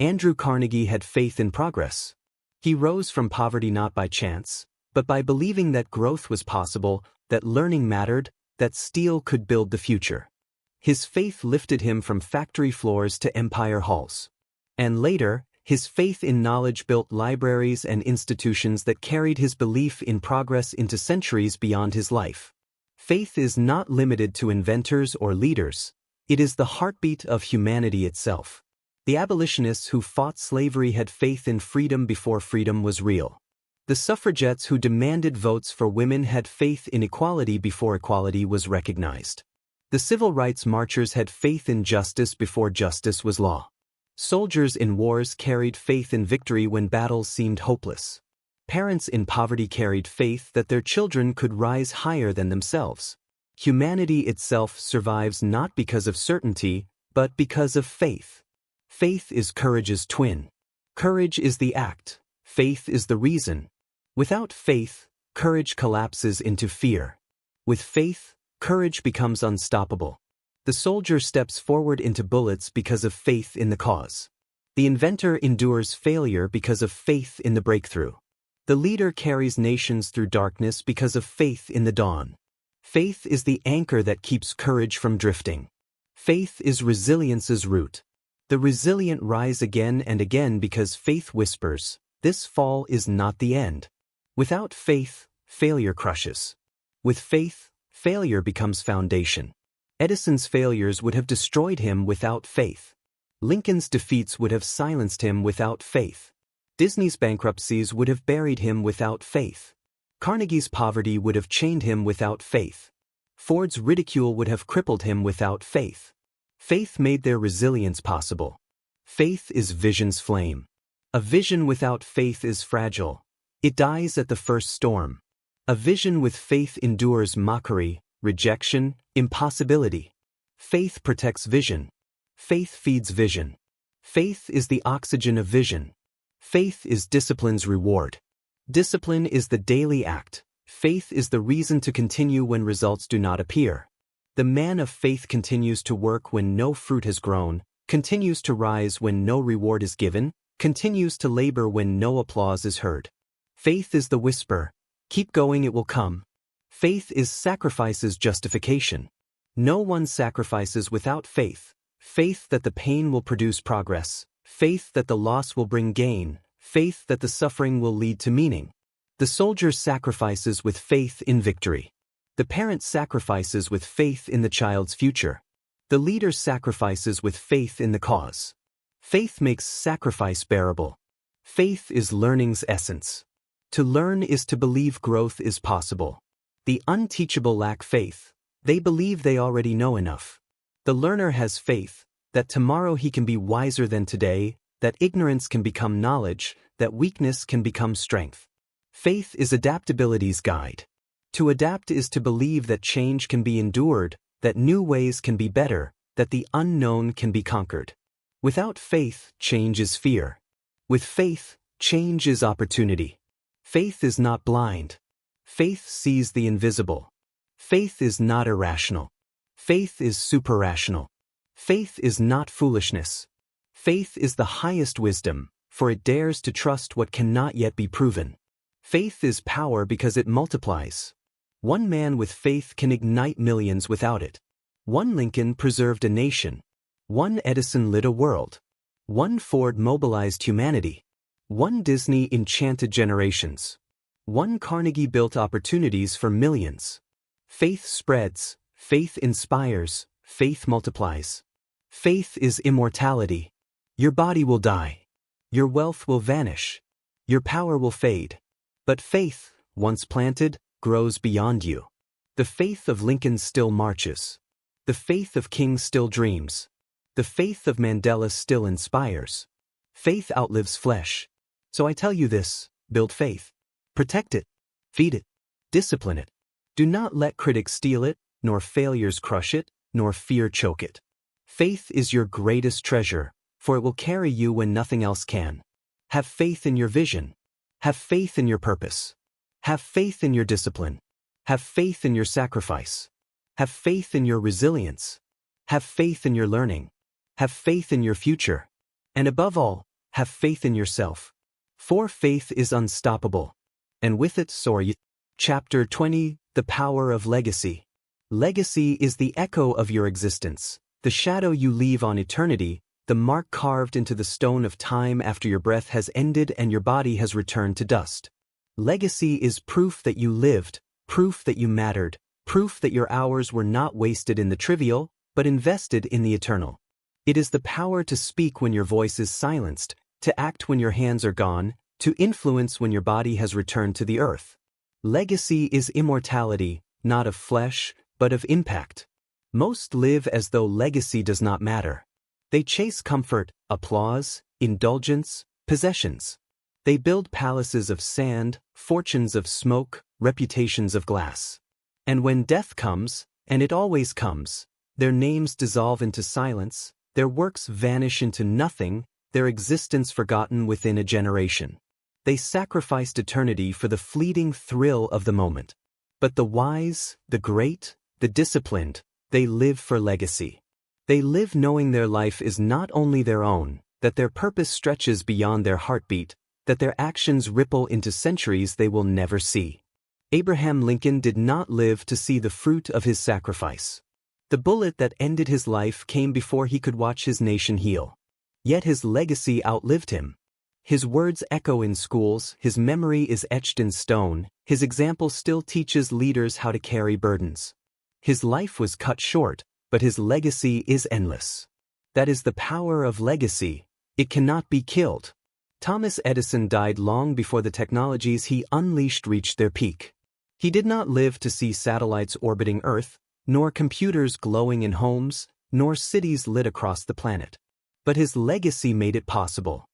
Andrew Carnegie had faith in progress. He rose from poverty not by chance, but by believing that growth was possible, that learning mattered, that steel could build the future. His faith lifted him from factory floors to empire halls. And later, his faith in knowledge built libraries and institutions that carried his belief in progress into centuries beyond his life. Faith is not limited to inventors or leaders. It is the heartbeat of humanity itself. The abolitionists who fought slavery had faith in freedom before freedom was real. The suffragettes who demanded votes for women had faith in equality before equality was recognized. The civil rights marchers had faith in justice before justice was law. Soldiers in wars carried faith in victory when battles seemed hopeless. Parents in poverty carried faith that their children could rise higher than themselves. Humanity itself survives not because of certainty, but because of faith. Faith is courage's twin. Courage is the act. Faith is the reason. Without faith, courage collapses into fear. With faith, courage becomes unstoppable. The soldier steps forward into bullets because of faith in the cause. The inventor endures failure because of faith in the breakthrough. The leader carries nations through darkness because of faith in the dawn. Faith is the anchor that keeps courage from drifting. Faith is resilience's root. The resilient rise again and again because faith whispers, "This fall is not the end." Without faith, failure crushes. With faith, failure becomes foundation. Edison's failures would have destroyed him without faith. Lincoln's defeats would have silenced him without faith. Disney's bankruptcies would have buried him without faith. Carnegie's poverty would have chained him without faith. Ford's ridicule would have crippled him without faith. Faith made their resilience possible. Faith is vision's flame. A vision without faith is fragile. It dies at the first storm. A vision with faith endures mockery, rejection, impossibility. Faith protects vision. Faith feeds vision. Faith is the oxygen of vision. Faith is discipline's reward. Discipline is the daily act. Faith is the reason to continue when results do not appear. The man of faith continues to work when no fruit has grown, continues to rise when no reward is given, continues to labor when no applause is heard. Faith is the whisper, "Keep going, it will come." Faith is sacrifice's justification. No one sacrifices without faith. Faith that the pain will produce progress. Faith that the loss will bring gain. Faith that the suffering will lead to meaning. The soldier sacrifices with faith in victory. The parent sacrifices with faith in the child's future. The leader sacrifices with faith in the cause. Faith makes sacrifice bearable. Faith is learning's essence. To learn is to believe growth is possible. The unteachable lack faith. They believe they already know enough. The learner has faith that tomorrow he can be wiser than today, that ignorance can become knowledge, that weakness can become strength. Faith is adaptability's guide. To adapt is to believe that change can be endured, that new ways can be better, that the unknown can be conquered. Without faith, change is fear. With faith, change is opportunity. Faith is not blind. Faith sees the invisible. Faith is not irrational. Faith is superrational. Faith is not foolishness. Faith is the highest wisdom, for it dares to trust what cannot yet be proven. Faith is power because it multiplies. One man with faith can ignite millions without it. One Lincoln preserved a nation. One Edison lit a world. One Ford mobilized humanity. One Disney enchanted generations. One Carnegie built opportunities for millions. Faith spreads, faith inspires, faith multiplies. Faith is immortality. Your body will die. Your wealth will vanish. Your power will fade. But faith, once planted, grows beyond you. The faith of Lincoln still marches. The faith of kings still dreams. The faith of Mandela still inspires. Faith outlives flesh. So I tell you this, build faith. Protect it. Feed it. Discipline it. Do not let critics steal it, nor failures crush it, nor fear choke it. Faith is your greatest treasure, for it will carry you when nothing else can. Have faith in your vision. Have faith in your purpose. Have faith in your discipline. Have faith in your sacrifice. Have faith in your resilience. Have faith in your learning. Have faith in your future. And above all, have faith in yourself. For faith is unstoppable. And with it soar you. Chapter 20, The Power of Legacy. Legacy is the echo of your existence, the shadow you leave on eternity, the mark carved into the stone of time after your breath has ended and your body has returned to dust. Legacy is proof that you lived, proof that you mattered, proof that your hours were not wasted in the trivial, but invested in the eternal. It is the power to speak when your voice is silenced, to act when your hands are gone, to influence when your body has returned to the earth. Legacy is immortality, not of flesh, but of impact. Most live as though legacy does not matter. They chase comfort, applause, indulgence, possessions. They build palaces of sand, fortunes of smoke, reputations of glass. And when death comes, and it always comes, their names dissolve into silence, their works vanish into nothing, their existence forgotten within a generation. They sacrificed eternity for the fleeting thrill of the moment. But the wise, the great, the disciplined, they live for legacy. They live knowing their life is not only their own, that their purpose stretches beyond their heartbeat, that their actions ripple into centuries they will never see. Abraham Lincoln did not live to see the fruit of his sacrifice. The bullet that ended his life came before he could watch his nation heal. Yet his legacy outlived him. His words echo in schools, his memory is etched in stone, his example still teaches leaders how to carry burdens. His life was cut short, but his legacy is endless. That is the power of legacy. It cannot be killed. Thomas Edison died long before the technologies he unleashed reached their peak. He did not live to see satellites orbiting Earth, nor computers glowing in homes, nor cities lit across the planet. But his legacy made it possible.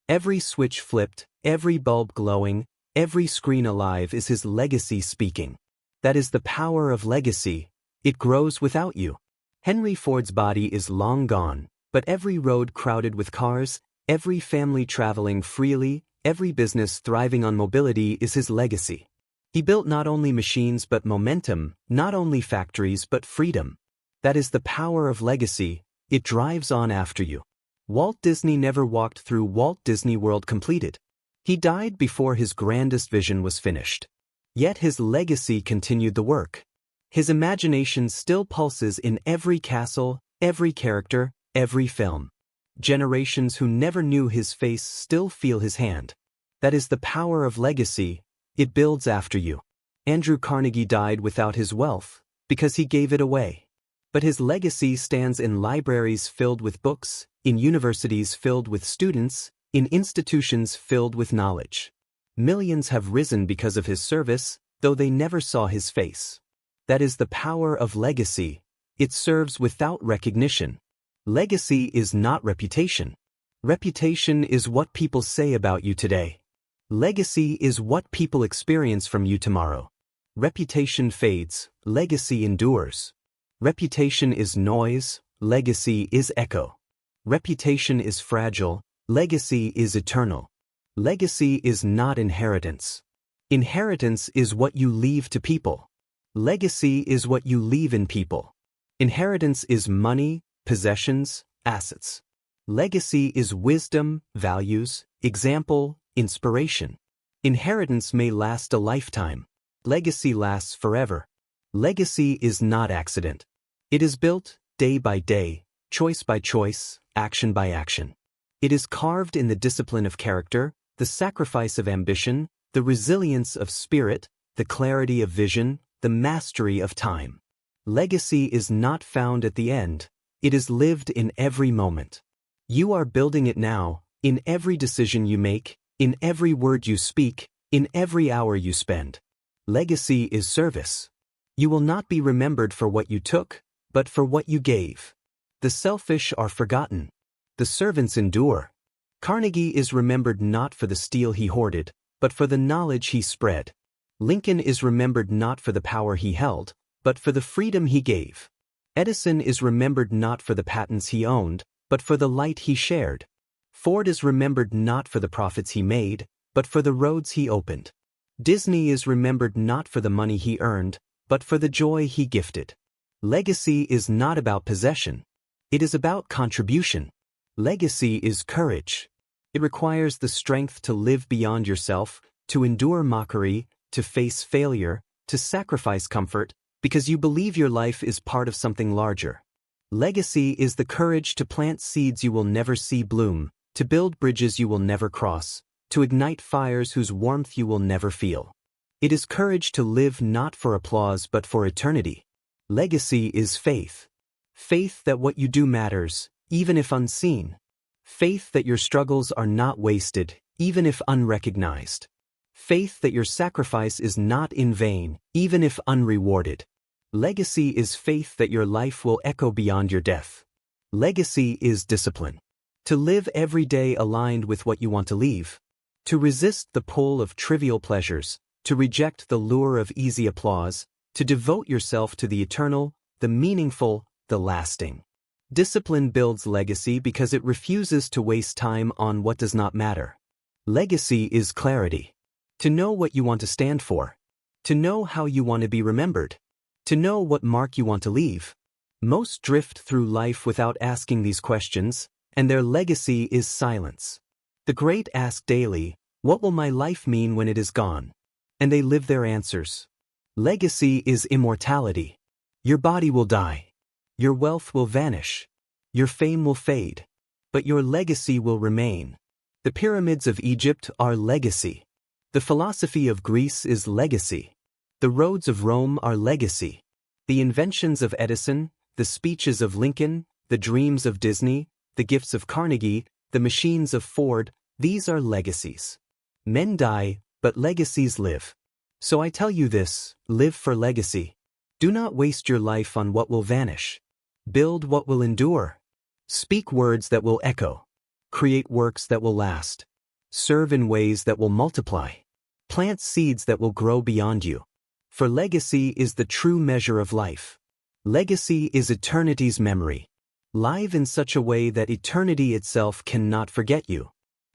Every switch flipped, every bulb glowing, every screen alive is his legacy speaking. That is the power of legacy. It grows without you. Henry Ford's body is long gone, but every road crowded with cars, every family traveling freely, every business thriving on mobility is his legacy. He built not only machines but momentum, not only factories but freedom. That is the power of legacy. It drives on after you. Walt Disney never walked through Walt Disney World completed. He died before his grandest vision was finished. Yet his legacy continued the work. His imagination still pulses in every castle, every character, every film. Generations who never knew his face still feel his hand. That is the power of legacy. It builds after you. Andrew Carnegie died without his wealth, because he gave it away. But his legacy stands in libraries filled with books, in universities filled with students, in institutions filled with knowledge. Millions have risen because of his service, though they never saw his face. That is the power of legacy. It serves without recognition. Legacy is not reputation. Reputation is what people say about you today. Legacy is what people experience from you tomorrow. Reputation fades, legacy endures. Reputation is noise, legacy is echo. Reputation is fragile, legacy is eternal. Legacy is not inheritance. Inheritance is what you leave to people. Legacy is what you leave in people. Inheritance is money, possessions, assets. Legacy is wisdom, values, example, inspiration. Inheritance may last a lifetime. Legacy lasts forever. Legacy is not accident. It is built, day by day, choice by choice, action by action. It is carved in the discipline of character, the sacrifice of ambition, the resilience of spirit, the clarity of vision, the mastery of time. Legacy is not found at the end. It is lived in every moment. You are building it now, in every decision you make, in every word you speak, in every hour you spend. Legacy is service. You will not be remembered for what you took, but for what you gave. The selfish are forgotten. The servants endure. Carnegie is remembered not for the steel he hoarded, but for the knowledge he spread. Lincoln is remembered not for the power he held, but for the freedom he gave. Edison is remembered not for the patents he owned, but for the light he shared. Ford is remembered not for the profits he made, but for the roads he opened. Disney is remembered not for the money he earned, but for the joy he gifted. Legacy is not about possession. It is about contribution. Legacy is courage. It requires the strength to live beyond yourself, to endure mockery, to face failure, to sacrifice comfort, because you believe your life is part of something larger. Legacy is the courage to plant seeds you will never see bloom, to build bridges you will never cross, to ignite fires whose warmth you will never feel. It is courage to live not for applause but for eternity. Legacy is faith. Faith that what you do matters, even if unseen. Faith that your struggles are not wasted, even if unrecognized. Faith that your sacrifice is not in vain, even if unrewarded. Legacy is faith that your life will echo beyond your death. Legacy is discipline. To live every day aligned with what you want to leave. To resist the pull of trivial pleasures, to reject the lure of easy applause, to devote yourself to the eternal, the meaningful, the lasting. Discipline builds legacy because it refuses to waste time on what does not matter. Legacy is clarity. To know what you want to stand for. To know how you want to be remembered. To know what mark you want to leave. Most drift through life without asking these questions, and their legacy is silence. The great ask daily, "What will my life mean when it is gone?" And they live their answers. Legacy is immortality. Your body will die. Your wealth will vanish. Your fame will fade. But your legacy will remain. The pyramids of Egypt are legacy. The philosophy of Greece is legacy. The roads of Rome are legacy. The inventions of Edison, the speeches of Lincoln, the dreams of Disney, the gifts of Carnegie, the machines of Ford, these are legacies. Men die, but legacies live. So I tell you this, live for legacy. Do not waste your life on what will vanish. Build what will endure. Speak words that will echo. Create works that will last. Serve in ways that will multiply. Plant seeds that will grow beyond you. For legacy is the true measure of life. Legacy is eternity's memory. Live in such a way that eternity itself cannot forget you.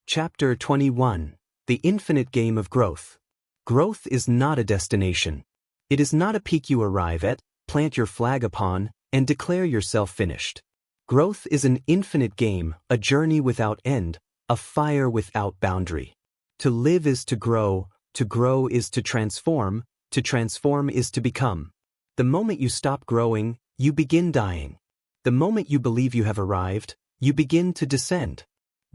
Chapter 21. The Infinite Game of Growth. Growth is not a destination. It is not a peak you arrive at, plant your flag upon, and declare yourself finished. Growth is an infinite game, a journey without end, a fire without boundary. To live is to grow is to transform is to become. The moment you stop growing, you begin dying. The moment you believe you have arrived, you begin to descend.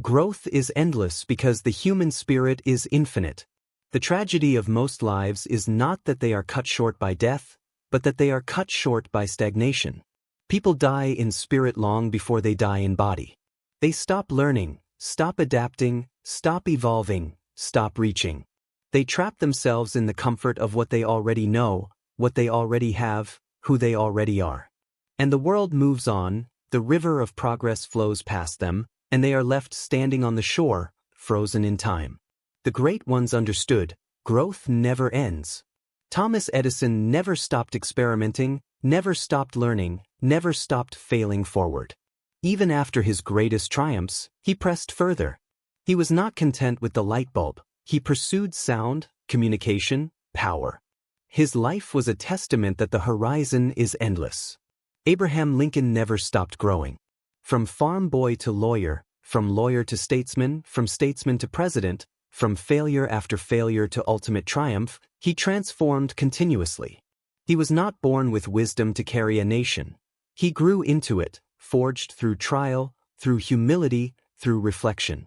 Growth is endless because the human spirit is infinite. The tragedy of most lives is not that they are cut short by death, but that they are cut short by stagnation. People die in spirit long before they die in body. They stop learning, stop adapting, stop evolving, stop reaching. They trap themselves in the comfort of what they already know, what they already have, who they already are. And the world moves on, the river of progress flows past them, and they are left standing on the shore, frozen in time. The great ones understood, growth never ends. Thomas Edison never stopped experimenting, never stopped learning, never stopped failing forward. Even after his greatest triumphs, he pressed further. He was not content with the light bulb. He pursued sound, communication, power. His life was a testament that the horizon is endless. Abraham Lincoln never stopped growing. From farm boy to lawyer, from lawyer to statesman, from statesman to president, from failure after failure to ultimate triumph, he transformed continuously. He was not born with wisdom to carry a nation. He grew into it, forged through trial, through humility, through reflection.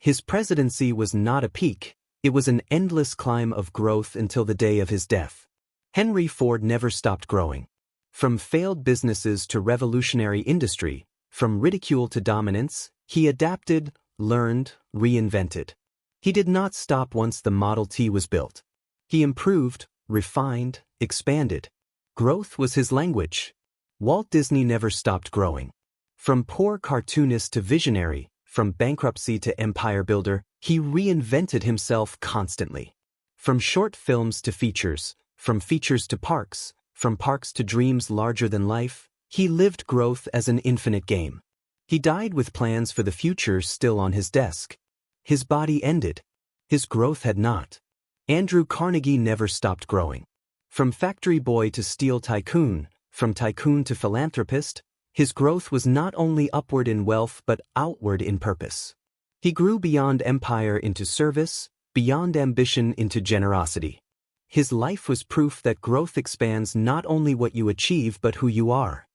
His presidency was not a peak, it was an endless climb of growth until the day of his death. Henry Ford never stopped growing. From failed businesses to revolutionary industry, from ridicule to dominance, he adapted, learned, reinvented. He did not stop once the Model T was built. He improved, refined, expanded. Growth was his language. Walt Disney never stopped growing. From poor cartoonist to visionary, from bankruptcy to empire builder, he reinvented himself constantly. From short films to features, from features to parks, from parks to dreams larger than life, he lived growth as an infinite game. He died with plans for the future still on his desk. His body ended. His growth had not. Andrew Carnegie never stopped growing. From factory boy to steel tycoon, From tycoon to philanthropist, his growth was not only upward in wealth but outward in purpose. He grew beyond empire into service, beyond ambition into generosity. His life was proof that growth expands not only what you achieve but who you are.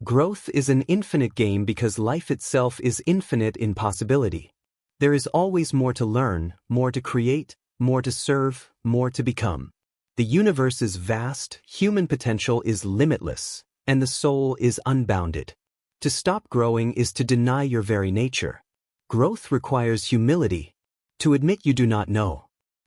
Growth is an infinite game because life itself is infinite in possibility. There is always more to learn, more to create, more to serve, more to become. The universe is vast, human potential is limitless, and the soul is unbounded. To stop growing is to deny your very nature. Growth requires humility. To admit you do not know.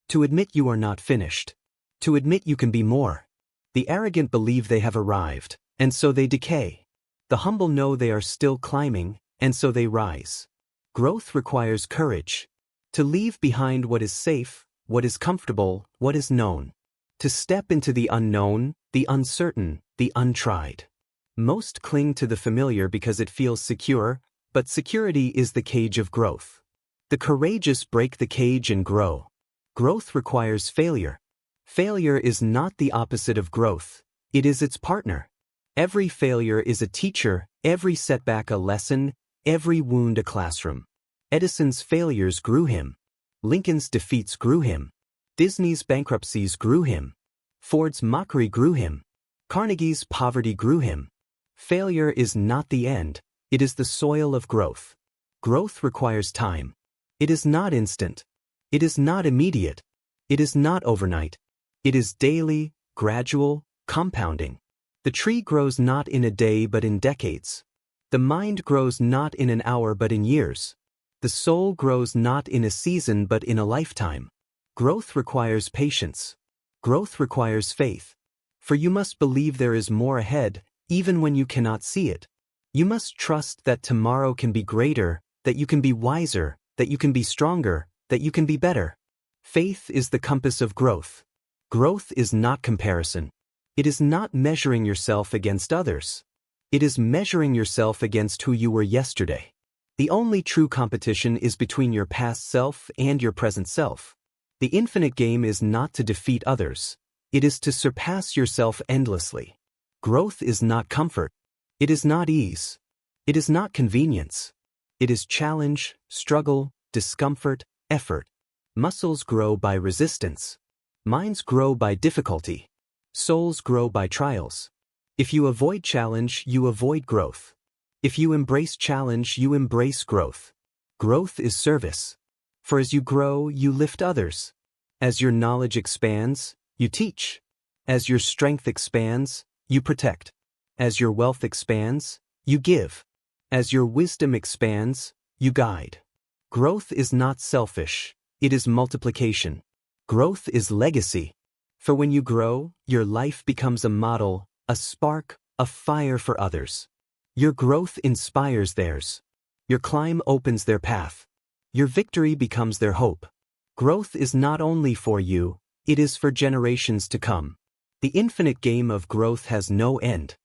To admit you are not finished. To admit you can be more. The arrogant believe they have arrived, and so they decay. The humble know they are still climbing, and so they rise. Growth requires courage. To leave behind what is safe, what is comfortable, what is known. To step into the unknown, the uncertain, the untried. Most cling to the familiar because it feels secure, but security is the cage of growth. The courageous break the cage and grow. Growth requires failure. Failure is not the opposite of growth, it is its partner. Every failure is a teacher, every setback a lesson, every wound a classroom. Edison's failures grew him. Lincoln's defeats grew him. Disney's bankruptcies grew him. Ford's mockery grew him. Carnegie's poverty grew him. Failure is not the end, it is the soil of growth. Growth requires time. It is not instant. It is not immediate. It is not overnight. It is daily, gradual, compounding. The tree grows not in a day but in decades. The mind grows not in an hour but in years. The soul grows not in a season but in a lifetime. Growth requires patience. Growth requires faith. For you must believe there is more ahead, even when you cannot see it. You must trust that tomorrow can be greater, that you can be wiser, that you can be stronger, that you can be better. Faith is the compass of growth. Growth is not comparison. It is not measuring yourself against others. It is measuring yourself against who you were yesterday. The only true competition is between your past self and your present self. The infinite game is not to defeat others. It is to surpass yourself endlessly. Growth is not comfort. It is not ease. It is not convenience. It is challenge, struggle, discomfort, effort. Muscles grow by resistance. Minds grow by difficulty. Souls grow by trials. If you avoid challenge, you avoid growth. If you embrace challenge, you embrace growth. Growth is service. For as you grow, you lift others. As your knowledge expands, you teach. As your strength expands, you protect. As your wealth expands, you give. As your wisdom expands, you guide. Growth is not selfish, it is multiplication. Growth is legacy. For when you grow, your life becomes a model, a spark, a fire for others. Your growth inspires theirs. Your climb opens their path. Your victory becomes their hope. Growth is not only for you, it is for generations to come. The infinite game of growth has no end.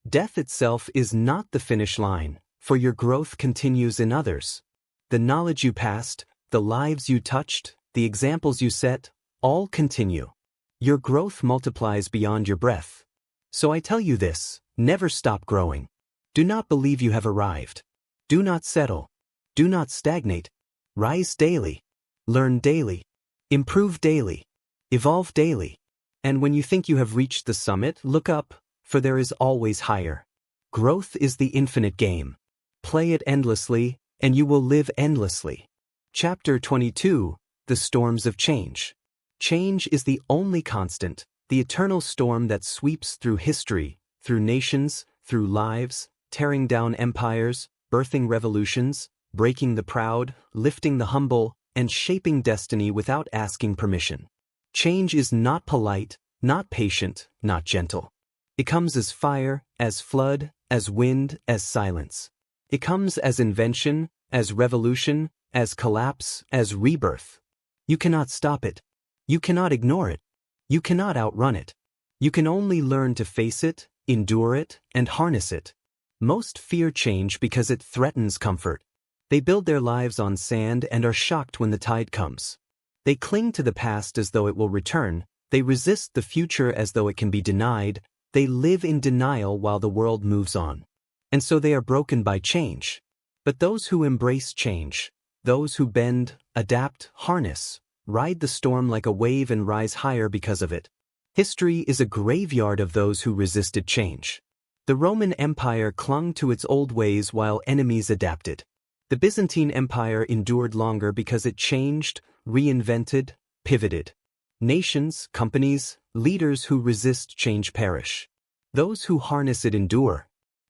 Death itself is not the finish line, for your growth continues in others. The knowledge you passed, the lives you touched, the examples you set, all continue. Your growth multiplies beyond your breath. So I tell you this, never stop growing. Do not believe you have arrived. Do not settle. Do not stagnate. Rise daily. Learn daily. Improve daily. Evolve daily. And when you think you have reached the summit, look up, for there is always higher. Growth is the infinite game. Play it endlessly, and you will live endlessly. Chapter 22, The Storms of Change. Change is the only constant, the eternal storm that sweeps through history, through nations, through lives, tearing down empires, birthing revolutions, breaking the proud, lifting the humble, and shaping destiny without asking permission. Change is not polite, not patient, not gentle. It comes as fire, as flood, as wind, as silence. It comes as invention, as revolution, as collapse, as rebirth. You cannot stop it. You cannot ignore it. You cannot outrun it. You can only learn to face it, endure it, and harness it. Most fear change because it threatens comfort. They build their lives on sand and are shocked when the tide comes. They cling to the past as though it will return. They resist the future as though it can be denied. They live in denial while the world moves on. And so they are broken by change. But those who embrace change, those who bend, adapt, harness, ride the storm like a wave and rise higher because of it. History is a graveyard of those who resisted change. The Roman Empire clung to its old ways while enemies adapted. The Byzantine Empire endured longer because it changed, reinvented, pivoted. Nations, companies, leaders who resist change perish. Those who harness it endure.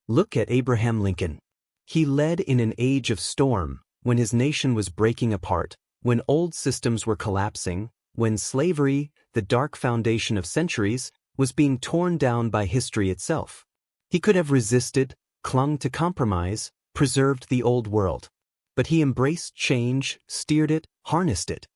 Look at Abraham Lincoln. He led in an age of storm, when his nation was breaking apart, when old systems were collapsing, when slavery, the dark foundation of centuries, was being torn down by history itself. He could have resisted, clung to compromise, preserved the old world. But he embraced change, steered it, harnessed it.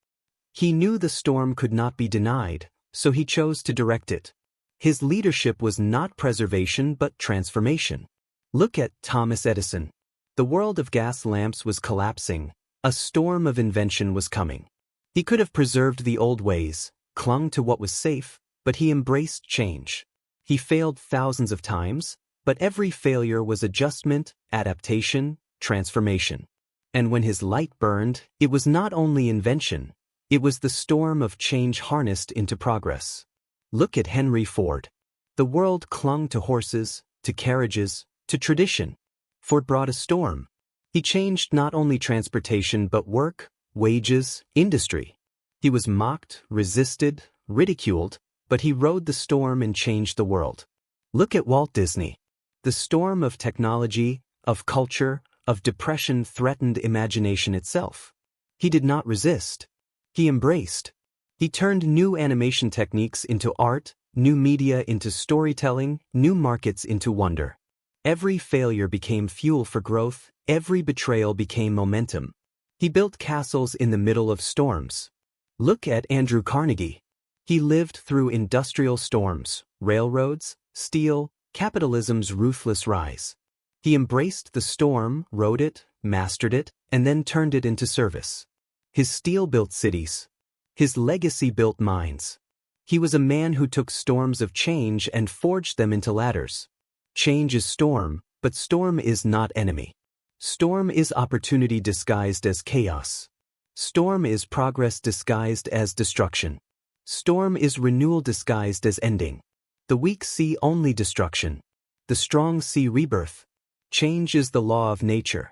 He knew the storm could not be denied, so he chose to direct it. His leadership was not preservation but transformation. Look at Thomas Edison. The world of gas lamps was collapsing. A storm of invention was coming. He could have preserved the old ways, clung to what was safe, but he embraced change. He failed thousands of times, but every failure was adjustment, adaptation, transformation. And when his light burned, it was not only invention, it was the storm of change harnessed into progress. Look at Henry Ford. The world clung to horses, to carriages, to tradition. Ford brought a storm. He changed not only transportation but work, wages, industry. He was mocked, resisted, ridiculed, but he rode the storm and changed the world. Look at Walt Disney. The storm of technology, of culture, of depression threatened imagination itself. He did not resist. He embraced. He turned new animation techniques into art, new media into storytelling, new markets into wonder. Every failure became fuel for growth, every betrayal became momentum. He built castles in the middle of storms. Look at Andrew Carnegie. He lived through industrial storms, railroads, steel, capitalism's ruthless rise. He embraced the storm, rode it, mastered it, and then turned it into service. His steel built cities. His legacy built minds. He was a man who took storms of change and forged them into ladders. Change is storm, but storm is not enemy. Storm is opportunity disguised as chaos. Storm is progress disguised as destruction. Storm is renewal disguised as ending. The weak see only destruction. The strong see rebirth. Change is the law of nature.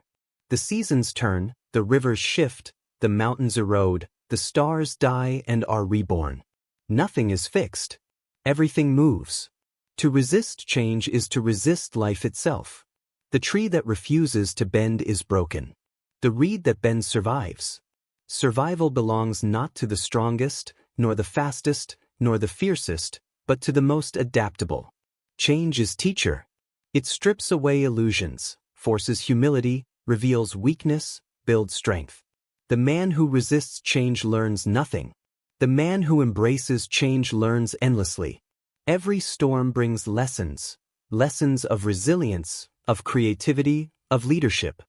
The seasons turn, the rivers shift, the mountains erode, the stars die and are reborn. Nothing is fixed. Everything moves. To resist change is to resist life itself. The tree that refuses to bend is broken. The reed that bends survives. Survival belongs not to the strongest, nor the fastest, nor the fiercest, but to the most adaptable. Change is teacher. It strips away illusions, forces humility, reveals weakness, builds strength. The man who resists change learns nothing. The man who embraces change learns endlessly. Every storm brings lessons, lessons of resilience, of creativity, of leadership.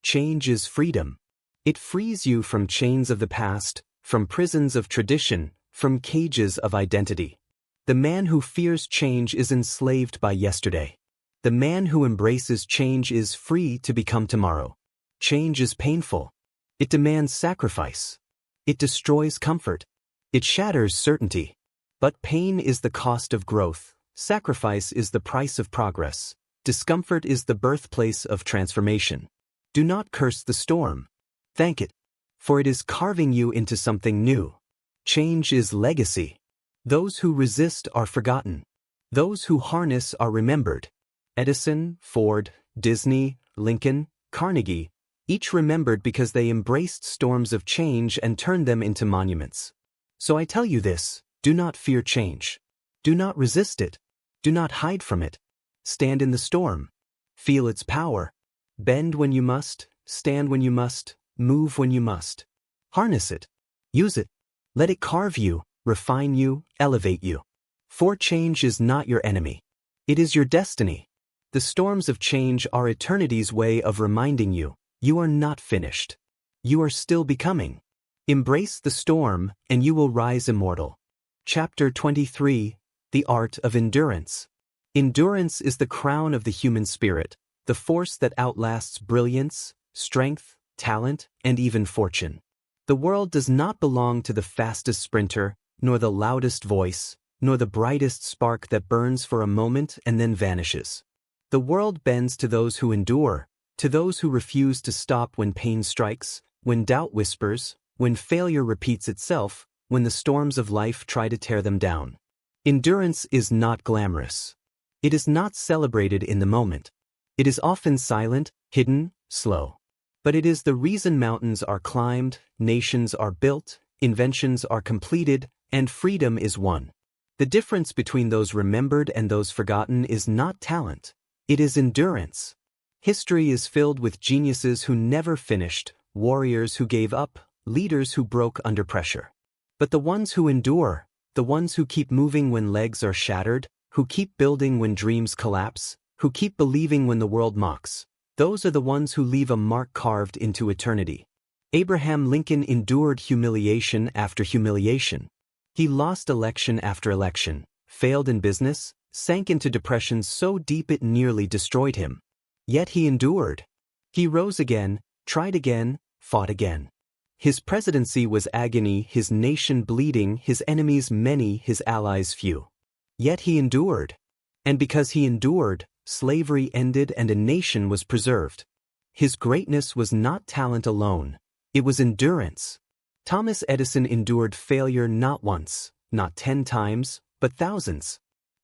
Change is freedom. It frees you from chains of the past, from prisons of tradition, from cages of identity. The man who fears change is enslaved by yesterday. The man who embraces change is free to become tomorrow. Change is painful. It demands sacrifice. It destroys comfort. It shatters certainty. But pain is the cost of growth. Sacrifice is the price of progress. Discomfort is the birthplace of transformation. Do not curse the storm. Thank it, for it is carving you into something new. Change is legacy. Those who resist are forgotten. Those who harness are remembered. Edison, Ford, Disney, Lincoln, Carnegie, each remembered because they embraced storms of change and turned them into monuments. So I tell you this, do not fear change. Do not resist it. Do not hide from it. Stand in the storm. Feel its power. Bend when you must, stand when you must, move when you must. Harness it. Use it. Let it carve you, refine you, elevate you. For change is not your enemy. It is your destiny. The storms of change are eternity's way of reminding you, you are not finished. You are still becoming. Embrace the storm, and you will rise immortal. Chapter 23, The Art of Endurance. Endurance is the crown of the human spirit, the force that outlasts brilliance, strength, talent, and even fortune. The world does not belong to the fastest sprinter, nor the loudest voice, nor the brightest spark that burns for a moment and then vanishes. The world bends to those who endure, to those who refuse to stop when pain strikes, when doubt whispers, when failure repeats itself, when the storms of life try to tear them down. Endurance is not glamorous. It is not celebrated in the moment. It is often silent, hidden, slow. But it is the reason mountains are climbed, nations are built, inventions are completed, and freedom is won. The difference between those remembered and those forgotten is not talent. It is endurance. History is filled with geniuses who never finished, warriors who gave up, leaders who broke under pressure. But the ones who endure, the ones who keep moving when legs are shattered, who keep building when dreams collapse, who keep believing when the world mocks, those are the ones who leave a mark carved into eternity. Abraham Lincoln endured humiliation after humiliation. He lost election after election, failed in business, sank into depression so deep it nearly destroyed him. Yet he endured. He rose again, tried again, fought again. His presidency was agony, his nation bleeding, his enemies many, his allies few. Yet he endured. And because he endured, slavery ended and a nation was preserved. His greatness was not talent alone. It was endurance. Thomas Edison endured failure not once, not 10 times, but thousands.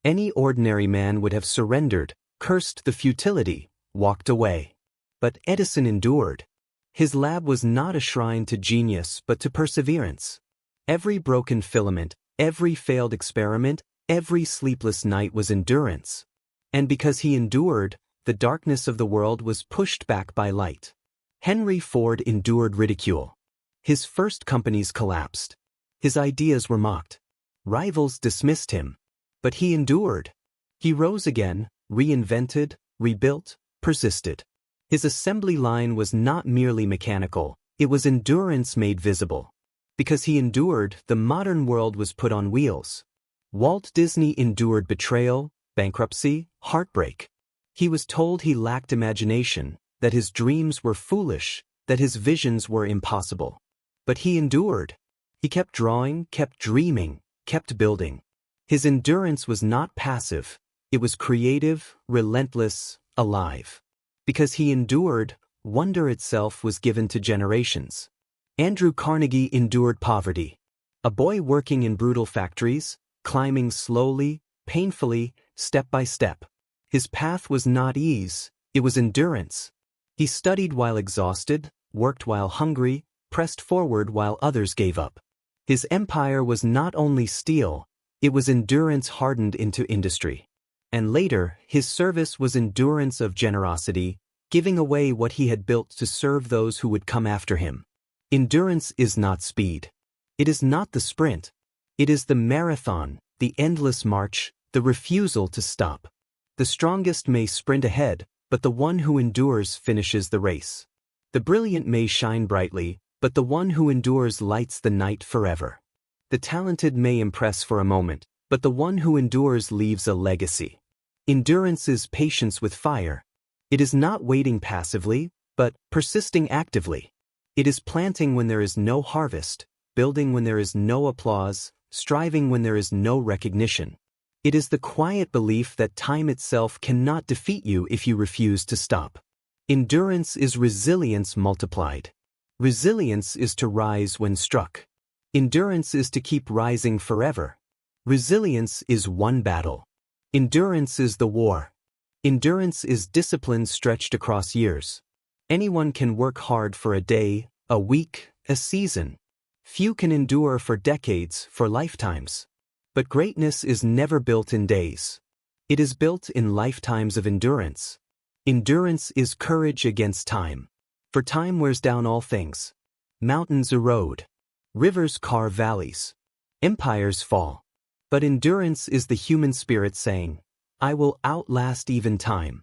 Any ordinary man would have surrendered, cursed the futility, walked away. But Edison endured. His lab was not a shrine to genius but to perseverance. Every broken filament, every failed experiment, every sleepless night was endurance. And because he endured, the darkness of the world was pushed back by light. Henry Ford endured ridicule. His first companies collapsed. His ideas were mocked. Rivals dismissed him. But he endured. He rose again, reinvented, rebuilt, persisted. His assembly line was not merely mechanical, it was endurance made visible. Because he endured, the modern world was put on wheels. Walt Disney endured betrayal, bankruptcy, heartbreak. He was told he lacked imagination, that his dreams were foolish, that his visions were impossible. But he endured. He kept drawing, kept dreaming, kept building. His endurance was not passive, it was creative, relentless, alive. Because he endured, wonder itself was given to generations. Andrew Carnegie endured poverty. A boy working in brutal factories, climbing slowly, painfully, step by step. His path was not ease, it was endurance. He studied while exhausted, worked while hungry, pressed forward while others gave up. His empire was not only steel, it was endurance hardened into industry. And later, his service was endurance of generosity, giving away what he had built to serve those who would come after him. Endurance is not speed. It is not the sprint. It is the marathon, the endless march, the refusal to stop. The strongest may sprint ahead, but the one who endures finishes the race. The brilliant may shine brightly, but the one who endures lights the night forever. The talented may impress for a moment, but the one who endures leaves a legacy. Endurance is patience with fire. It is not waiting passively, but persisting actively. It is planting when there is no harvest, building when there is no applause, striving when there is no recognition. It is the quiet belief that time itself cannot defeat you if you refuse to stop. Endurance is resilience multiplied. Resilience is to rise when struck. Endurance is to keep rising forever. Resilience is one battle. Endurance is the war. Endurance is discipline stretched across years. Anyone can work hard for a day, a week, a season. Few can endure for decades, for lifetimes. But greatness is never built in days. It is built in lifetimes of endurance. Endurance is courage against time. For time wears down all things. Mountains erode. Rivers carve valleys. Empires fall. But endurance is the human spirit saying, I will outlast even time.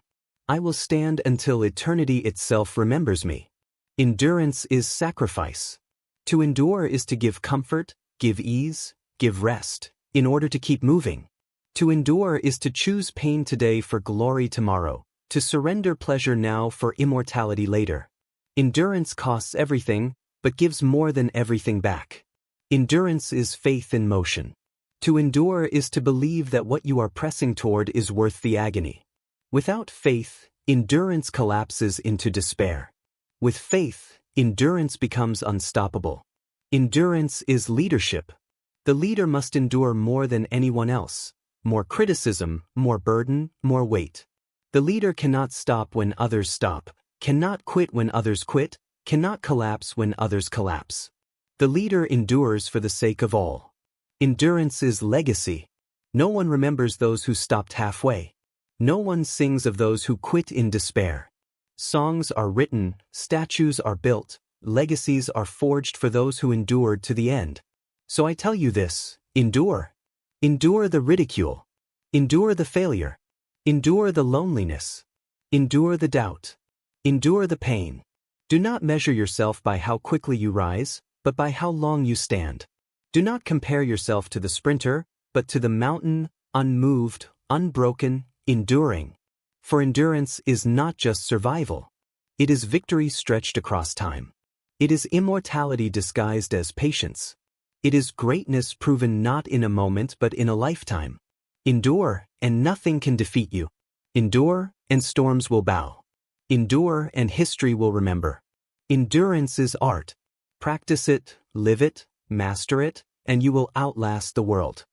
I will stand until eternity itself remembers me. Endurance is sacrifice. To endure is to give comfort, give ease, give rest, in order to keep moving. To endure is to choose pain today for glory tomorrow, to surrender pleasure now for immortality later. Endurance costs everything, but gives more than everything back. Endurance is faith in motion. To endure is to believe that what you are pressing toward is worth the agony. Without faith, endurance collapses into despair. With faith, endurance becomes unstoppable. Endurance is leadership. The leader must endure more than anyone else. More criticism, more burden, more weight. The leader cannot stop when others stop, cannot quit when others quit, cannot collapse when others collapse. The leader endures for the sake of all. Endurance is legacy. No one remembers those who stopped halfway. No one sings of those who quit in despair. Songs are written, statues are built, legacies are forged for those who endured to the end. So I tell you this, endure. Endure the ridicule. Endure the failure. Endure the loneliness. Endure the doubt. Endure the pain. Do not measure yourself by how quickly you rise, but by how long you stand. Do not compare yourself to the sprinter, but to the mountain, unmoved, unbroken, enduring. For endurance is not just survival. It is victory stretched across time. It is immortality disguised as patience. It is greatness proven not in a moment but in a lifetime. Endure, and nothing can defeat you. Endure, and storms will bow. Endure, and history will remember. Endurance is art. Practice it, live it, master it, and you will outlast the world.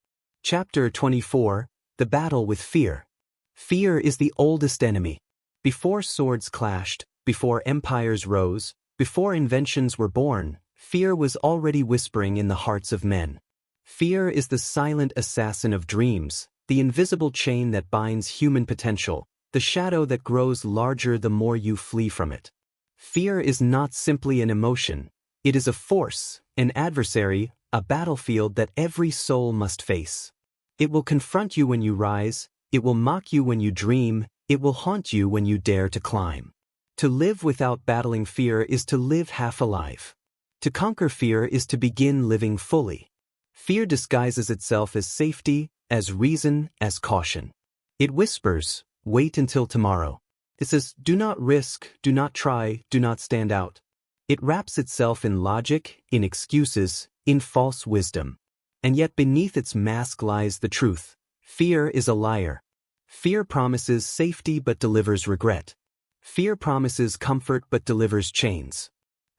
Chapter 24, The Battle with Fear. Fear is the oldest enemy. Before swords clashed, before empires rose, before inventions were born, fear was already whispering in the hearts of men. Fear is the silent assassin of dreams, the invisible chain that binds human potential, the shadow that grows larger the more you flee from it. Fear is not simply an emotion. It is a force, an adversary, a battlefield that every soul must face. It will confront you when you rise, it will mock you when you dream, it will haunt you when you dare to climb. To live without battling fear is to live half alive. To conquer fear is to begin living fully. Fear disguises itself as safety, as reason, as caution. It whispers, wait until tomorrow. It says, do not risk, do not try, do not stand out. It wraps itself in logic, in excuses, in false wisdom. And yet beneath its mask lies the truth. Fear is a liar. Fear promises safety but delivers regret. Fear promises comfort but delivers chains.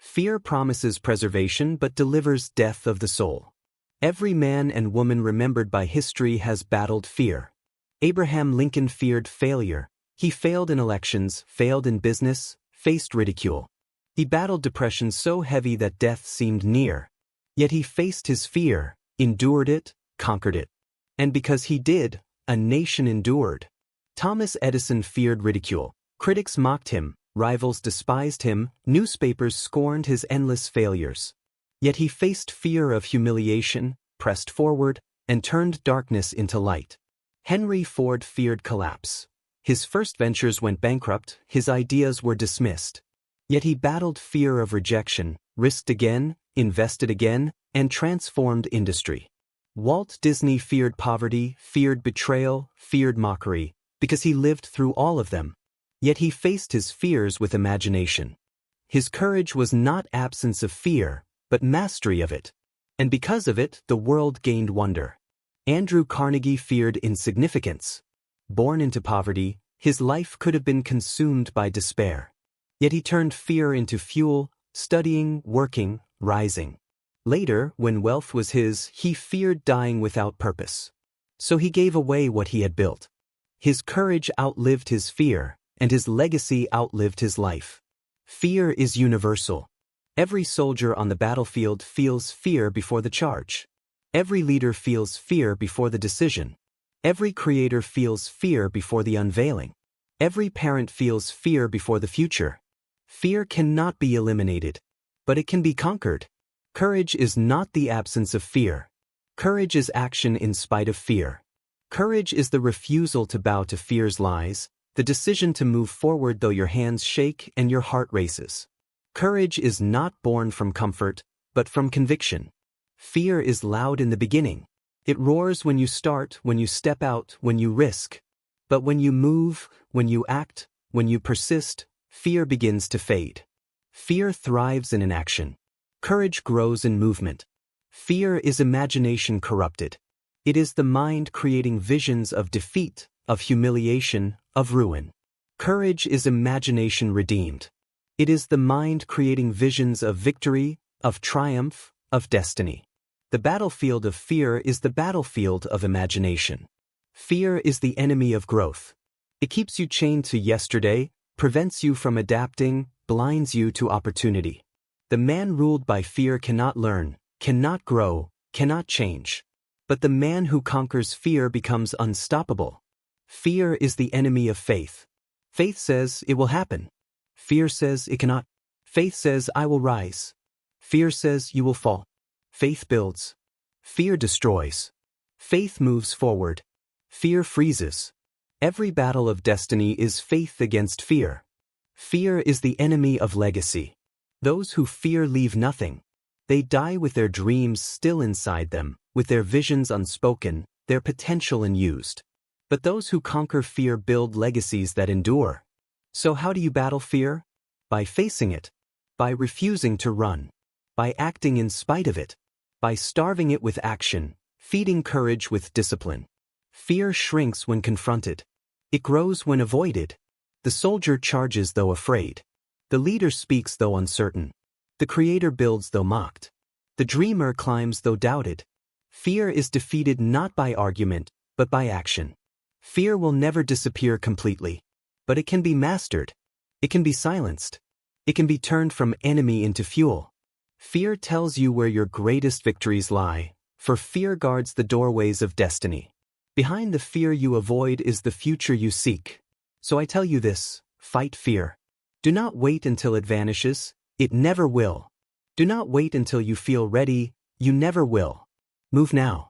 Fear promises preservation but delivers death of the soul. Every man and woman remembered by history has battled fear. Abraham Lincoln feared failure. He failed in elections, failed in business, faced ridicule. He battled depression so heavy that death seemed near. Yet he faced his fear, endured it, conquered it. And because he did, a nation endured. Thomas Edison feared ridicule. Critics mocked him, rivals despised him, newspapers scorned his endless failures. Yet he faced fear of humiliation, pressed forward, and turned darkness into light. Henry Ford feared collapse. His first ventures went bankrupt, his ideas were dismissed. Yet he battled fear of rejection, risked again, invested again, and transformed industry. Walt Disney feared poverty, feared betrayal, feared mockery, because he lived through all of them. Yet he faced his fears with imagination. His courage was not absence of fear, but mastery of it. And because of it, the world gained wonder. Andrew Carnegie feared insignificance. Born into poverty, his life could have been consumed by despair. Yet he turned fear into fuel, studying, working, rising. Later, when wealth was his, he feared dying without purpose. So he gave away what he had built. His courage outlived his fear, and his legacy outlived his life. Fear is universal. Every soldier on the battlefield feels fear before the charge. Every leader feels fear before the decision. Every creator feels fear before the unveiling. Every parent feels fear before the future. Fear cannot be eliminated, but it can be conquered. Courage is not the absence of fear. Courage is action in spite of fear. Courage is the refusal to bow to fear's lies, the decision to move forward though your hands shake and your heart races. Courage is not born from comfort, but from conviction. Fear is loud in the beginning. It roars when you start, when you step out, when you risk. But when you move, when you act, when you persist, fear begins to fade. Fear thrives in inaction. Courage grows in movement. Fear is imagination corrupted. It is the mind creating visions of defeat, of humiliation, of ruin. Courage is imagination redeemed. It is the mind creating visions of victory, of triumph, of destiny. The battlefield of fear is the battlefield of imagination. Fear is the enemy of growth. It keeps you chained to yesterday, prevents you from adapting, blinds you to opportunity. The man ruled by fear cannot learn, cannot grow, cannot change. But the man who conquers fear becomes unstoppable. Fear is the enemy of faith. Faith says it will happen. Fear says it cannot. Faith says I will rise. Fear says you will fall. Faith builds. Fear destroys. Faith moves forward. Fear freezes. Every battle of destiny is faith against fear. Fear is the enemy of legacy. Those who fear leave nothing. They die with their dreams still inside them, with their visions unspoken, their potential unused. But those who conquer fear build legacies that endure. So how do you battle fear? By facing it. By refusing to run. By acting in spite of it. By starving it with action, feeding courage with discipline. Fear shrinks when confronted. It grows when avoided. The soldier charges though afraid. The leader speaks though uncertain. The creator builds though mocked. The dreamer climbs though doubted. Fear is defeated not by argument, but by action. Fear will never disappear completely. But it can be mastered. It can be silenced. It can be turned from enemy into fuel. Fear tells you where your greatest victories lie, for fear guards the doorways of destiny. Behind the fear you avoid is the future you seek. So I tell you this, fight fear. Do not wait until it vanishes, it never will. Do not wait until you feel ready, you never will. Move now.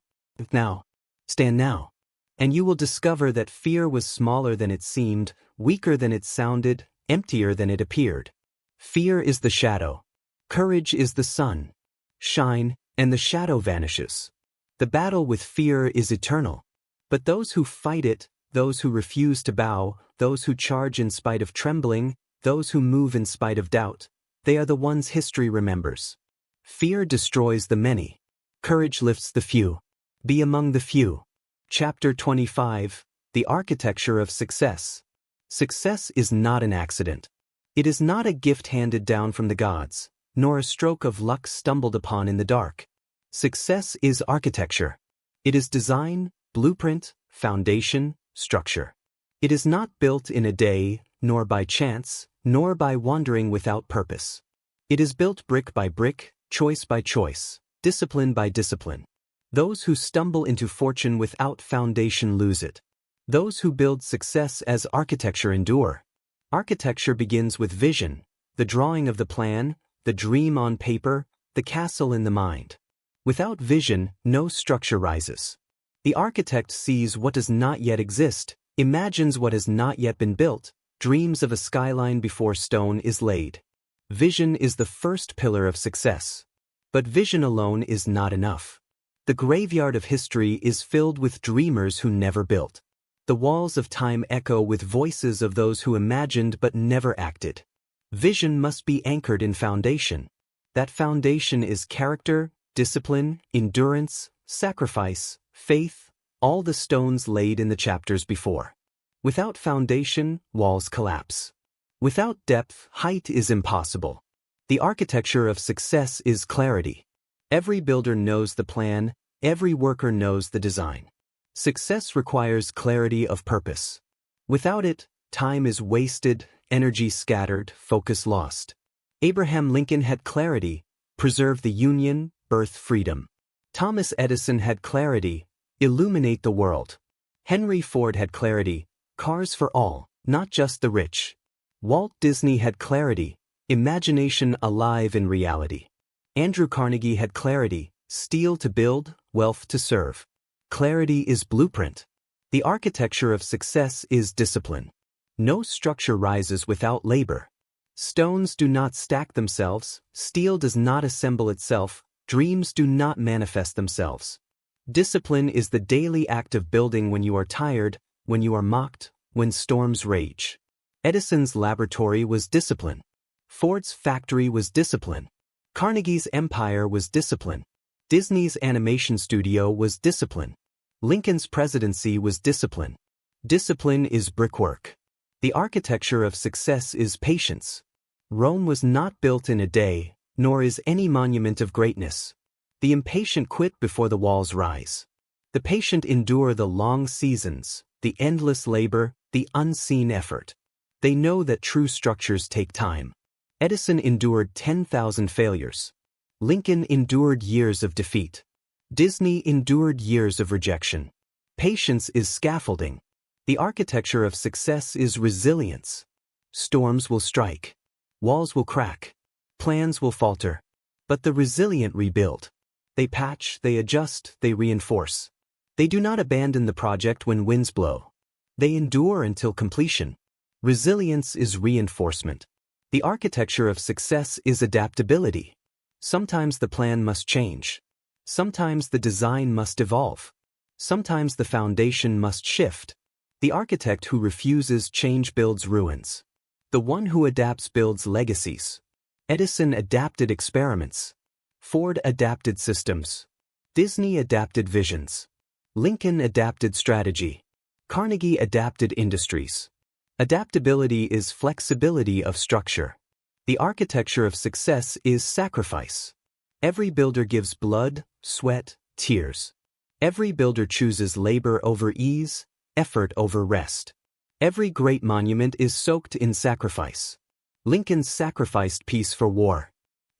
Now. Stand now. And you will discover that fear was smaller than it seemed, weaker than it sounded, emptier than it appeared. Fear is the shadow. Courage is the sun. Shine, and the shadow vanishes. The battle with fear is eternal. But those who fight it, those who refuse to bow, those who charge in spite of trembling, those who move in spite of doubt, they are the ones history remembers. Fear destroys the many. Courage lifts the few. Be among the few. Chapter 25, The Architecture of Success. Success is not an accident. It is not a gift handed down from the gods, nor a stroke of luck stumbled upon in the dark. Success is architecture. It is design, blueprint, foundation, structure. It is not built in a day, nor by chance, nor by wandering without purpose. It is built brick by brick, choice by choice, discipline by discipline. Those who stumble into fortune without foundation lose it. Those who build success as architecture endure. Architecture begins with vision, the drawing of the plan, the dream on paper, the castle in the mind. Without vision, no structure rises. The architect sees what does not yet exist, imagines what has not yet been built, dreams of a skyline before stone is laid. Vision is the first pillar of success. But vision alone is not enough. The graveyard of history is filled with dreamers who never built. The walls of time echo with voices of those who imagined but never acted. Vision must be anchored in foundation. That foundation is character, discipline, endurance, sacrifice, faith, all the stones laid in the chapters before. Without foundation, walls collapse. Without depth, height is impossible. The architecture of success is clarity. Every builder knows the plan, every worker knows the design. Success requires clarity of purpose. Without it, time is wasted, energy scattered, focus lost. Abraham Lincoln had clarity, preserve the Union, birth freedom. Thomas Edison had clarity, illuminate the world. Henry Ford had clarity, cars for all, not just the rich. Walt Disney had clarity, imagination alive in reality. Andrew Carnegie had clarity, steel to build, wealth to serve. Clarity is blueprint. The architecture of success is discipline. No structure rises without labor. Stones do not stack themselves, steel does not assemble itself, dreams do not manifest themselves. Discipline is the daily act of building when you are tired, when you are mocked, when storms rage. Edison's laboratory was discipline. Ford's factory was discipline. Carnegie's empire was discipline. Disney's animation studio was discipline. Lincoln's presidency was discipline. Discipline is brickwork. The architecture of success is patience. Rome was not built in a day, nor is any monument of greatness. The impatient quit before the walls rise. The patient endure the long seasons, the endless labor, the unseen effort. They know that true structures take time. Edison endured 10,000 failures. Lincoln endured years of defeat. Disney endured years of rejection. Patience is scaffolding. The architecture of success is resilience. Storms will strike. Walls will crack. Plans will falter. But the resilient rebuild. They patch, they adjust, they reinforce. They do not abandon the project when winds blow. They endure until completion. Resilience is reinforcement. The architecture of success is adaptability. Sometimes the plan must change. Sometimes the design must evolve. Sometimes the foundation must shift. The architect who refuses change builds ruins. The one who adapts builds legacies. Edison adapted experiments. Ford adapted systems. Disney adapted visions. Lincoln adapted strategy. Carnegie adapted industries. Adaptability is flexibility of structure. The architecture of success is sacrifice. Every builder gives blood, sweat, tears. Every builder chooses labor over ease, effort over rest. Every great monument is soaked in sacrifice. Lincoln sacrificed peace for war.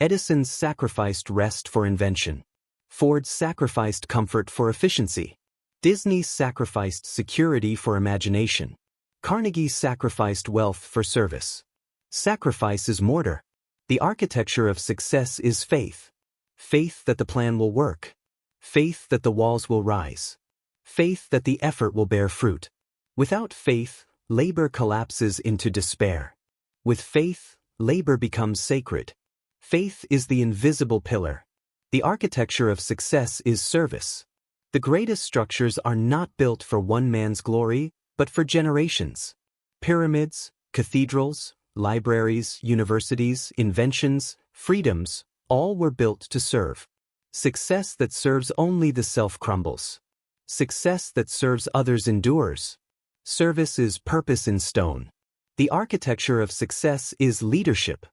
Edison sacrificed rest for invention. Ford sacrificed comfort for efficiency. Disney sacrificed security for imagination. Carnegie sacrificed wealth for service. Sacrifice is mortar. The architecture of success is faith. Faith that the plan will work. Faith that the walls will rise. Faith that the effort will bear fruit. Without faith, labor collapses into despair. With faith, labor becomes sacred. Faith is the invisible pillar. The architecture of success is service. The greatest structures are not built for one man's glory, but for generations. Pyramids, cathedrals, libraries, universities, inventions, freedoms, all were built to serve. Success that serves only the self crumbles. Success that serves others endures. Service is purpose in stone. The architecture of success is leadership.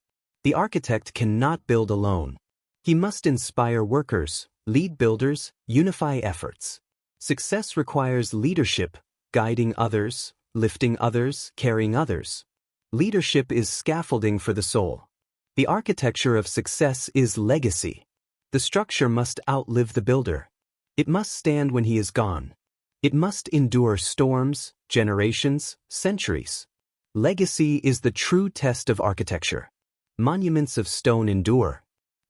The architect cannot build alone. He must inspire workers, lead builders, unify efforts. Success requires leadership, guiding others, lifting others, carrying others. Leadership is scaffolding for the soul. The architecture of success is legacy. The structure must outlive the builder. It must stand when he is gone. It must endure storms, generations, centuries. Legacy is the true test of architecture. Monuments of stone endure.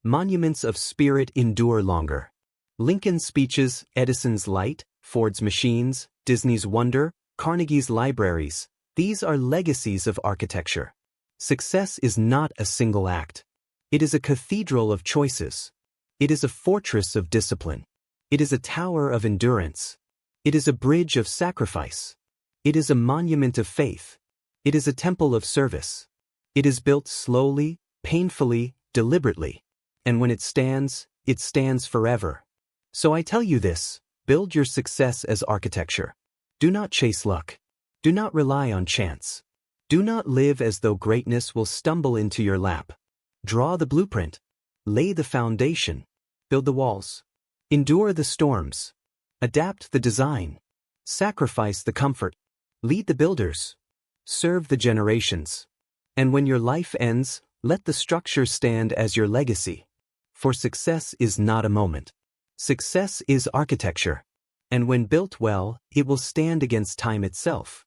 Monuments of spirit endure longer. Lincoln's speeches, Edison's light, Ford's machines, Disney's wonder, Carnegie's libraries, these are legacies of architecture. Success is not a single act. It is a cathedral of choices. It is a fortress of discipline. It is a tower of endurance. It is a bridge of sacrifice. It is a monument of faith. It is a temple of service. It is built slowly, painfully, deliberately. And when it stands forever. So I tell you this, build your success as architecture. Do not chase luck. Do not rely on chance. Do not live as though greatness will stumble into your lap. Draw the blueprint. Lay the foundation. Build the walls. Endure the storms. Adapt the design. Sacrifice the comfort. Lead the builders. Serve the generations. And when your life ends, let the structure stand as your legacy. For success is not a moment. Success is architecture. And when built well, it will stand against time itself.